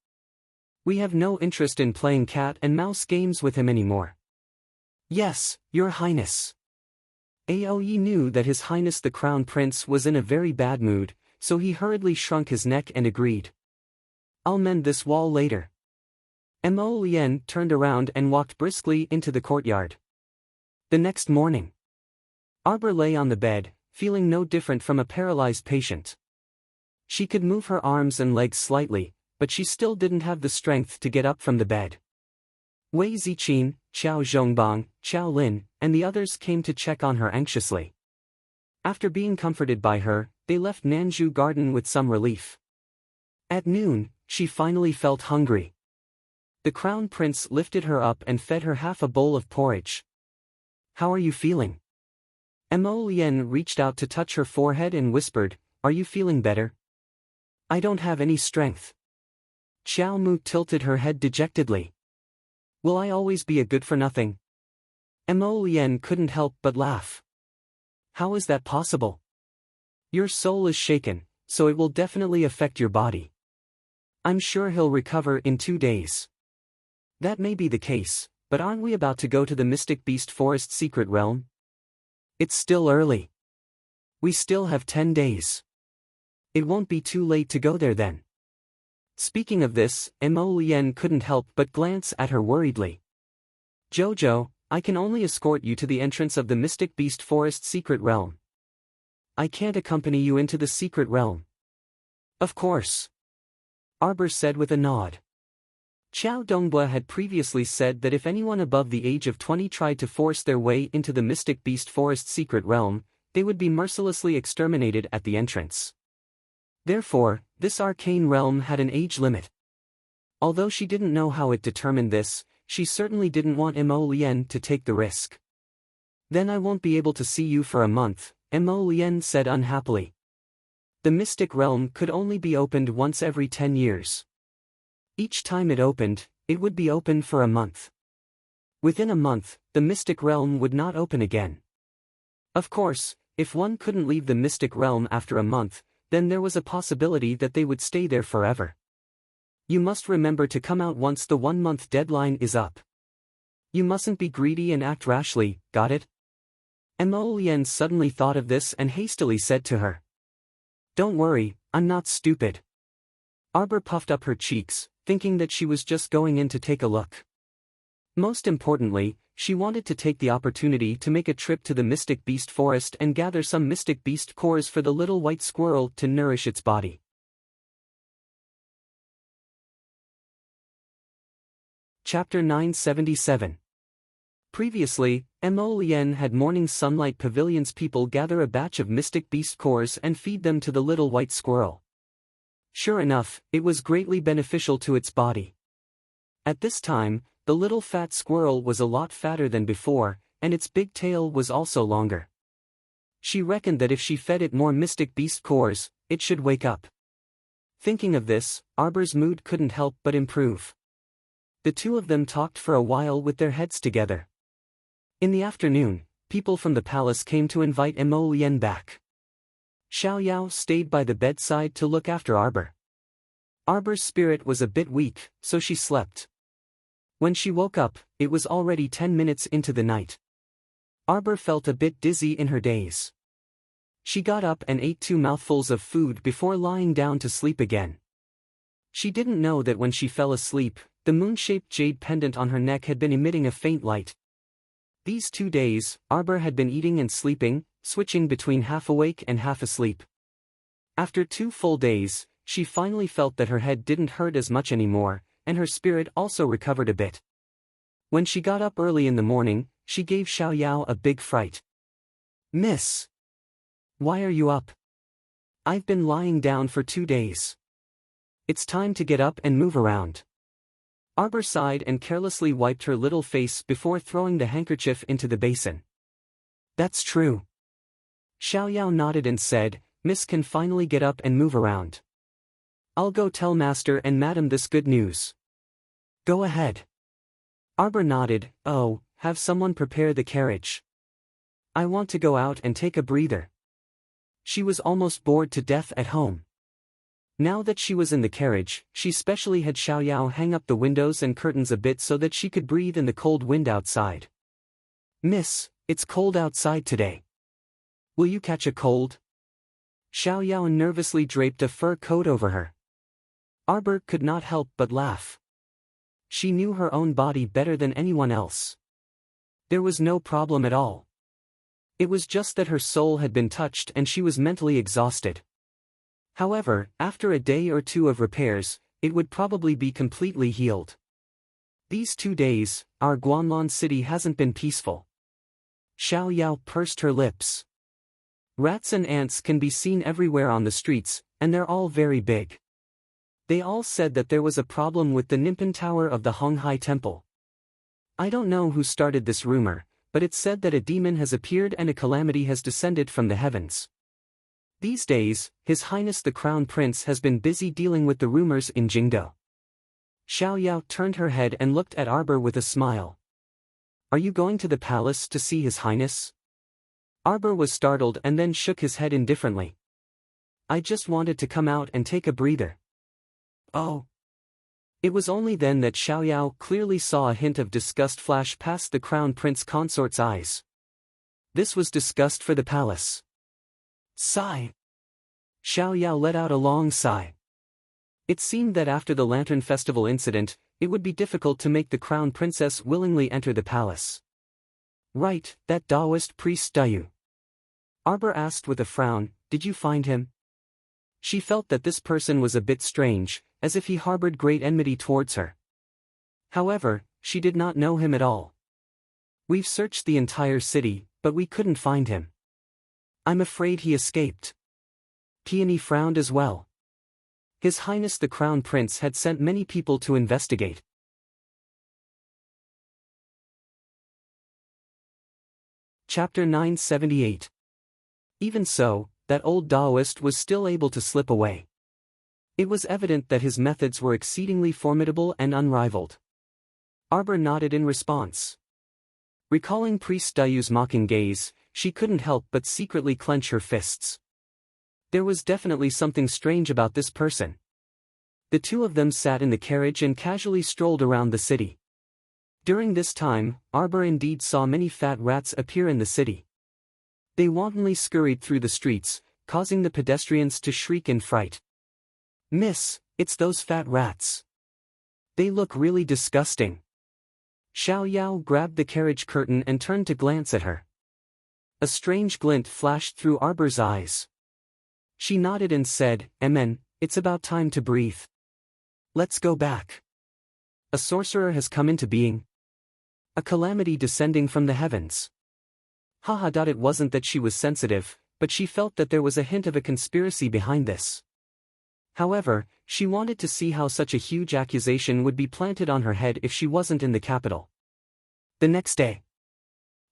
Speaker 1: We have no interest in playing cat and mouse games with him anymore. Yes, Your Highness. Aoye knew that His Highness the Crown Prince was in a very bad mood, so he hurriedly shrunk his neck and agreed. I'll mend this wall later. Mo Lien turned around and walked briskly into the courtyard. The next morning, Arbor lay on the bed, feeling no different from a paralyzed patient. She could move her arms and legs slightly, but she still didn't have the strength to get up from the bed. Wei Ziqin, Qiao Zhongbang, Qiao Lin, and the others came to check on her anxiously. After being comforted by her, they left Nanju Garden with some relief. At noon, she finally felt hungry. The Crown Prince lifted her up and fed her half a bowl of porridge. How are you feeling? Mo Lien reached out to touch her forehead and whispered, Are you feeling better? I don't have any strength. Xiao Mu tilted her head dejectedly. Will I always be a good-for-nothing? Mo Lien couldn't help but laugh. How is that possible? Your soul is shaken, so it will definitely affect your body. I'm sure he'll recover in 2 days. That may be the case, but aren't we about to go to the Mystic Beast Forest secret realm? It's still early. We still have 10 days. It won't be too late to go there then. Speaking of this, Mo Lien couldn't help but glance at her worriedly. Jojo, I can only escort you to the entrance of the Mystic Beast Forest secret realm. I can't accompany you into the secret realm. Of course. Arbor said with a nod. Qiao Dongbua had previously said that if anyone above the age of 20 tried to force their way into the Mystic Beast Forest secret realm, they would be mercilessly exterminated at the entrance. Therefore, this arcane realm had an age limit. Although she didn't know how it determined this, she certainly didn't want Mo Lien to take the risk. Then I won't be able to see you for a month, Mo Lien said unhappily. The Mystic Realm could only be opened once every 10 years. Each time it opened, it would be open for a month. Within a month, the Mystic Realm would not open again. Of course, if one couldn't leave the Mystic Realm after a month, then there was a possibility that they would stay there forever. You must remember to come out once the 1-month deadline is up. You mustn't be greedy and act rashly, got it? Mo Lien suddenly thought of this and hastily said to her. Don't worry, I'm not stupid. Arbor puffed up her cheeks, thinking that she was just going in to take a look. Most importantly, she wanted to take the opportunity to make a trip to the Mystic Beast Forest and gather some Mystic Beast cores for the little white squirrel to nourish its body. Chapter 977. Previously, Emolien had morning sunlight pavilion's people gather a batch of Mystic Beast cores and feed them to the little white squirrel. Sure enough, it was greatly beneficial to its body. At this time, the little fat squirrel was a lot fatter than before, and its big tail was also longer. She reckoned that if she fed it more Mystic Beast cores, it should wake up. Thinking of this, Arbor's mood couldn't help but improve. The two of them talked for a while with their heads together. In the afternoon, people from the palace came to invite Emolien back. Xiaoyao stayed by the bedside to look after Arbor. Arbor's spirit was a bit weak, so she slept. When she woke up, it was already 10 minutes into the night. Arbor felt a bit dizzy in her daze. She got up and ate 2 mouthfuls of food before lying down to sleep again. She didn't know that when she fell asleep, the moon-shaped jade pendant on her neck had been emitting a faint light. These 2 days, Arbor had been eating and sleeping, switching between half awake and half asleep. After 2 full days, she finally felt that her head didn't hurt as much anymore, and her spirit also recovered a bit. When she got up early in the morning, she gave Xiaoyao a big fright. "Miss! Why are you up? I've been lying down for 2 days. It's time to get up and move around." Arbor sighed and carelessly wiped her little face before throwing the handkerchief into the basin. "That's true." Xiaoyao nodded and said, "Miss can finally get up and move around. I'll go tell Master and Madam this good news." "Go ahead." Arbor nodded. "Oh, have someone prepare the carriage. I want to go out and take a breather." She was almost bored to death at home. Now that she was in the carriage, she specially had Xiaoyao hang up the windows and curtains a bit so that she could breathe in the cold wind outside. "Miss, it's cold outside today. Will you catch a cold?" Xiaoyao nervously draped a fur coat over her. Arbor could not help but laugh. She knew her own body better than anyone else. There was no problem at all. It was just that her soul had been touched and she was mentally exhausted. However, after a day or 2 of repairs, it would probably be completely healed. These 2 days, our Guanlon city hasn't been peaceful. Xiaoyao pursed her lips. Rats and ants can be seen everywhere on the streets, and they're all very big. They all said that there was a problem with the Nimpan Tower of the Honghai Temple. I don't know who started this rumor, but it said that a demon has appeared and a calamity has descended from the heavens. These days, His Highness the Crown Prince has been busy dealing with the rumors in Jingdo. Xiaoyao turned her head and looked at Arbor with a smile. "Are you going to the palace to see His Highness?" Arbor was startled and then shook his head indifferently. "I just wanted to come out and take a breather." "Oh." It was only then that Xiaoyao clearly saw a hint of disgust flash past the Crown Prince Consort's eyes. This was disgust for the palace. Sigh. Xiaoyao let out a long sigh. It seemed that after the Lantern Festival incident, it would be difficult to make the Crown Princess willingly enter the palace. "Right, that Taoist priest Dayu?" Arbor asked with a frown, "Did you find him?" She felt that this person was a bit strange, as if he harbored great enmity towards her. However, she did not know him at all. "We've searched the entire city, but we couldn't find him. I'm afraid he escaped." Peony frowned as well. His Highness the Crown Prince had sent many people to investigate. Chapter 978. Even so, that old Taoist was still able to slip away. It was evident that his methods were exceedingly formidable and unrivaled. Arbor nodded in response. Recalling Priest Dayu's mocking gaze, she couldn't help but secretly clench her fists. There was definitely something strange about this person. The two of them sat in the carriage and casually strolled around the city. During this time, Arbor indeed saw many fat rats appear in the city. They wantonly scurried through the streets, causing the pedestrians to shriek in fright. "Miss, it's those fat rats. They look really disgusting." Xiao Yao grabbed the carriage curtain and turned to glance at her. A strange glint flashed through Arbor's eyes. She nodded and said, "Amen, it's about time to breathe. Let's go back. A sorcerer has come into being. A calamity descending from the heavens." Haha. It wasn't that she was sensitive, but she felt that there was a hint of a conspiracy behind this. However, she wanted to see how such a huge accusation would be planted on her head if she wasn't in the capital. The next day,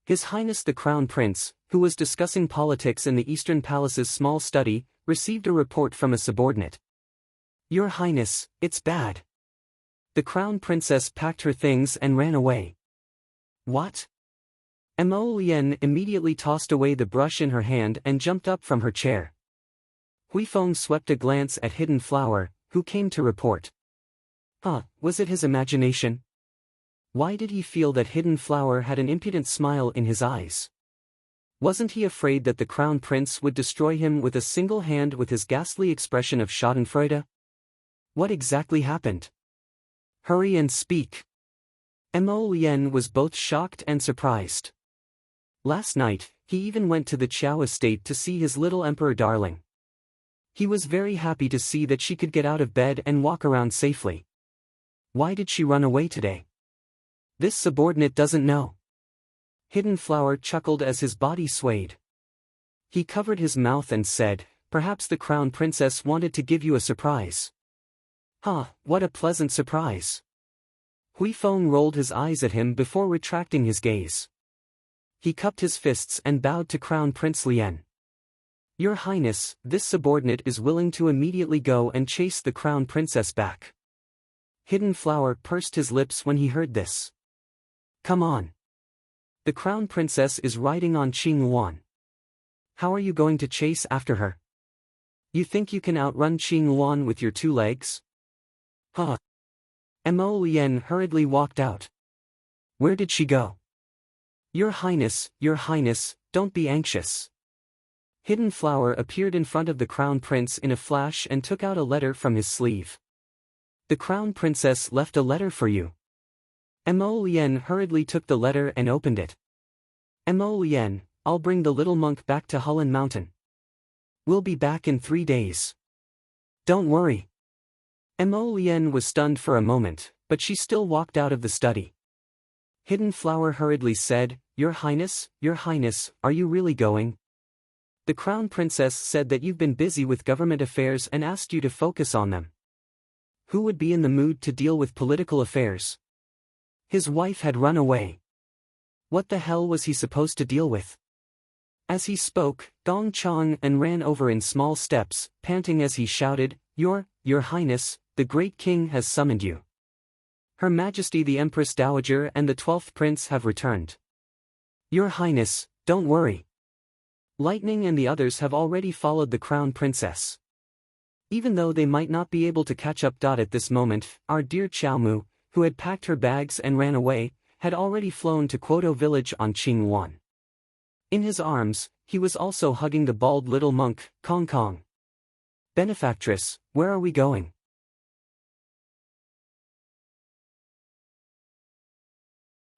Speaker 1: His Highness the Crown Prince, who was discussing politics in the Eastern Palace's small study, received a report from a subordinate. "Your Highness, it's bad." The Crown Princess packed her things and ran away. "What?" Mo Lien immediately tossed away the brush in her hand and jumped up from her chair. Hui Feng swept a glance at Hidden Flower, who came to report. Was it his imagination? Why did he feel that Hidden Flower had an impudent smile in his eyes? Wasn't he afraid that the Crown Prince would destroy him with a single hand with his ghastly expression of schadenfreude? What exactly happened? Hurry and speak. Mo Lien was both shocked and surprised. Last night, he even went to the Qiao estate to see his little emperor darling. He was very happy to see that she could get out of bed and walk around safely. Why did she run away today? This subordinate doesn't know. Hidden Flower chuckled as his body swayed. He covered his mouth and said, "Perhaps the Crown Princess wanted to give you a surprise." What a pleasant surprise. Hui Feng rolled his eyes at him before retracting his gaze. He cupped his fists and bowed to Crown Prince Lien. "Your Highness, this subordinate is willing to immediately go and chase the Crown Princess back." Hidden Flower pursed his lips when he heard this. "Come on. The Crown Princess is riding on Qing Luan. How are you going to chase after her? You think you can outrun Qing Luan with your 2 legs? Mo Lien hurriedly walked out. Where did she go? Your Highness, don't be anxious." Hidden Flower appeared in front of the Crown Prince in a flash and took out a letter from his sleeve. "The Crown Princess left a letter for you." Mo Lien hurriedly took the letter and opened it. "Mo Lien, I'll bring the little monk back to Hulun Mountain. We'll be back in 3 days. Don't worry." Mo Lien was stunned for a moment, but she still walked out of the study. Hidden Flower hurriedly said, Your Highness, are you really going? The Crown Princess said that you've been busy with government affairs and asked you to focus on them. Who would be in the mood to deal with political affairs? His wife had run away. What the hell was he supposed to deal with? As he spoke, Gong Chang and ran over in small steps, panting as he shouted, Your Highness, the great king has summoned you. Her Majesty the Empress Dowager and the 12th Prince have returned. Your Highness, don't worry. Lightning and the others have already followed the Crown Princess. Even though they might not be able to catch up. At this moment, our dear Xiaomu, who had packed her bags and ran away, had already flown to Quoto village on Qingwan. In his arms, he was also hugging the bald little monk, Kong Kong. Benefactress, where are we going?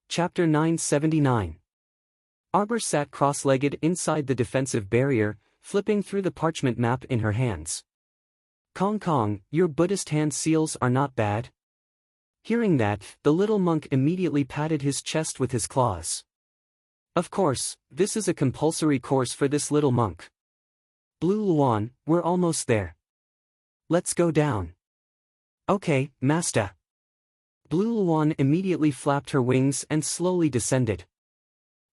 Speaker 1: Chapter 979. Arbor sat cross-legged inside the defensive barrier, flipping through the parchment map in her hands. Kong Kong, your Buddhist hand seals are not bad. Hearing that, the little monk immediately patted his chest with his claws. Of course, this is a compulsory course for this little monk. Blue Luan, we're almost there. Let's go down. Okay, Master. Blue Luan immediately flapped her wings and slowly descended.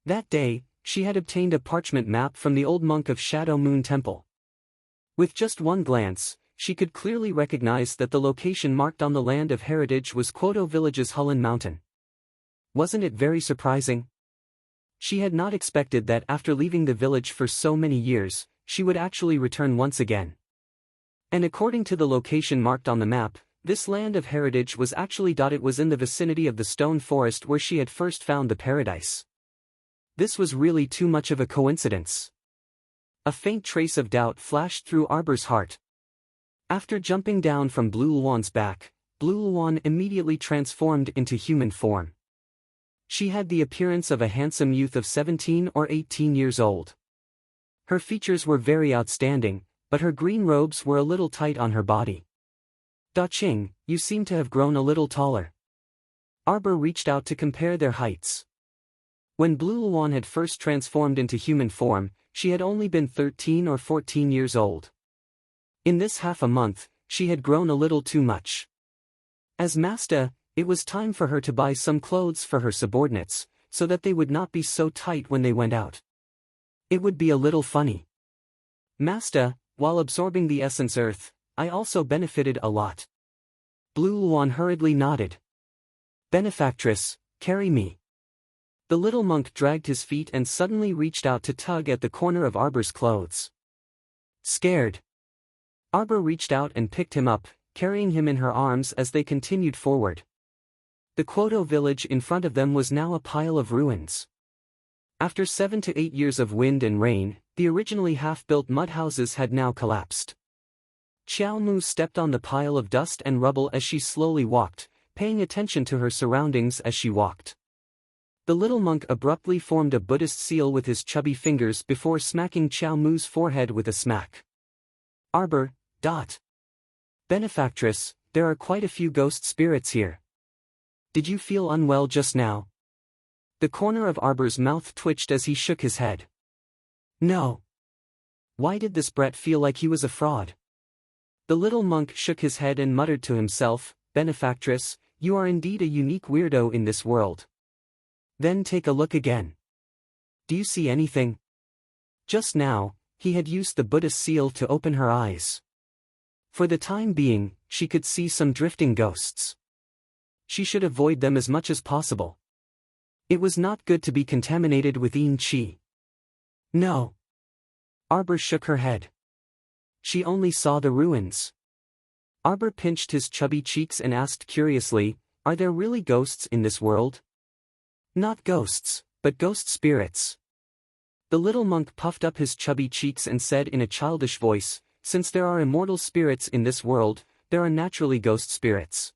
Speaker 1: That day, she had obtained a parchment map from the old monk of Shadow Moon Temple. With just one glance, she could clearly recognize that the location marked on the land of heritage was Quoto village's Hulun Mountain. Wasn't it very surprising? She had not expected that after leaving the village for so many years, she would actually return once again. And according to the location marked on the map, this land of heritage was actually. It was in the vicinity of the stone forest where she had first found the paradise. This was really too much of a coincidence. A faint trace of doubt flashed through Arbor's heart. After jumping down from Blue Luan's back, Blue Luan immediately transformed into human form. She had the appearance of a handsome youth of 17 or 18 years old. Her features were very outstanding, but her green robes were a little tight on her body. Da Qing, you seem to have grown a little taller. Arbor reached out to compare their heights. When Blue Luan had first transformed into human form, she had only been 13 or 14 years old. In this half a month, she had grown a little too much. As master, it was time for her to buy some clothes for her subordinates, so that they would not be so tight when they went out. It would be a little funny. Master, while absorbing the essence earth, I also benefited a lot. Blue Luan hurriedly nodded. Benefactress, carry me. The little monk dragged his feet and suddenly reached out to tug at the corner of Arbor's clothes. Scared. Arbor reached out and picked him up, carrying him in her arms as they continued forward. The Quoto village in front of them was now a pile of ruins. After 7 to 8 years of wind and rain, the originally half-built mud houses had now collapsed. Xiao Mu stepped on the pile of dust and rubble as she slowly walked, paying attention to her surroundings as she walked. The little monk abruptly formed a Buddhist seal with his chubby fingers before smacking Xiao Mu's forehead with a smack. Arbor, dot. Benefactress, there are quite a few ghost spirits here. Did you feel unwell just now? The corner of Arbor's mouth twitched as he shook his head. No. Why did this brat feel like he was a fraud? The little monk shook his head and muttered to himself, Benefactress, you are indeed a unique weirdo in this world. Then take a look again. Do you see anything? Just now, he had used the Buddhist seal to open her eyes. For the time being, she could see some drifting ghosts. She should avoid them as much as possible. It was not good to be contaminated with Yin Qi. No. Arbor shook her head. She only saw the ruins. Arbor pinched his chubby cheeks and asked curiously, are there really ghosts in this world? Not ghosts, but ghost spirits. The little monk puffed up his chubby cheeks and said in a childish voice, since there are immortal spirits in this world, there are naturally ghost spirits.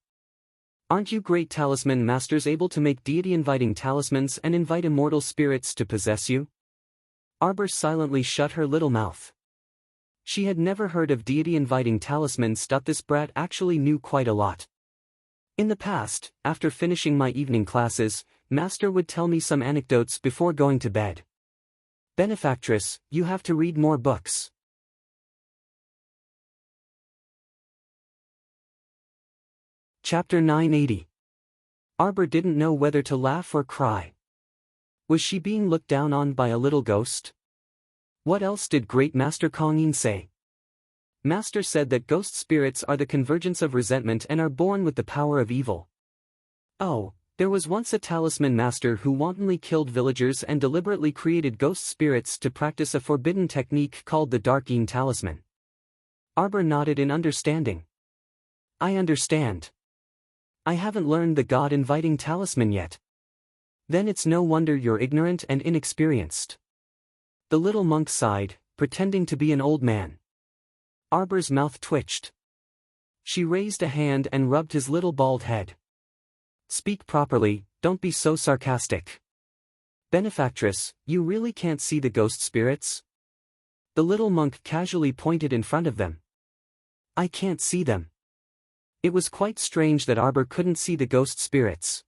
Speaker 1: Aren't you great talisman masters able to make deity-inviting talismans and invite immortal spirits to possess you? Arbor silently shut her little mouth. She had never heard of deity-inviting talismans. This brat actually knew quite a lot. In the past, after finishing my evening classes, Master would tell me some anecdotes before going to bed. Benefactress, you have to read more books. Chapter 980. Arbor didn't know whether to laugh or cry. Was she being looked down on by a little ghost? What else did Great Master Kongyin say? Master said that ghost spirits are the convergence of resentment and are born with the power of evil. Oh, there was once a talisman master who wantonly killed villagers and deliberately created ghost spirits to practice a forbidden technique called the Dark Yin Talisman. Arbor nodded in understanding. I understand. I haven't learned the God-inviting talisman yet. Then it's no wonder you're ignorant and inexperienced. The little monk sighed, pretending to be an old man. Arbor's mouth twitched. She raised a hand and rubbed his little bald head. Speak properly, don't be so sarcastic. Benefactress, you really can't see the ghost spirits? The little monk casually pointed in front of them. I can't see them. It was quite strange that Arbor couldn't see the ghost spirits.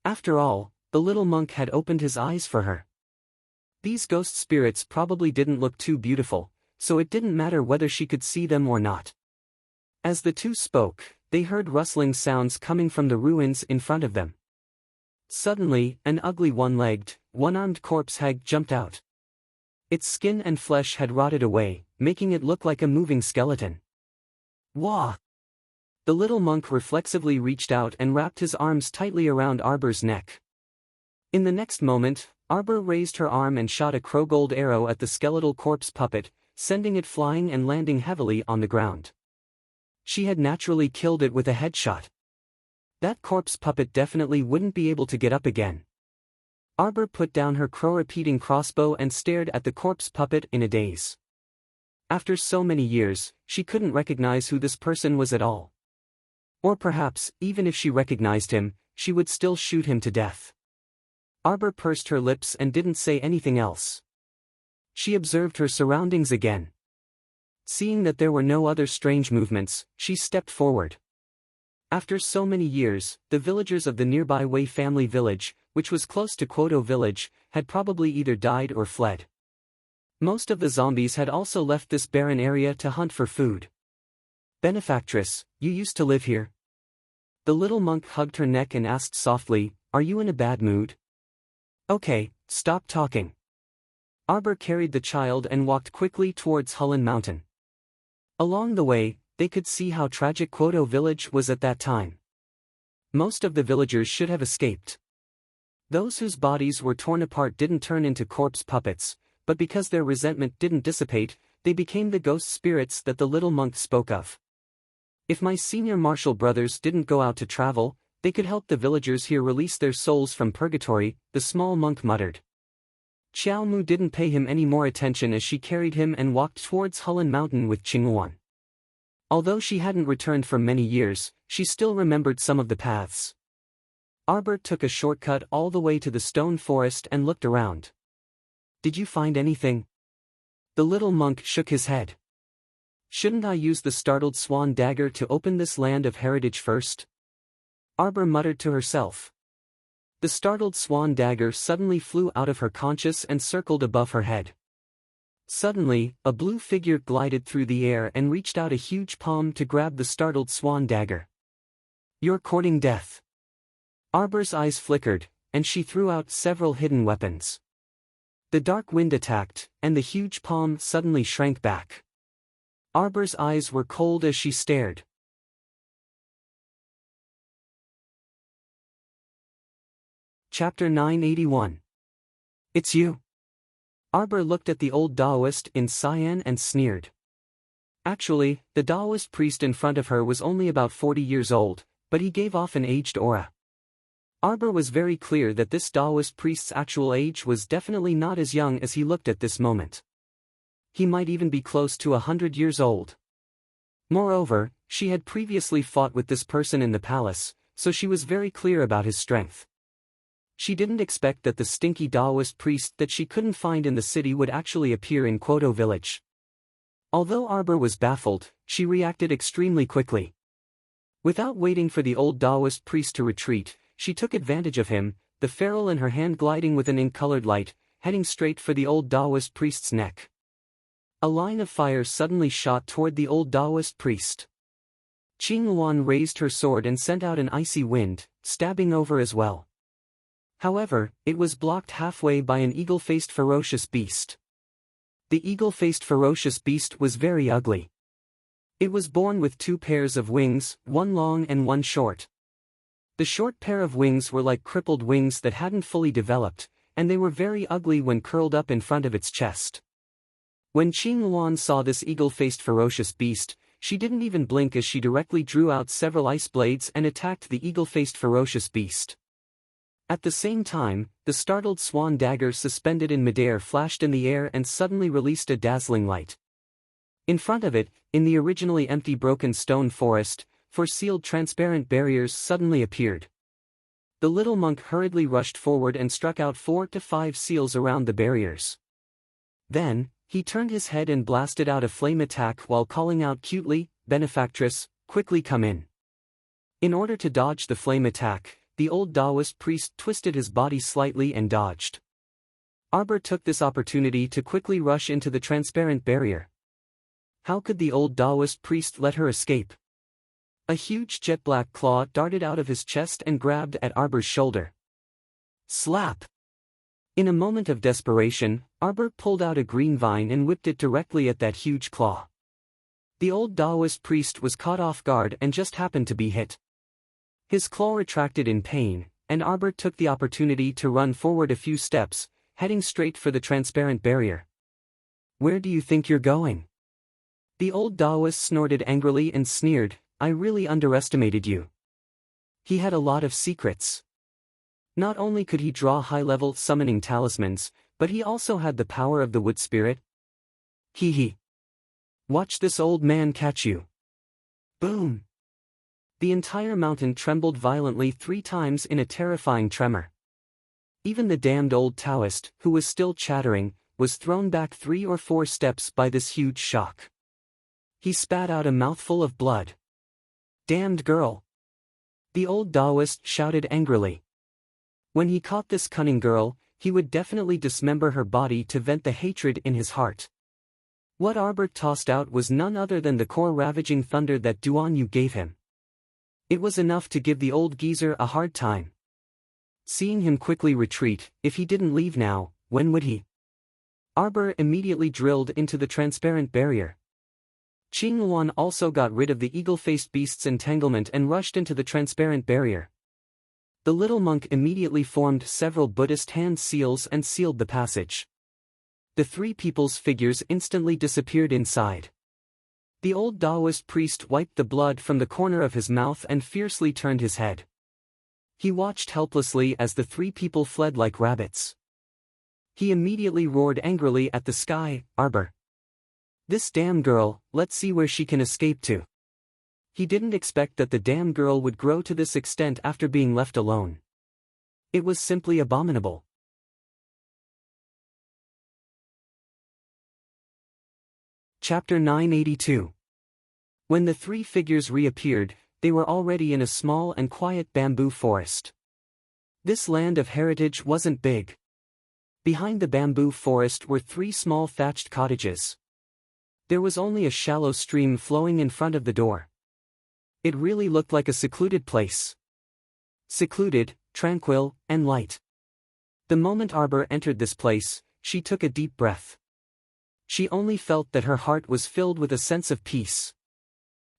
Speaker 1: After all, the little monk had opened his eyes for her. These ghost spirits probably didn't look too beautiful, so it didn't matter whether she could see them or not. As the two spoke, they heard rustling sounds coming from the ruins in front of them. Suddenly, an ugly one-legged, one-armed corpse hag jumped out. Its skin and flesh had rotted away, making it look like a moving skeleton. Wah! The little monk reflexively reached out and wrapped his arms tightly around Arbor's neck. In the next moment, Arbor raised her arm and shot a crow-gold arrow at the skeletal corpse puppet, sending it flying and landing heavily on the ground. She had naturally killed it with a headshot. That corpse puppet definitely wouldn't be able to get up again. Arbor put down her crow-repeating crossbow and stared at the corpse puppet in a daze. After so many years, she couldn't recognize who this person was at all. Or perhaps, even if she recognized him, she would still shoot him to death. Arbor pursed her lips and didn't say anything else. She observed her surroundings again. Seeing that there were no other strange movements, she stepped forward. After so many years, the villagers of the nearby Wei family village, which was close to Quoto village, had probably either died or fled. Most of the zombies had also left this barren area to hunt for food. "Benefactress, you used to live here?" The little monk hugged her neck and asked softly, "Are you in a bad mood?" "Okay, stop talking." Arbor carried the child and walked quickly towards Hullen Mountain. Along the way, they could see how tragic Quoto village was at that time. Most of the villagers should have escaped. Those whose bodies were torn apart didn't turn into corpse puppets, but because their resentment didn't dissipate, they became the ghost spirits that the little monk spoke of. "If my senior martial brothers didn't go out to travel, they could help the villagers here release their souls from purgatory," the small monk muttered. Xiao Mu didn't pay him any more attention as she carried him and walked towards Hullen Mountain with Qinghuan. Although she hadn't returned for many years, she still remembered some of the paths. Arbor took a shortcut all the way to the stone forest and looked around. "Did you find anything?" The little monk shook his head. "Shouldn't I use the startled swan dagger to open this land of heritage first?" Arbor muttered to herself. The startled swan dagger suddenly flew out of her conscious and circled above her head. Suddenly, a blue figure glided through the air and reached out a huge palm to grab the startled swan dagger. "You're courting death." Arbor's eyes flickered, and she threw out several hidden weapons. The dark wind attacked, and the huge palm suddenly shrank back. Arbor's eyes were cold as she stared. Chapter 981. "It's you." Arbor looked at the old Taoist in Cyan and sneered. Actually, the Taoist priest in front of her was only about 40 years old, but he gave off an aged aura. Arbor was very clear that this Taoist priest's actual age was definitely not as young as he looked at this moment. He might even be close to 100 years old. Moreover, she had previously fought with this person in the palace, so she was very clear about his strength. She didn't expect that the stinky Taoist priest that she couldn't find in the city would actually appear in Quoto village. Although Arbor was baffled, she reacted extremely quickly. Without waiting for the old Taoist priest to retreat, she took advantage of him, the ferrule in her hand gliding with an ink-colored light, heading straight for the old Taoist priest's neck. A line of fire suddenly shot toward the old Taoist priest. Qinghuan raised her sword and sent out an icy wind, stabbing over as well. However, it was blocked halfway by an eagle-faced ferocious beast. The eagle-faced ferocious beast was very ugly. It was born with 2 pairs of wings, one long and one short. The short pair of wings were like crippled wings that hadn't fully developed, and they were very ugly when curled up in front of its chest. When Qinghuan saw this eagle-faced ferocious beast, she didn't even blink as she directly drew out several ice blades and attacked the eagle-faced ferocious beast. At the same time, the startled swan dagger suspended in midair flashed in the air and suddenly released a dazzling light. In front of it, in the originally empty broken stone forest, 4 sealed transparent barriers suddenly appeared. The little monk hurriedly rushed forward and struck out 4 to 5 seals around the barriers. Then, he turned his head and blasted out a flame attack while calling out cutely, "Benefactress, quickly come in." In order to dodge the flame attack, the old Taoist priest twisted his body slightly and dodged. Arbor took this opportunity to quickly rush into the transparent barrier. How could the old Taoist priest let her escape? A huge jet-black claw darted out of his chest and grabbed at Arbor's shoulder. Slap! In a moment of desperation, Arbor pulled out a green vine and whipped it directly at that huge claw. The old Taoist priest was caught off guard and just happened to be hit. His claw retracted in pain, and Arbor took the opportunity to run forward a few steps, heading straight for the transparent barrier. "Where do you think you're going?" The old Taoist snorted angrily and sneered, "I really underestimated you." He had a lot of secrets. Not only could he draw high-level summoning talismans, but he also had the power of the wood spirit. Hee hee. Watch this old man catch you. Boom! The entire mountain trembled violently 3 times in a terrifying tremor. Even the damned old Taoist, who was still chattering, was thrown back 3 or 4 steps by this huge shock. He spat out a mouthful of blood. "Damned girl!" the old Taoist shouted angrily. When he caught this cunning girl, he would definitely dismember her body to vent the hatred in his heart. What Arbor tossed out was none other than the core-ravaging thunder that Duan Yu gave him. It was enough to give the old geezer a hard time. Seeing him quickly retreat, if he didn't leave now, when would he? Arbor immediately drilled into the transparent barrier. Qing Luan also got rid of the eagle-faced beast's entanglement and rushed into the transparent barrier. The little monk immediately formed several Buddhist hand seals and sealed the passage. The 3 people's figures instantly disappeared inside. The old Taoist priest wiped the blood from the corner of his mouth and fiercely turned his head. He watched helplessly as the 3 people fled like rabbits. He immediately roared angrily at the sky, "Arbor! This damn girl, let's see where she can escape to." He didn't expect that the damn girl would grow to this extent after being left alone. It was simply abominable. Chapter 982. When the 3 figures reappeared, they were already in a small and quiet bamboo forest. This land of heritage wasn't big. Behind the bamboo forest were 3 small thatched cottages. There was only a shallow stream flowing in front of the door. It really looked like a secluded place. Secluded, tranquil, and light. The moment Arbor entered this place, she took a deep breath. She only felt that her heart was filled with a sense of peace.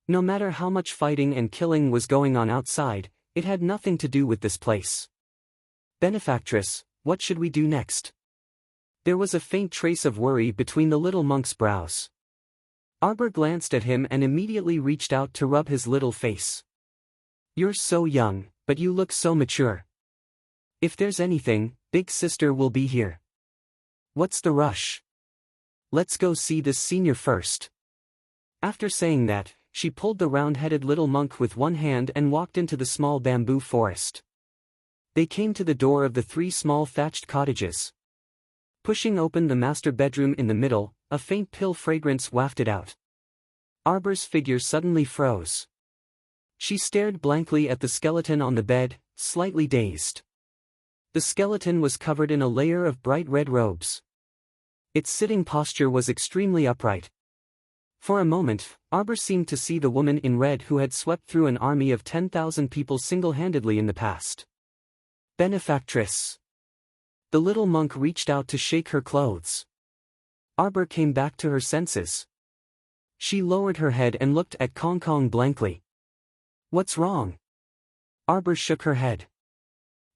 Speaker 1: No matter how much fighting and killing was going on outside, it had nothing to do with this place. "Benefactress, what should we do next?" There was a faint trace of worry between the little monk's brows. Arbor glanced at him and immediately reached out to rub his little face. "You're so young, but you look so mature. If there's anything, big sister will be here. What's the rush? Let's go see this senior first." After saying that, she pulled the round-headed little monk with one hand and walked into the small bamboo forest. They came to the door of the 3 small thatched cottages. Pushing open the master bedroom in the middle, a faint pill fragrance wafted out. Arbor's figure suddenly froze. She stared blankly at the skeleton on the bed, slightly dazed. The skeleton was covered in a layer of bright red robes. Its sitting posture was extremely upright. For a moment, Arbor seemed to see the woman in red who had swept through an army of 10,000 people single-handedly in the past. "Benefactress." The little monk reached out to shake her clothes. Arbor came back to her senses. She lowered her head and looked at Kong Kong blankly. "What's wrong?" Arbor shook her head.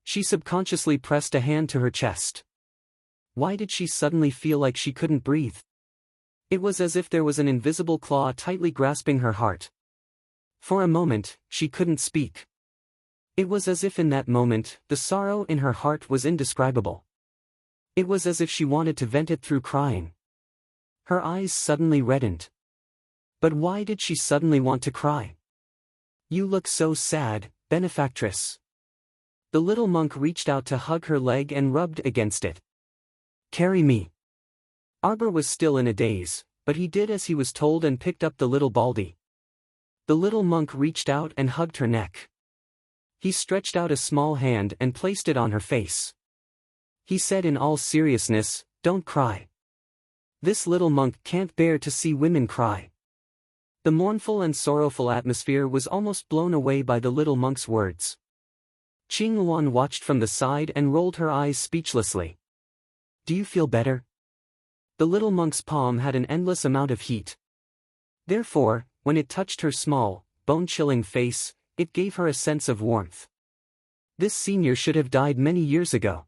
Speaker 1: She subconsciously pressed a hand to her chest. Why did she suddenly feel like she couldn't breathe? It was as if there was an invisible claw tightly grasping her heart. For a moment, she couldn't speak. It was as if in that moment, the sorrow in her heart was indescribable. It was as if she wanted to vent it through crying. Her eyes suddenly reddened. But why did she suddenly want to cry? "You look so sad, benefactress." The little monk reached out to hug her leg and rubbed against it. "Carry me." Arbor was still in a daze, but he did as he was told and picked up the little baldy. The little monk reached out and hugged her neck. He stretched out a small hand and placed it on her face. He said in all seriousness, "Don't cry." This little monk can't bear to see women cry. The mournful and sorrowful atmosphere was almost blown away by the little monk's words. Qing Luan watched from the side and rolled her eyes speechlessly. "Do you feel better?" The little monk's palm had an endless amount of heat. Therefore, when it touched her small, bone-chilling face, it gave her a sense of warmth. This senior should have died many years ago.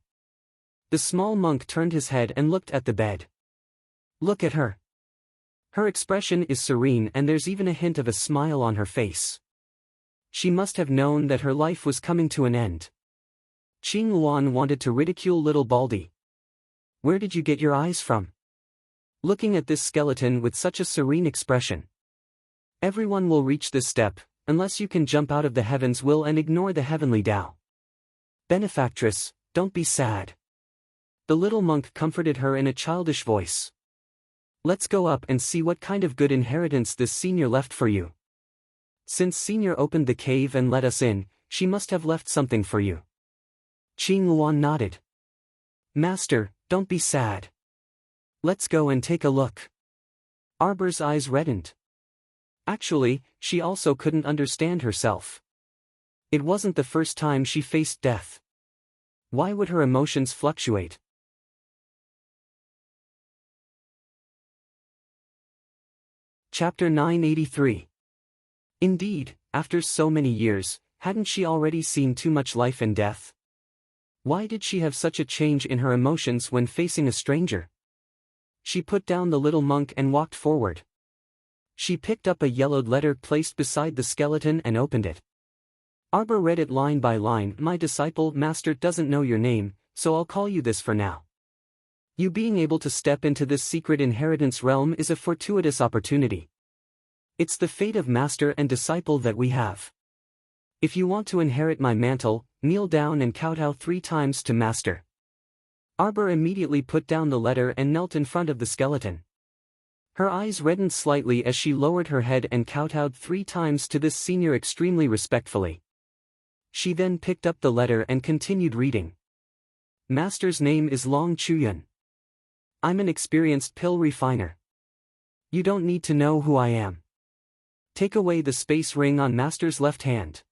Speaker 1: The small monk turned his head and looked at the bed. "Look at her. Her expression is serene and there's even a hint of a smile on her face. She must have known that her life was coming to an end." Qing Luan wanted to ridicule little Baldy. "Where did you get your eyes from? Looking at this skeleton with such a serene expression. Everyone will reach this step, unless you can jump out of the heavens will and ignore the heavenly Tao. Benefactress, don't be sad. The little monk comforted her in a childish voice. Let's go up and see what kind of good inheritance this senior left for you. Since senior opened the cave and let us in, she must have left something for you. Qing Luan nodded. Master, don't be sad. Let's go and take a look. Arbor's eyes reddened. Actually, she also couldn't understand herself. It wasn't the first time she faced death. Why would her emotions fluctuate? Chapter 983. Indeed, after so many years, hadn't she already seen too much life and death? Why did she have such a change in her emotions when facing a stranger? She put down the little monk and walked forward. She picked up a yellowed letter placed beside the skeleton and opened it. Arbor read it line by line. My disciple, Master doesn't know your name, so I'll call you this for now. You being able to step into this secret inheritance realm is a fortuitous opportunity. It's the fate of Master and disciple that we have. If you want to inherit my mantle, kneel down and kowtow 3 times to Master. Arbor immediately put down the letter and knelt in front of the skeleton. Her eyes reddened slightly as she lowered her head and kowtowed 3 times to this senior extremely respectfully. She then picked up the letter and continued reading. Master's name is Long Chuyun. I'm an experienced pill refiner. You don't need to know who I am. Take away the space ring on Master's left hand.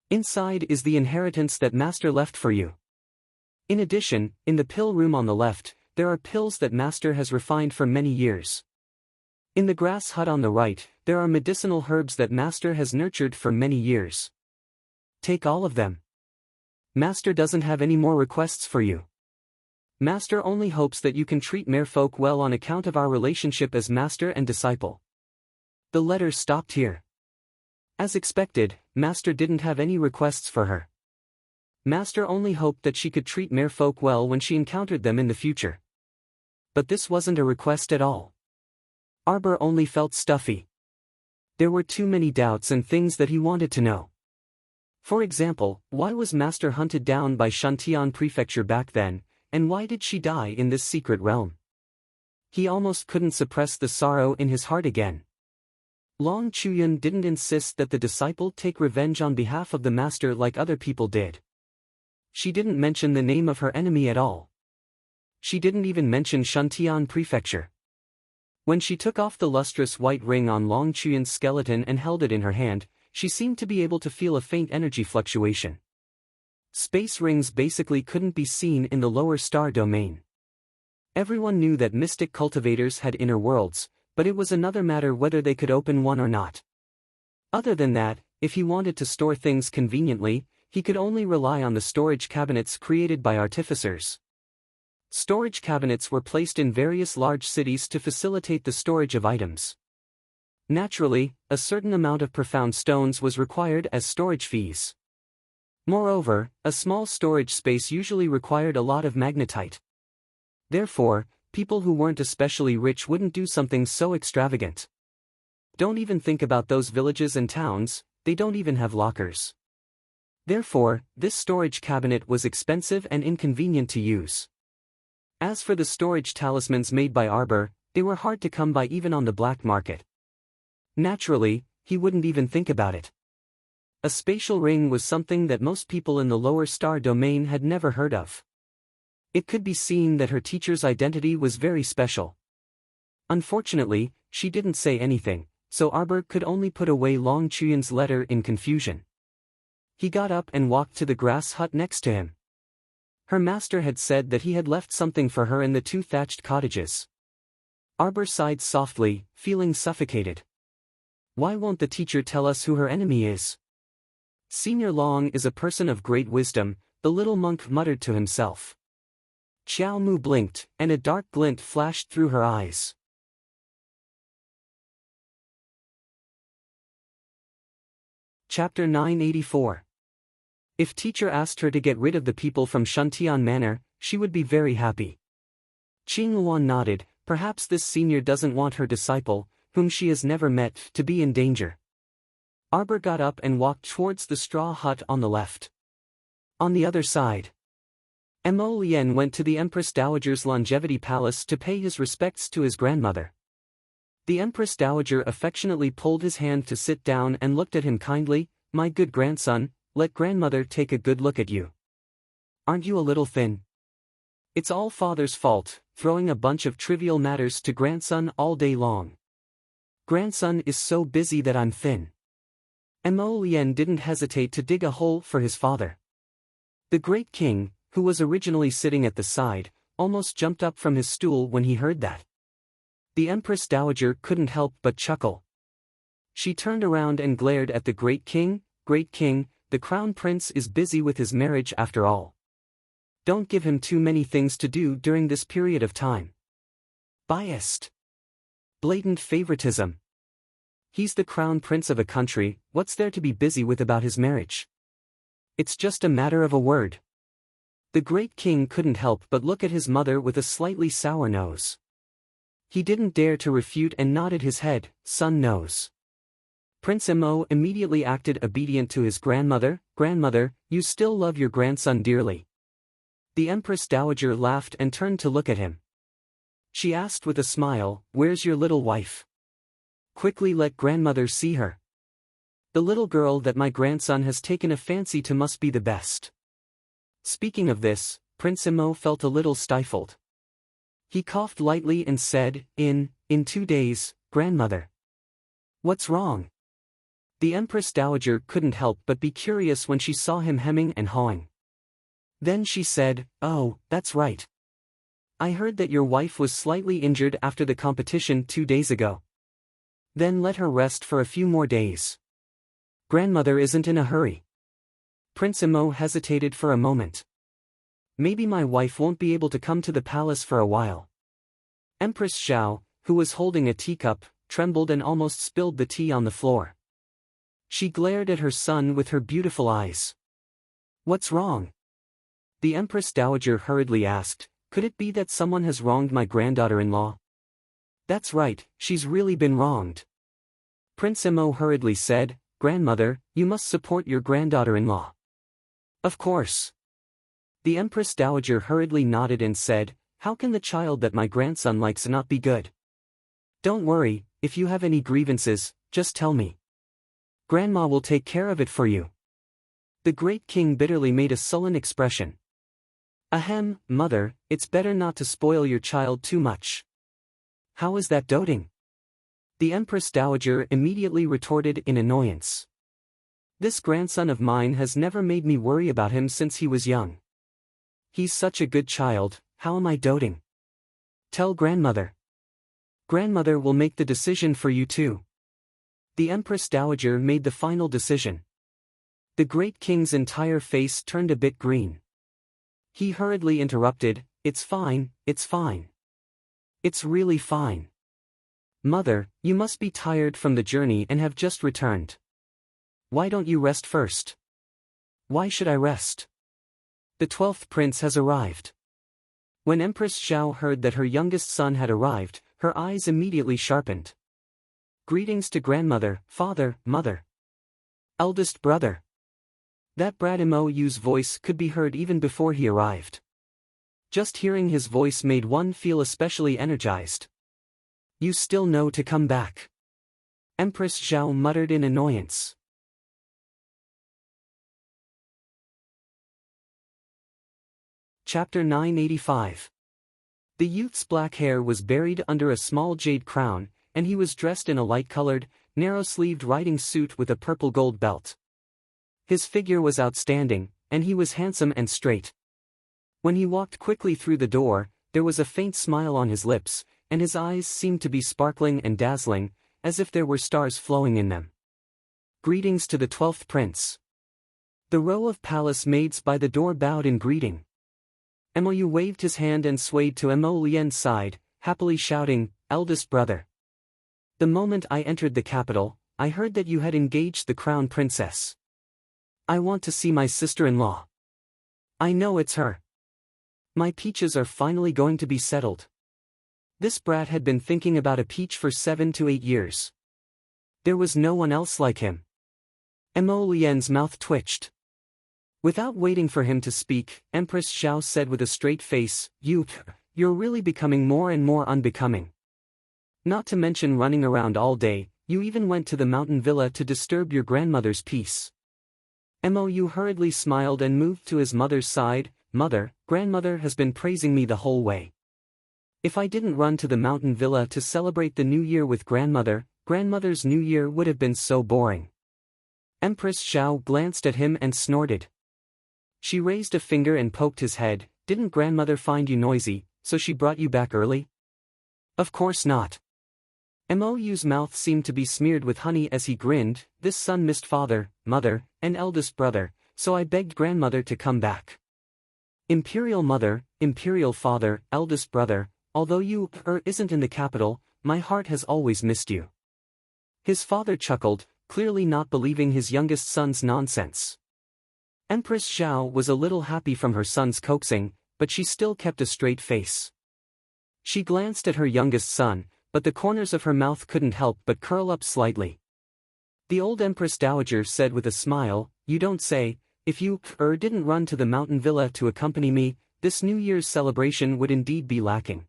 Speaker 1: Inside is the inheritance that Master left for you. In addition, in the pill room on the left, there are pills that Master has refined for many years. In the grass hut on the right, there are medicinal herbs that Master has nurtured for many years. Take all of them. Master doesn't have any more requests for you. Master only hopes that you can treat merfolk well on account of our relationship as master and disciple. The letter stopped here. As expected, Master didn't have any requests for her. Master only hoped that she could treat merfolk well when she encountered them in the future. But this wasn't a request at all. Arbor only felt stuffy. There were too many doubts and things that he wanted to know. For example, why was Master hunted down by Shantian Prefecture back then, and why did she die in this secret realm? He almost couldn't suppress the sorrow in his heart again. Long Chuyun didn't insist that the disciple take revenge on behalf of the Master like other people did. She didn't mention the name of her enemy at all. She didn't even mention Shantian Prefecture. When she took off the lustrous white ring on Long Chuyun's skeleton and held it in her hand, she seemed to be able to feel a faint energy fluctuation. Space rings basically couldn't be seen in the lower star domain. Everyone knew that mystic cultivators had inner worlds, but it was another matter whether they could open one or not. Other than that, if he wanted to store things conveniently, he could only rely on the storage cabinets created by artificers. Storage cabinets were placed in various large cities to facilitate the storage of items. Naturally, a certain amount of profound stones was required as storage fees. Moreover, a small storage space usually required a lot of magnetite. Therefore, people who weren't especially rich wouldn't do something so extravagant. Don't even think about those villages and towns, they don't even have lockers. Therefore, this storage cabinet was expensive and inconvenient to use. As for the storage talismans made by Arbor, they were hard to come by even on the black market. Naturally, he wouldn't even think about it. A spatial ring was something that most people in the lower star domain had never heard of. It could be seen that her teacher's identity was very special. Unfortunately, she didn't say anything, so Arbor could only put away Long Chuyun's letter in confusion. He got up and walked to the grass hut next to him. Her master had said that he had left something for her in the 2 thatched cottages. Arbor sighed softly, feeling suffocated. Why won't the teacher tell us who her enemy is? Senior Long is a person of great wisdom, the little monk muttered to himself. Xiao Mu blinked, and a dark glint flashed through her eyes. Chapter 984. If teacher asked her to get rid of the people from Shantian Manor, she would be very happy. Qing Luan nodded. Perhaps this senior doesn't want her disciple, whom she has never met, to be in danger. Arbor got up and walked towards the straw hut on the left. On the other side. Mo Lien went to the Empress Dowager's longevity palace to pay his respects to his grandmother. The Empress Dowager affectionately pulled his hand to sit down and looked at him kindly. "My good grandson, let grandmother take a good look at you. Aren't you a little thin?" "It's all father's fault, throwing a bunch of trivial matters to grandson all day long. Grandson is so busy that I'm thin." Mo Lien didn't hesitate to dig a hole for his father. The great king, who was originally sitting at the side, almost jumped up from his stool when he heard that. The Empress Dowager couldn't help but chuckle. She turned around and glared at the great king. "Great king, the crown prince is busy with his marriage after all. Don't give him too many things to do during this period of time. Biased. Blatant favoritism. He's the crown prince of a country, what's there to be busy with about his marriage? It's just a matter of a word." The great king couldn't help but look at his mother with a slightly sour nose. He didn't dare to refute and nodded his head. "Son knows." Prince Mo immediately acted obedient to his grandmother. "Grandmother, you still love your grandson dearly." The Empress Dowager laughed and turned to look at him. She asked with a smile, "Where's your little wife? Quickly let grandmother see her. The little girl that my grandson has taken a fancy to must be the best." Speaking of this, Prince Mo felt a little stifled. He coughed lightly and said, In 2 days, grandmother." "What's wrong?" The Empress Dowager couldn't help but be curious when she saw him hemming and hawing. Then she said, "Oh, that's right. I heard that your wife was slightly injured after the competition 2 days ago. Then let her rest for a few more days. Grandmother isn't in a hurry." Prince Mo hesitated for a moment. "Maybe my wife won't be able to come to the palace for a while." Empress Zhao, who was holding a teacup, trembled and almost spilled the tea on the floor. She glared at her son with her beautiful eyes. "What's wrong?" The Empress Dowager hurriedly asked, "Could it be that someone has wronged my granddaughter-in-law?" "That's right, she's really been wronged." Prince Mo hurriedly said, "Grandmother, you must support your granddaughter-in-law." "Of course." The Empress Dowager hurriedly nodded and said, "How can the child that my grandson likes not be good? Don't worry, if you have any grievances, just tell me. Grandma will take care of it for you." The great king bitterly made a sullen expression. "Ahem, mother, it's better not to spoil your child too much." "How is that doting?" The Empress Dowager immediately retorted in annoyance. "This grandson of mine has never made me worry about him since he was young. He's such a good child, how am I doting? Tell grandmother. Grandmother will make the decision for you too." The Empress Dowager made the final decision. The great king's entire face turned a bit green. He hurriedly interrupted, "It's fine, it's fine. It's really fine. Mother, you must be tired from the journey and have just returned. Why don't you rest first?" "Why should I rest? The 12th prince has arrived." When Empress Zhao heard that her youngest son had arrived, her eyes immediately sharpened. "Greetings to grandmother, father, mother. Eldest brother." That brat Mo's voice could be heard even before he arrived. Just hearing his voice made one feel especially energized. "You still know to come back," Empress Zhao muttered in annoyance. Chapter 985. The youth's black hair was buried under a small jade crown, and he was dressed in a light-colored, narrow-sleeved riding suit with a purple gold belt. His figure was outstanding, and he was handsome and straight. When he walked quickly through the door, there was a faint smile on his lips, and his eyes seemed to be sparkling and dazzling, as if there were stars flowing in them. "Greetings to the 12th prince." The row of palace maids by the door bowed in greeting. Mou waved his hand and swayed to Mo Lien's side, happily shouting, "Eldest brother. The moment I entered the capital, I heard that you had engaged the crown princess. I want to see my sister-in-law. I know it's her. My peaches are finally going to be settled." This brat had been thinking about a peach for 7 to 8 years. There was no one else like him. Mo Lien's mouth twitched. Without waiting for him to speak, Empress Xiao said with a straight face, You're really becoming more and more unbecoming. Not to mention running around all day, you even went to the mountain villa to disturb your grandmother's peace. Mou hurriedly smiled and moved to his mother's side. Mother, grandmother has been praising me the whole way. If I didn't run to the mountain villa to celebrate the new year with grandmother, grandmother's new year would have been so boring. Empress Xiao glanced at him and snorted. She raised a finger and poked his head. Didn't grandmother find you noisy, so she brought you back early? Of course not. Mou's mouth seemed to be smeared with honey as he grinned. This son missed father, mother, and eldest brother, so I begged grandmother to come back. Imperial mother, imperial father, eldest brother, although you isn't in the capital, my heart has always missed you. His father chuckled, clearly not believing his youngest son's nonsense. Empress Xiao was a little happy from her son's coaxing, but she still kept a straight face. She glanced at her youngest son, but the corners of her mouth couldn't help but curl up slightly. The old Empress Dowager said with a smile, You don't say, if you didn't run to the mountain villa to accompany me, this New Year's celebration would indeed be lacking.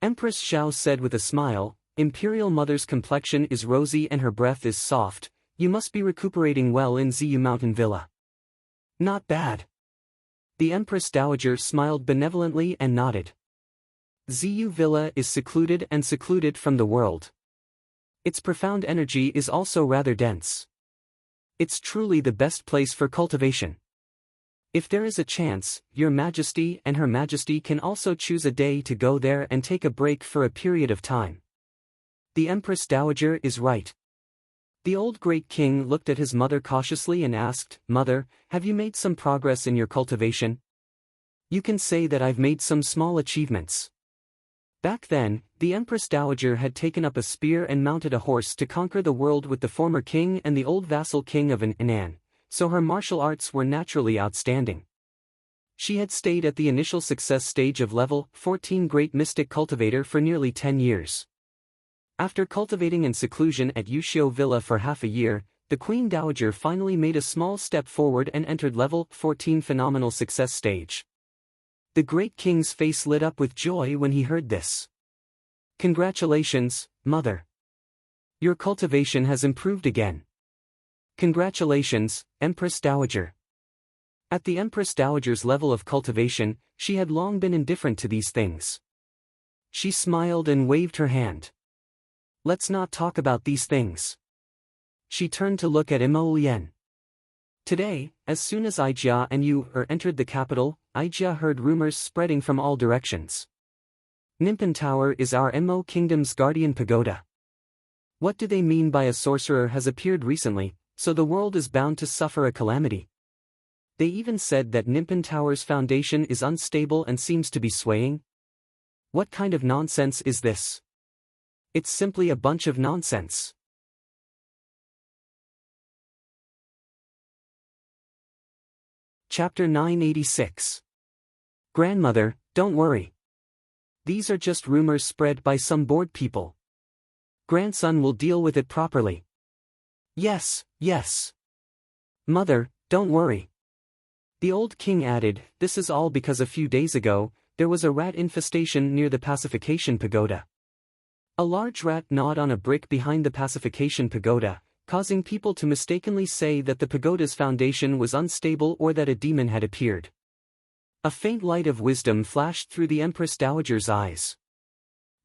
Speaker 1: Empress Xiao said with a smile, Imperial Mother's complexion is rosy and her breath is soft, you must be recuperating well in Ziyu Mountain Villa. Not bad. The Empress Dowager smiled benevolently and nodded. Ziyu Villa is secluded from the world. Its profound energy is also rather dense. It's truly the best place for cultivation. If there is a chance, Your Majesty and Her Majesty can also choose a day to go there and take a break for a period of time. The Empress Dowager is right. The old Great King looked at his mother cautiously and asked, Mother, have you made some progress in your cultivation? You can say that I've made some small achievements. Back then, the Empress Dowager had taken up a spear and mounted a horse to conquer the world with the former king and the old vassal king of Anan, so her martial arts were naturally outstanding. She had stayed at the initial success stage of level 14 Great Mystic Cultivator for nearly 10 years. After cultivating in seclusion at Yushio Villa for half a year, the Queen Dowager finally made a small step forward and entered level 14 Phenomenal Success stage. The Great King's face lit up with joy when he heard this. Congratulations, Mother. Your cultivation has improved again. Congratulations, Empress Dowager. At the Empress Dowager's level of cultivation, she had long been indifferent to these things. She smiled and waved her hand. Let's not talk about these things. She turned to look at Imo Lien. Today, as soon as Ijia and you entered the capital, Ijia heard rumors spreading from all directions. Nimpan Tower is our Mo Kingdom's guardian pagoda. What do they mean by a sorcerer has appeared recently, so the world is bound to suffer a calamity? They even said that Nimpan Tower's foundation is unstable and seems to be swaying. What kind of nonsense is this? It's simply a bunch of nonsense. Chapter 986. Grandmother, don't worry. These are just rumors spread by some bored people. Grandson will deal with it properly. Yes, yes. Mother, don't worry. The old king added, this is all because a few days ago, there was a rat infestation near the pacification pagoda. A large rat gnawed on a brick behind the pacification pagoda, causing people to mistakenly say that the pagoda's foundation was unstable or that a demon had appeared. A faint light of wisdom flashed through the Empress Dowager's eyes.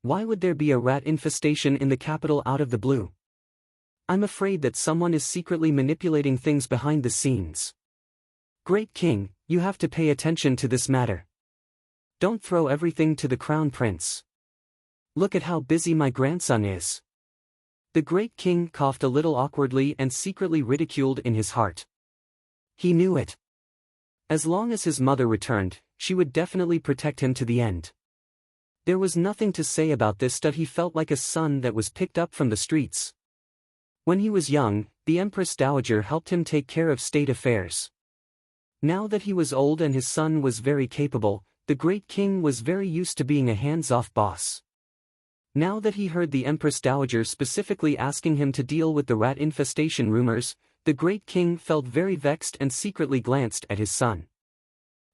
Speaker 1: Why would there be a rat infestation in the capital out of the blue? I'm afraid that someone is secretly manipulating things behind the scenes. Great King, you have to pay attention to this matter. Don't throw everything to the Crown Prince. Look at how busy my grandson is. The Great King coughed a little awkwardly and secretly ridiculed in his heart. He knew it. As long as his mother returned, she would definitely protect him to the end. There was nothing to say about this, that he felt like a son that was picked up from the streets. When he was young, the Empress Dowager helped him take care of state affairs. Now that he was old and his son was very capable, the Great King was very used to being a hands-off boss. Now that he heard the Empress Dowager specifically asking him to deal with the rat infestation rumors, The great king felt very vexed and secretly glanced at his son.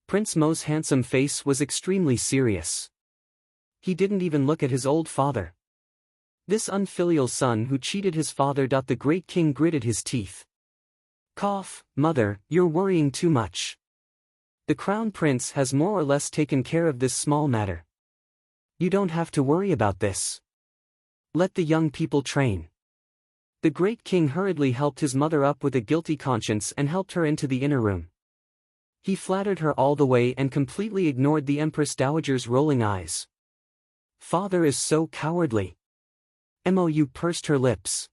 Speaker 1: Prince Mo's handsome face was extremely serious. He didn't even look at his old father. This unfilial son who cheated his father. The great king gritted his teeth. Cough, mother, you're worrying too much. The crown prince has more or less taken care of this small matter. You don't have to worry about this. Let the young people train. The great king hurriedly helped his mother up with a guilty conscience and helped her into the inner room. He flattered her all the way and completely ignored the Empress Dowager's rolling eyes. Father is so cowardly. Mou pursed her lips.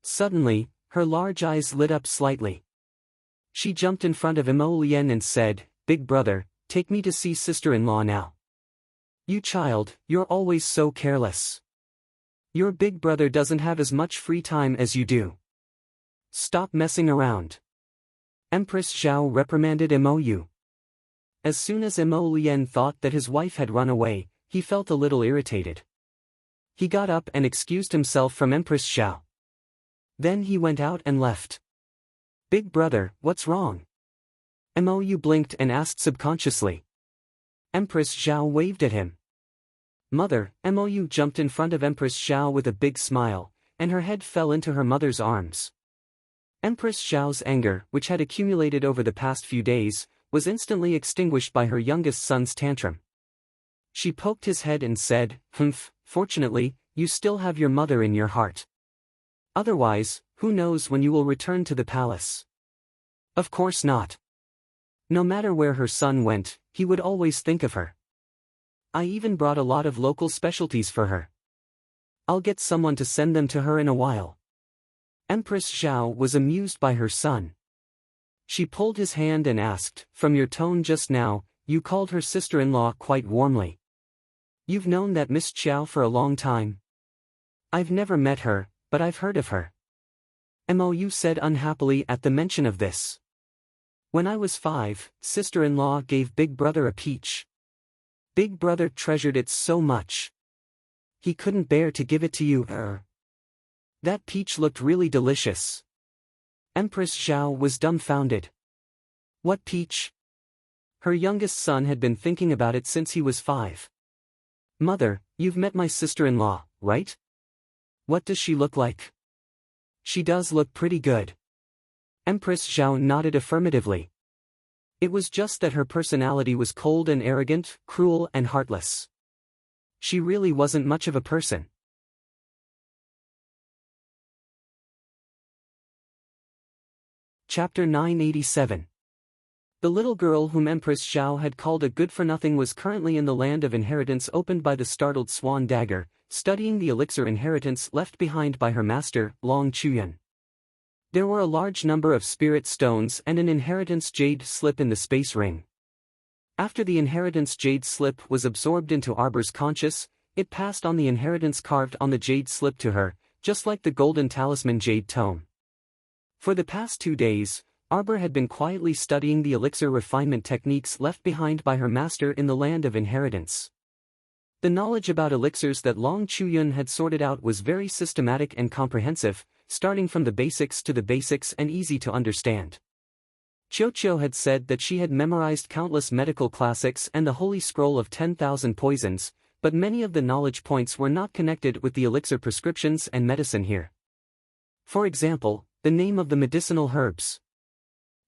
Speaker 1: Suddenly, her large eyes lit up slightly. She jumped in front of Emolian and said, "Big brother, take me to see sister-in-law now." "You child, you're always so careless. Your big brother doesn't have as much free time as you do. Stop messing around." Empress Zhao reprimanded Mou. As soon as Emolian thought that his wife had run away, he felt a little irritated. He got up and excused himself from Empress Zhao. Then he went out and left. "Big brother, what's wrong?" Mou blinked and asked subconsciously. Empress Zhao waved at him. "Mother," Mou jumped in front of Empress Zhao with a big smile, and her head fell into her mother's arms. Empress Zhao's anger, which had accumulated over the past few days, was instantly extinguished by her youngest son's tantrum. She poked his head and said, "Humph, fortunately, you still have your mother in your heart. Otherwise, who knows when you will return to the palace?" Of course not. No matter where her son went, he would always think of her. "I even brought a lot of local specialties for her. I'll get someone to send them to her in a while." Empress Zhao was amused by her son. She pulled his hand and asked, "From your tone just now, you called her sister-in-law quite warmly. You've known that Miss Qiao for a long time?" "I've never met her, but I've heard of her," Mou said unhappily at the mention of this. "When I was 5, sister-in-law gave big brother a peach. Big brother treasured it so much. He couldn't bear to give it to you. That peach looked really delicious." Empress Zhao was dumbfounded. "What peach?" Her youngest son had been thinking about it since he was 5. "Mother, you've met my sister-in-law, right? What does she look like?" "She does look pretty good." Empress Zhao nodded affirmatively. It was just that her personality was cold and arrogant, cruel and heartless. She really wasn't much of a person. Chapter 987. The little girl whom Empress Zhao had called a good-for-nothing was currently in the land of inheritance opened by the startled swan dagger, studying the elixir inheritance left behind by her master, Long Chuyan. There were a large number of spirit stones and an inheritance jade slip in the space ring. After the inheritance jade slip was absorbed into Arbor's conscious, it passed on the inheritance carved on the jade slip to her, just like the golden talisman jade tome. For the past 2 days, Arbor had been quietly studying the elixir refinement techniques left behind by her master in the land of inheritance. The knowledge about elixirs that Long Chuyun had sorted out was very systematic and comprehensive, starting from the basics to the basics and easy to understand. Qiuqiu had said that she had memorized countless medical classics and the holy scroll of 10,000 poisons, but many of the knowledge points were not connected with the elixir prescriptions and medicine here. For example, the name of the medicinal herbs.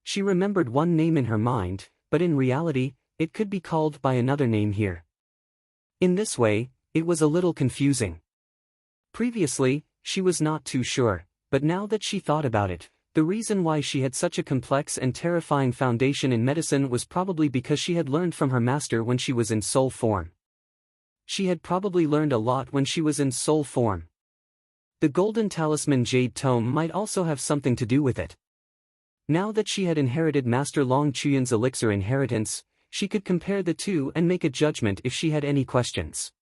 Speaker 1: She remembered one name in her mind, but in reality, it could be called by another name here. In this way, it was a little confusing. Previously, she was not too sure, but now that she thought about it, the reason why she had such a complex and terrifying foundation in medicine was probably because she had learned from her master when she was in soul form. She had probably learned a lot when she was in soul form. The golden talisman jade tome might also have something to do with it. Now that she had inherited Master Long Chuyun's elixir inheritance, she could compare the two and make a judgment if she had any questions.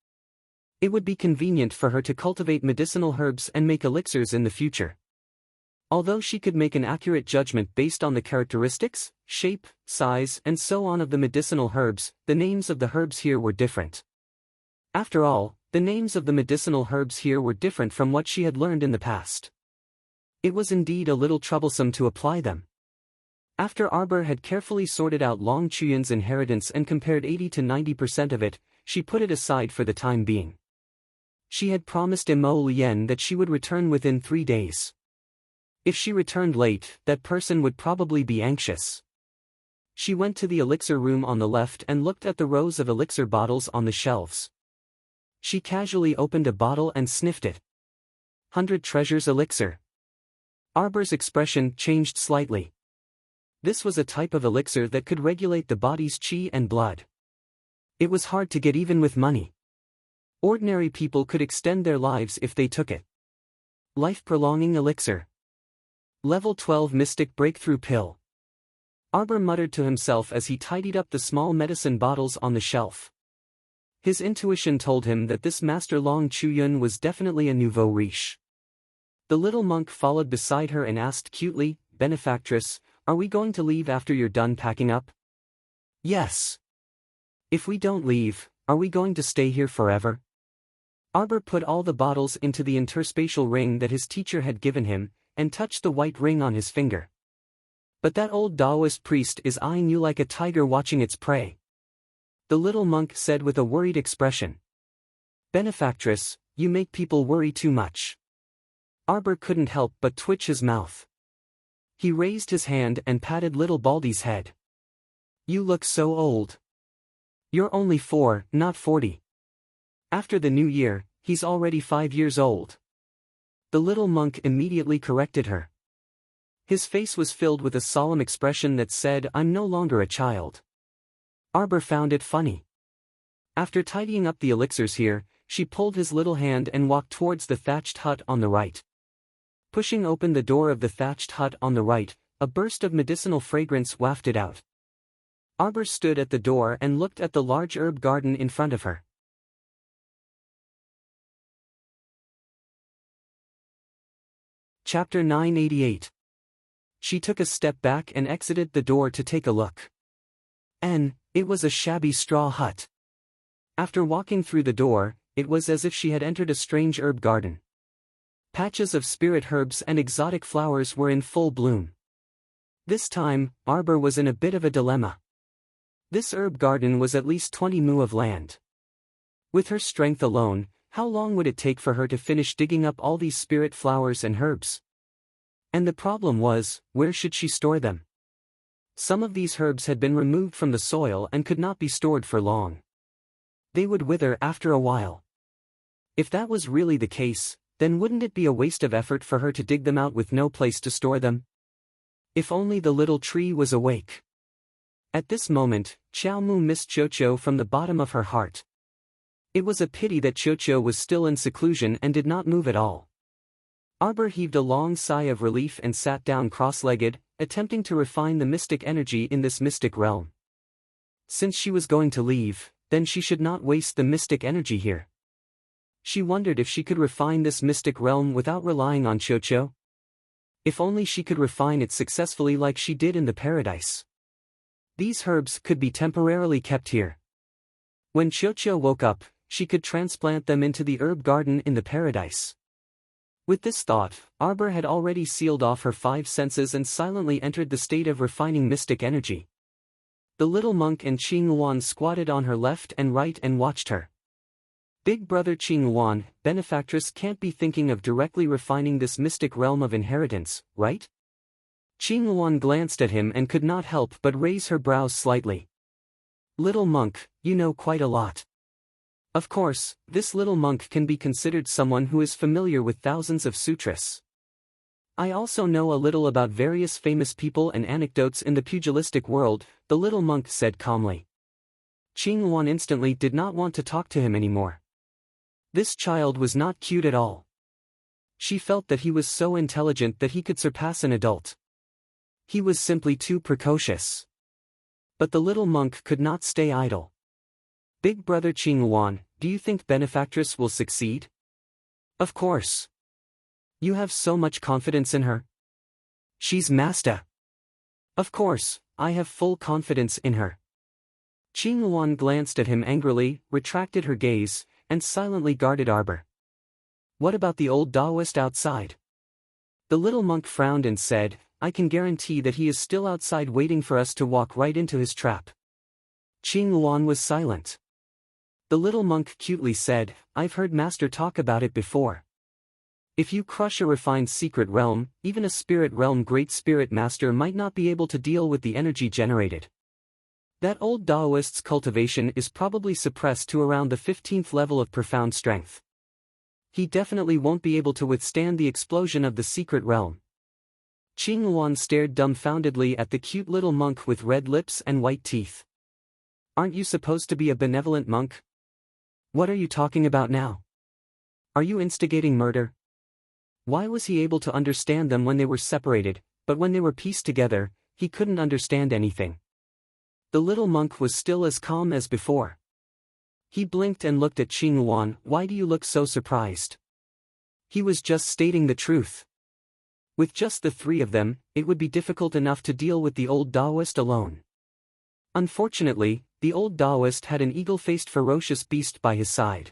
Speaker 1: It would be convenient for her to cultivate medicinal herbs and make elixirs in the future. Although she could make an accurate judgment based on the characteristics, shape, size, and so on of the medicinal herbs, the names of the herbs here were different. After all, the names of the medicinal herbs here were different from what she had learned in the past. It was indeed a little troublesome to apply them. After Arbor had carefully sorted out Long Chuyun's inheritance and compared 80 to 90% of it, she put it aside for the time being. She had promised Mo Lien that she would return within 3 days. If she returned late, that person would probably be anxious. She went to the elixir room on the left and looked at the rows of elixir bottles on the shelves. She casually opened a bottle and sniffed it. 100 treasures elixir. Arbor's expression changed slightly. This was a type of elixir that could regulate the body's qi and blood. It was hard to get even with money. Ordinary people could extend their lives if they took it. Life-prolonging elixir. Level 12 Mystic Breakthrough Pill. Arbor muttered to himself as he tidied up the small medicine bottles on the shelf. His intuition told him that this Master Long Chuyun was definitely a nouveau riche. The little monk followed beside her and asked cutely, "Benefactress, are we going to leave after you're done packing up?" "Yes." "If we don't leave, are we going to stay here forever?" Arbor put all the bottles into the interspatial ring that his teacher had given him, and touched the white ring on his finger. "But that old Taoist priest is eyeing you like a tiger watching its prey," the little monk said with a worried expression. "Benefactress, you make people worry too much." Arbor couldn't help but twitch his mouth. He raised his hand and patted little Baldy's head. "You look so old. You're only 4, not 40. After the new year, he's already 5 years old." The little monk immediately corrected her. His face was filled with a solemn expression that said, "I'm no longer a child." Arbor found it funny. After tidying up the elixirs here, she pulled his little hand and walked towards the thatched hut on the right. Pushing open the door of the thatched hut on the right, a burst of medicinal fragrance wafted out. Arbor stood at the door and looked at the large herb garden in front of her. Chapter 988. She took a step back and exited the door to take a look. It was a shabby straw hut. After walking through the door, it was as if she had entered a strange herb garden. Patches of spirit herbs and exotic flowers were in full bloom. This time, Arbor was in a bit of a dilemma. This herb garden was at least 20 mu of land. With her strength alone, how long would it take for her to finish digging up all these spirit flowers and herbs? And the problem was, where should she store them? Some of these herbs had been removed from the soil and could not be stored for long. They would wither after a while. If that was really the case, then wouldn't it be a waste of effort for her to dig them out with no place to store them? If only the little tree was awake. At this moment, Xiao Mu missed Chocho from the bottom of her heart. It was a pity that Chocho was still in seclusion and did not move at all. Arbor heaved a long sigh of relief and sat down cross-legged, attempting to refine the mystic energy in this mystic realm. Since she was going to leave, then she should not waste the mystic energy here. She wondered if she could refine this mystic realm without relying on Chocho. If only she could refine it successfully like she did in the paradise. These herbs could be temporarily kept here. When Chocho woke up, she could transplant them into the herb garden in the paradise. With this thought, Arbor had already sealed off her 5 senses and silently entered the state of refining mystic energy. The little monk and Qing Yuan squatted on her left and right and watched her. Big brother Qing Yuan, benefactress, can't be thinking of directly refining this mystic realm of inheritance, right? Qing Yuan glanced at him and could not help but raise her brows slightly. Little monk, you know quite a lot. Of course, this little monk can be considered someone who is familiar with thousands of sutras. I also know a little about various famous people and anecdotes in the pugilistic world, the little monk said calmly. Qing Yuan instantly did not want to talk to him anymore. This child was not cute at all. She felt that he was so intelligent that he could surpass an adult. He was simply too precocious. But the little monk could not stay idle. Big brother Qing Yuan, do you think benefactress will succeed? Of course. You have so much confidence in her. She's master. Of course, I have full confidence in her. Qing Yuan glanced at him angrily, retracted her gaze, and silently guarded Arbor. What about the old Taoist outside? The little monk frowned and said, I can guarantee that he is still outside waiting for us to walk right into his trap. Qing Luan was silent. The little monk cutely said, I've heard Master talk about it before. If you crush a refined secret realm, even a spirit realm great spirit master might not be able to deal with the energy generated. That old Daoist's cultivation is probably suppressed to around the 15th level of profound strength. He definitely won't be able to withstand the explosion of the secret realm. Qing Luan stared dumbfoundedly at the cute little monk with red lips and white teeth. Aren't you supposed to be a benevolent monk? What are you talking about now? Are you instigating murder? Why was he able to understand them when they were separated, but when they were pieced together, he couldn't understand anything? The little monk was still as calm as before. He blinked and looked at Qing Luan. Why do you look so surprised? He was just stating the truth. With just the three of them, it would be difficult enough to deal with the old Daoist alone. Unfortunately, the old Daoist had an eagle-faced ferocious beast by his side.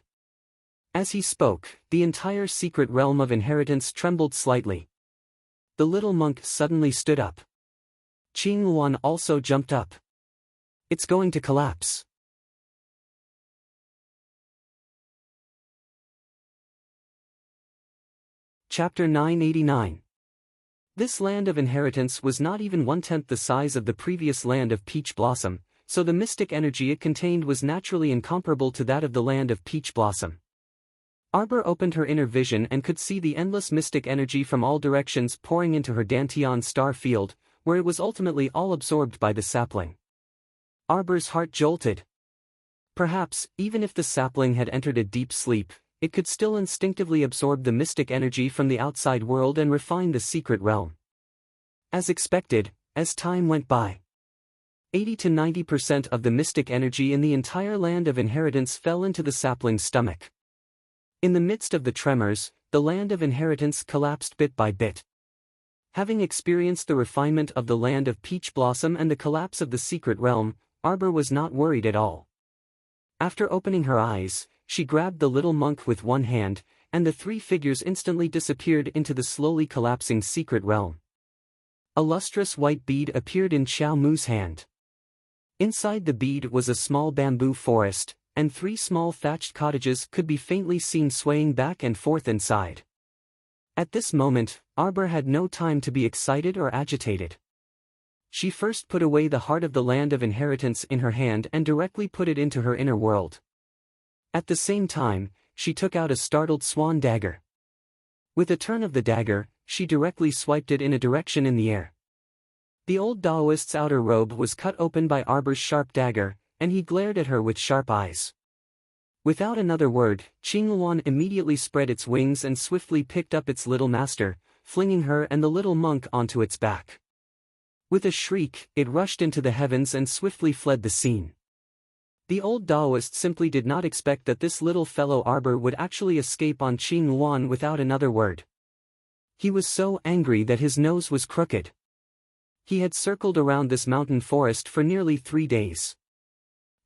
Speaker 1: As he spoke, the entire secret realm of inheritance trembled slightly. The little monk suddenly stood up. Qing Luan also jumped up. It's going to collapse. Chapter 989. This land of inheritance was not even 1/10 the size of the previous land of Peach Blossom, so the mystic energy it contained was naturally incomparable to that of the land of Peach Blossom. Arbor opened her inner vision and could see the endless mystic energy from all directions pouring into her Dantian star field, where it was ultimately all absorbed by the sapling. Arbor's heart jolted. Perhaps, even if the sapling had entered a deep sleep, it could still instinctively absorb the mystic energy from the outside world and refine the secret realm. As expected, as time went by, 80 to 90% of the mystic energy in the entire land of inheritance fell into the sapling's stomach. In the midst of the tremors, the land of inheritance collapsed bit by bit. Having experienced the refinement of the land of Peach Blossom and the collapse of the secret realm, Arbor was not worried at all. After opening her eyes, she grabbed the little monk with one hand, and the three figures instantly disappeared into the slowly collapsing secret realm. A lustrous white bead appeared in Xiao Mu's hand. Inside the bead was a small bamboo forest, and three small thatched cottages could be faintly seen swaying back and forth inside. At this moment, Arbor had no time to be excited or agitated. She first put away the heart of the land of inheritance in her hand and directly put it into her inner world. At the same time, she took out a startled swan dagger. With a turn of the dagger, she directly swiped it in a direction in the air. The old Daoist's outer robe was cut open by Arbor's sharp dagger, and he glared at her with sharp eyes. Without another word, Qing Luan immediately spread its wings and swiftly picked up its little master, flinging her and the little monk onto its back. With a shriek, it rushed into the heavens and swiftly fled the scene. The old Daoist simply did not expect that this little fellow Arbor would actually escape on Qing Luan without another word. He was so angry that his nose was crooked. He had circled around this mountain forest for nearly 3 days.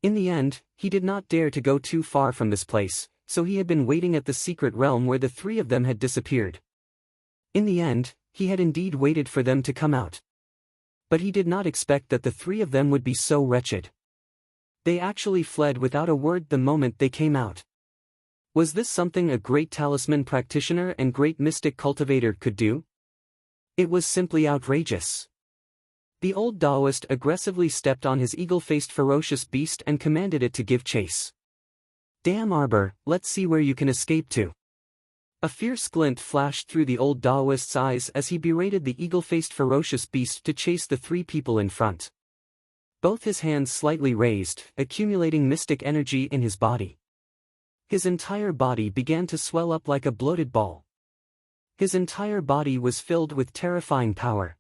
Speaker 1: In the end, he did not dare to go too far from this place, so he had been waiting at the secret realm where the three of them had disappeared. In the end, he had indeed waited for them to come out. But he did not expect that the three of them would be so wretched. They actually fled without a word the moment they came out. Was this something a great talisman practitioner and great mystic cultivator could do? It was simply outrageous. The old Daoist aggressively stepped on his eagle-faced ferocious beast and commanded it to give chase. Damn Arbor, let's see where you can escape to. A fierce glint flashed through the old Daoist's eyes as he berated the eagle-faced ferocious beast to chase the three people in front. Both his hands slightly raised, accumulating mystic energy in his body. His entire body began to swell up like a bloated ball. His entire body was filled with terrifying power.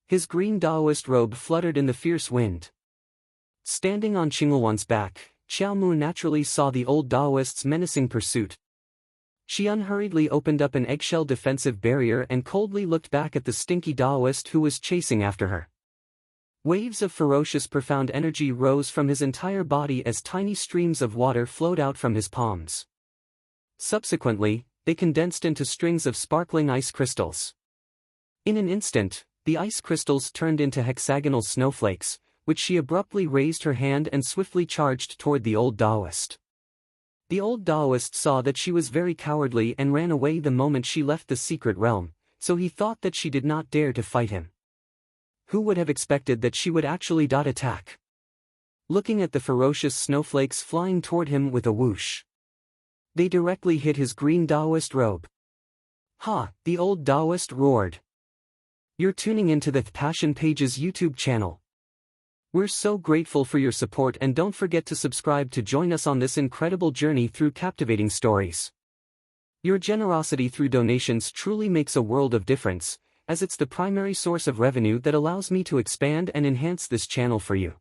Speaker 1: His green Daoist robe fluttered in the fierce wind. Standing on Qing Luan's back, Xiao Mu naturally saw the old Daoist's menacing pursuit. She unhurriedly opened up an eggshell defensive barrier and coldly looked back at the stinky Daoist who was chasing after her. Waves of ferocious profound energy rose from his entire body as tiny streams of water flowed out from his palms. Subsequently, they condensed into strings of sparkling ice crystals. In an instant, the ice crystals turned into hexagonal snowflakes, which she abruptly raised her hand and swiftly charged toward the old Taoist. The old Taoist saw that she was very cowardly and ran away the moment she left the secret realm, so he thought that she did not dare to fight him. Who would have expected that she would actually attack? Looking at the ferocious snowflakes flying toward him with a whoosh. They directly hit his green Taoist robe. Ha! The old Taoist roared. You're tuning into the Passion Pages YouTube channel. We're so grateful for your support, and don't forget to subscribe to join us on this incredible journey through captivating stories. Your generosity through donations truly makes a world of difference, as it's the primary source of revenue that allows me to expand and enhance this channel for you.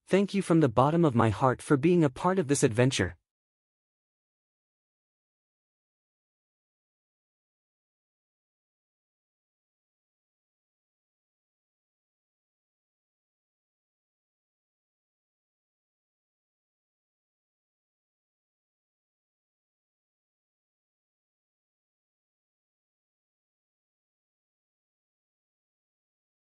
Speaker 1: Thank you from the bottom of my heart for being a part of this adventure.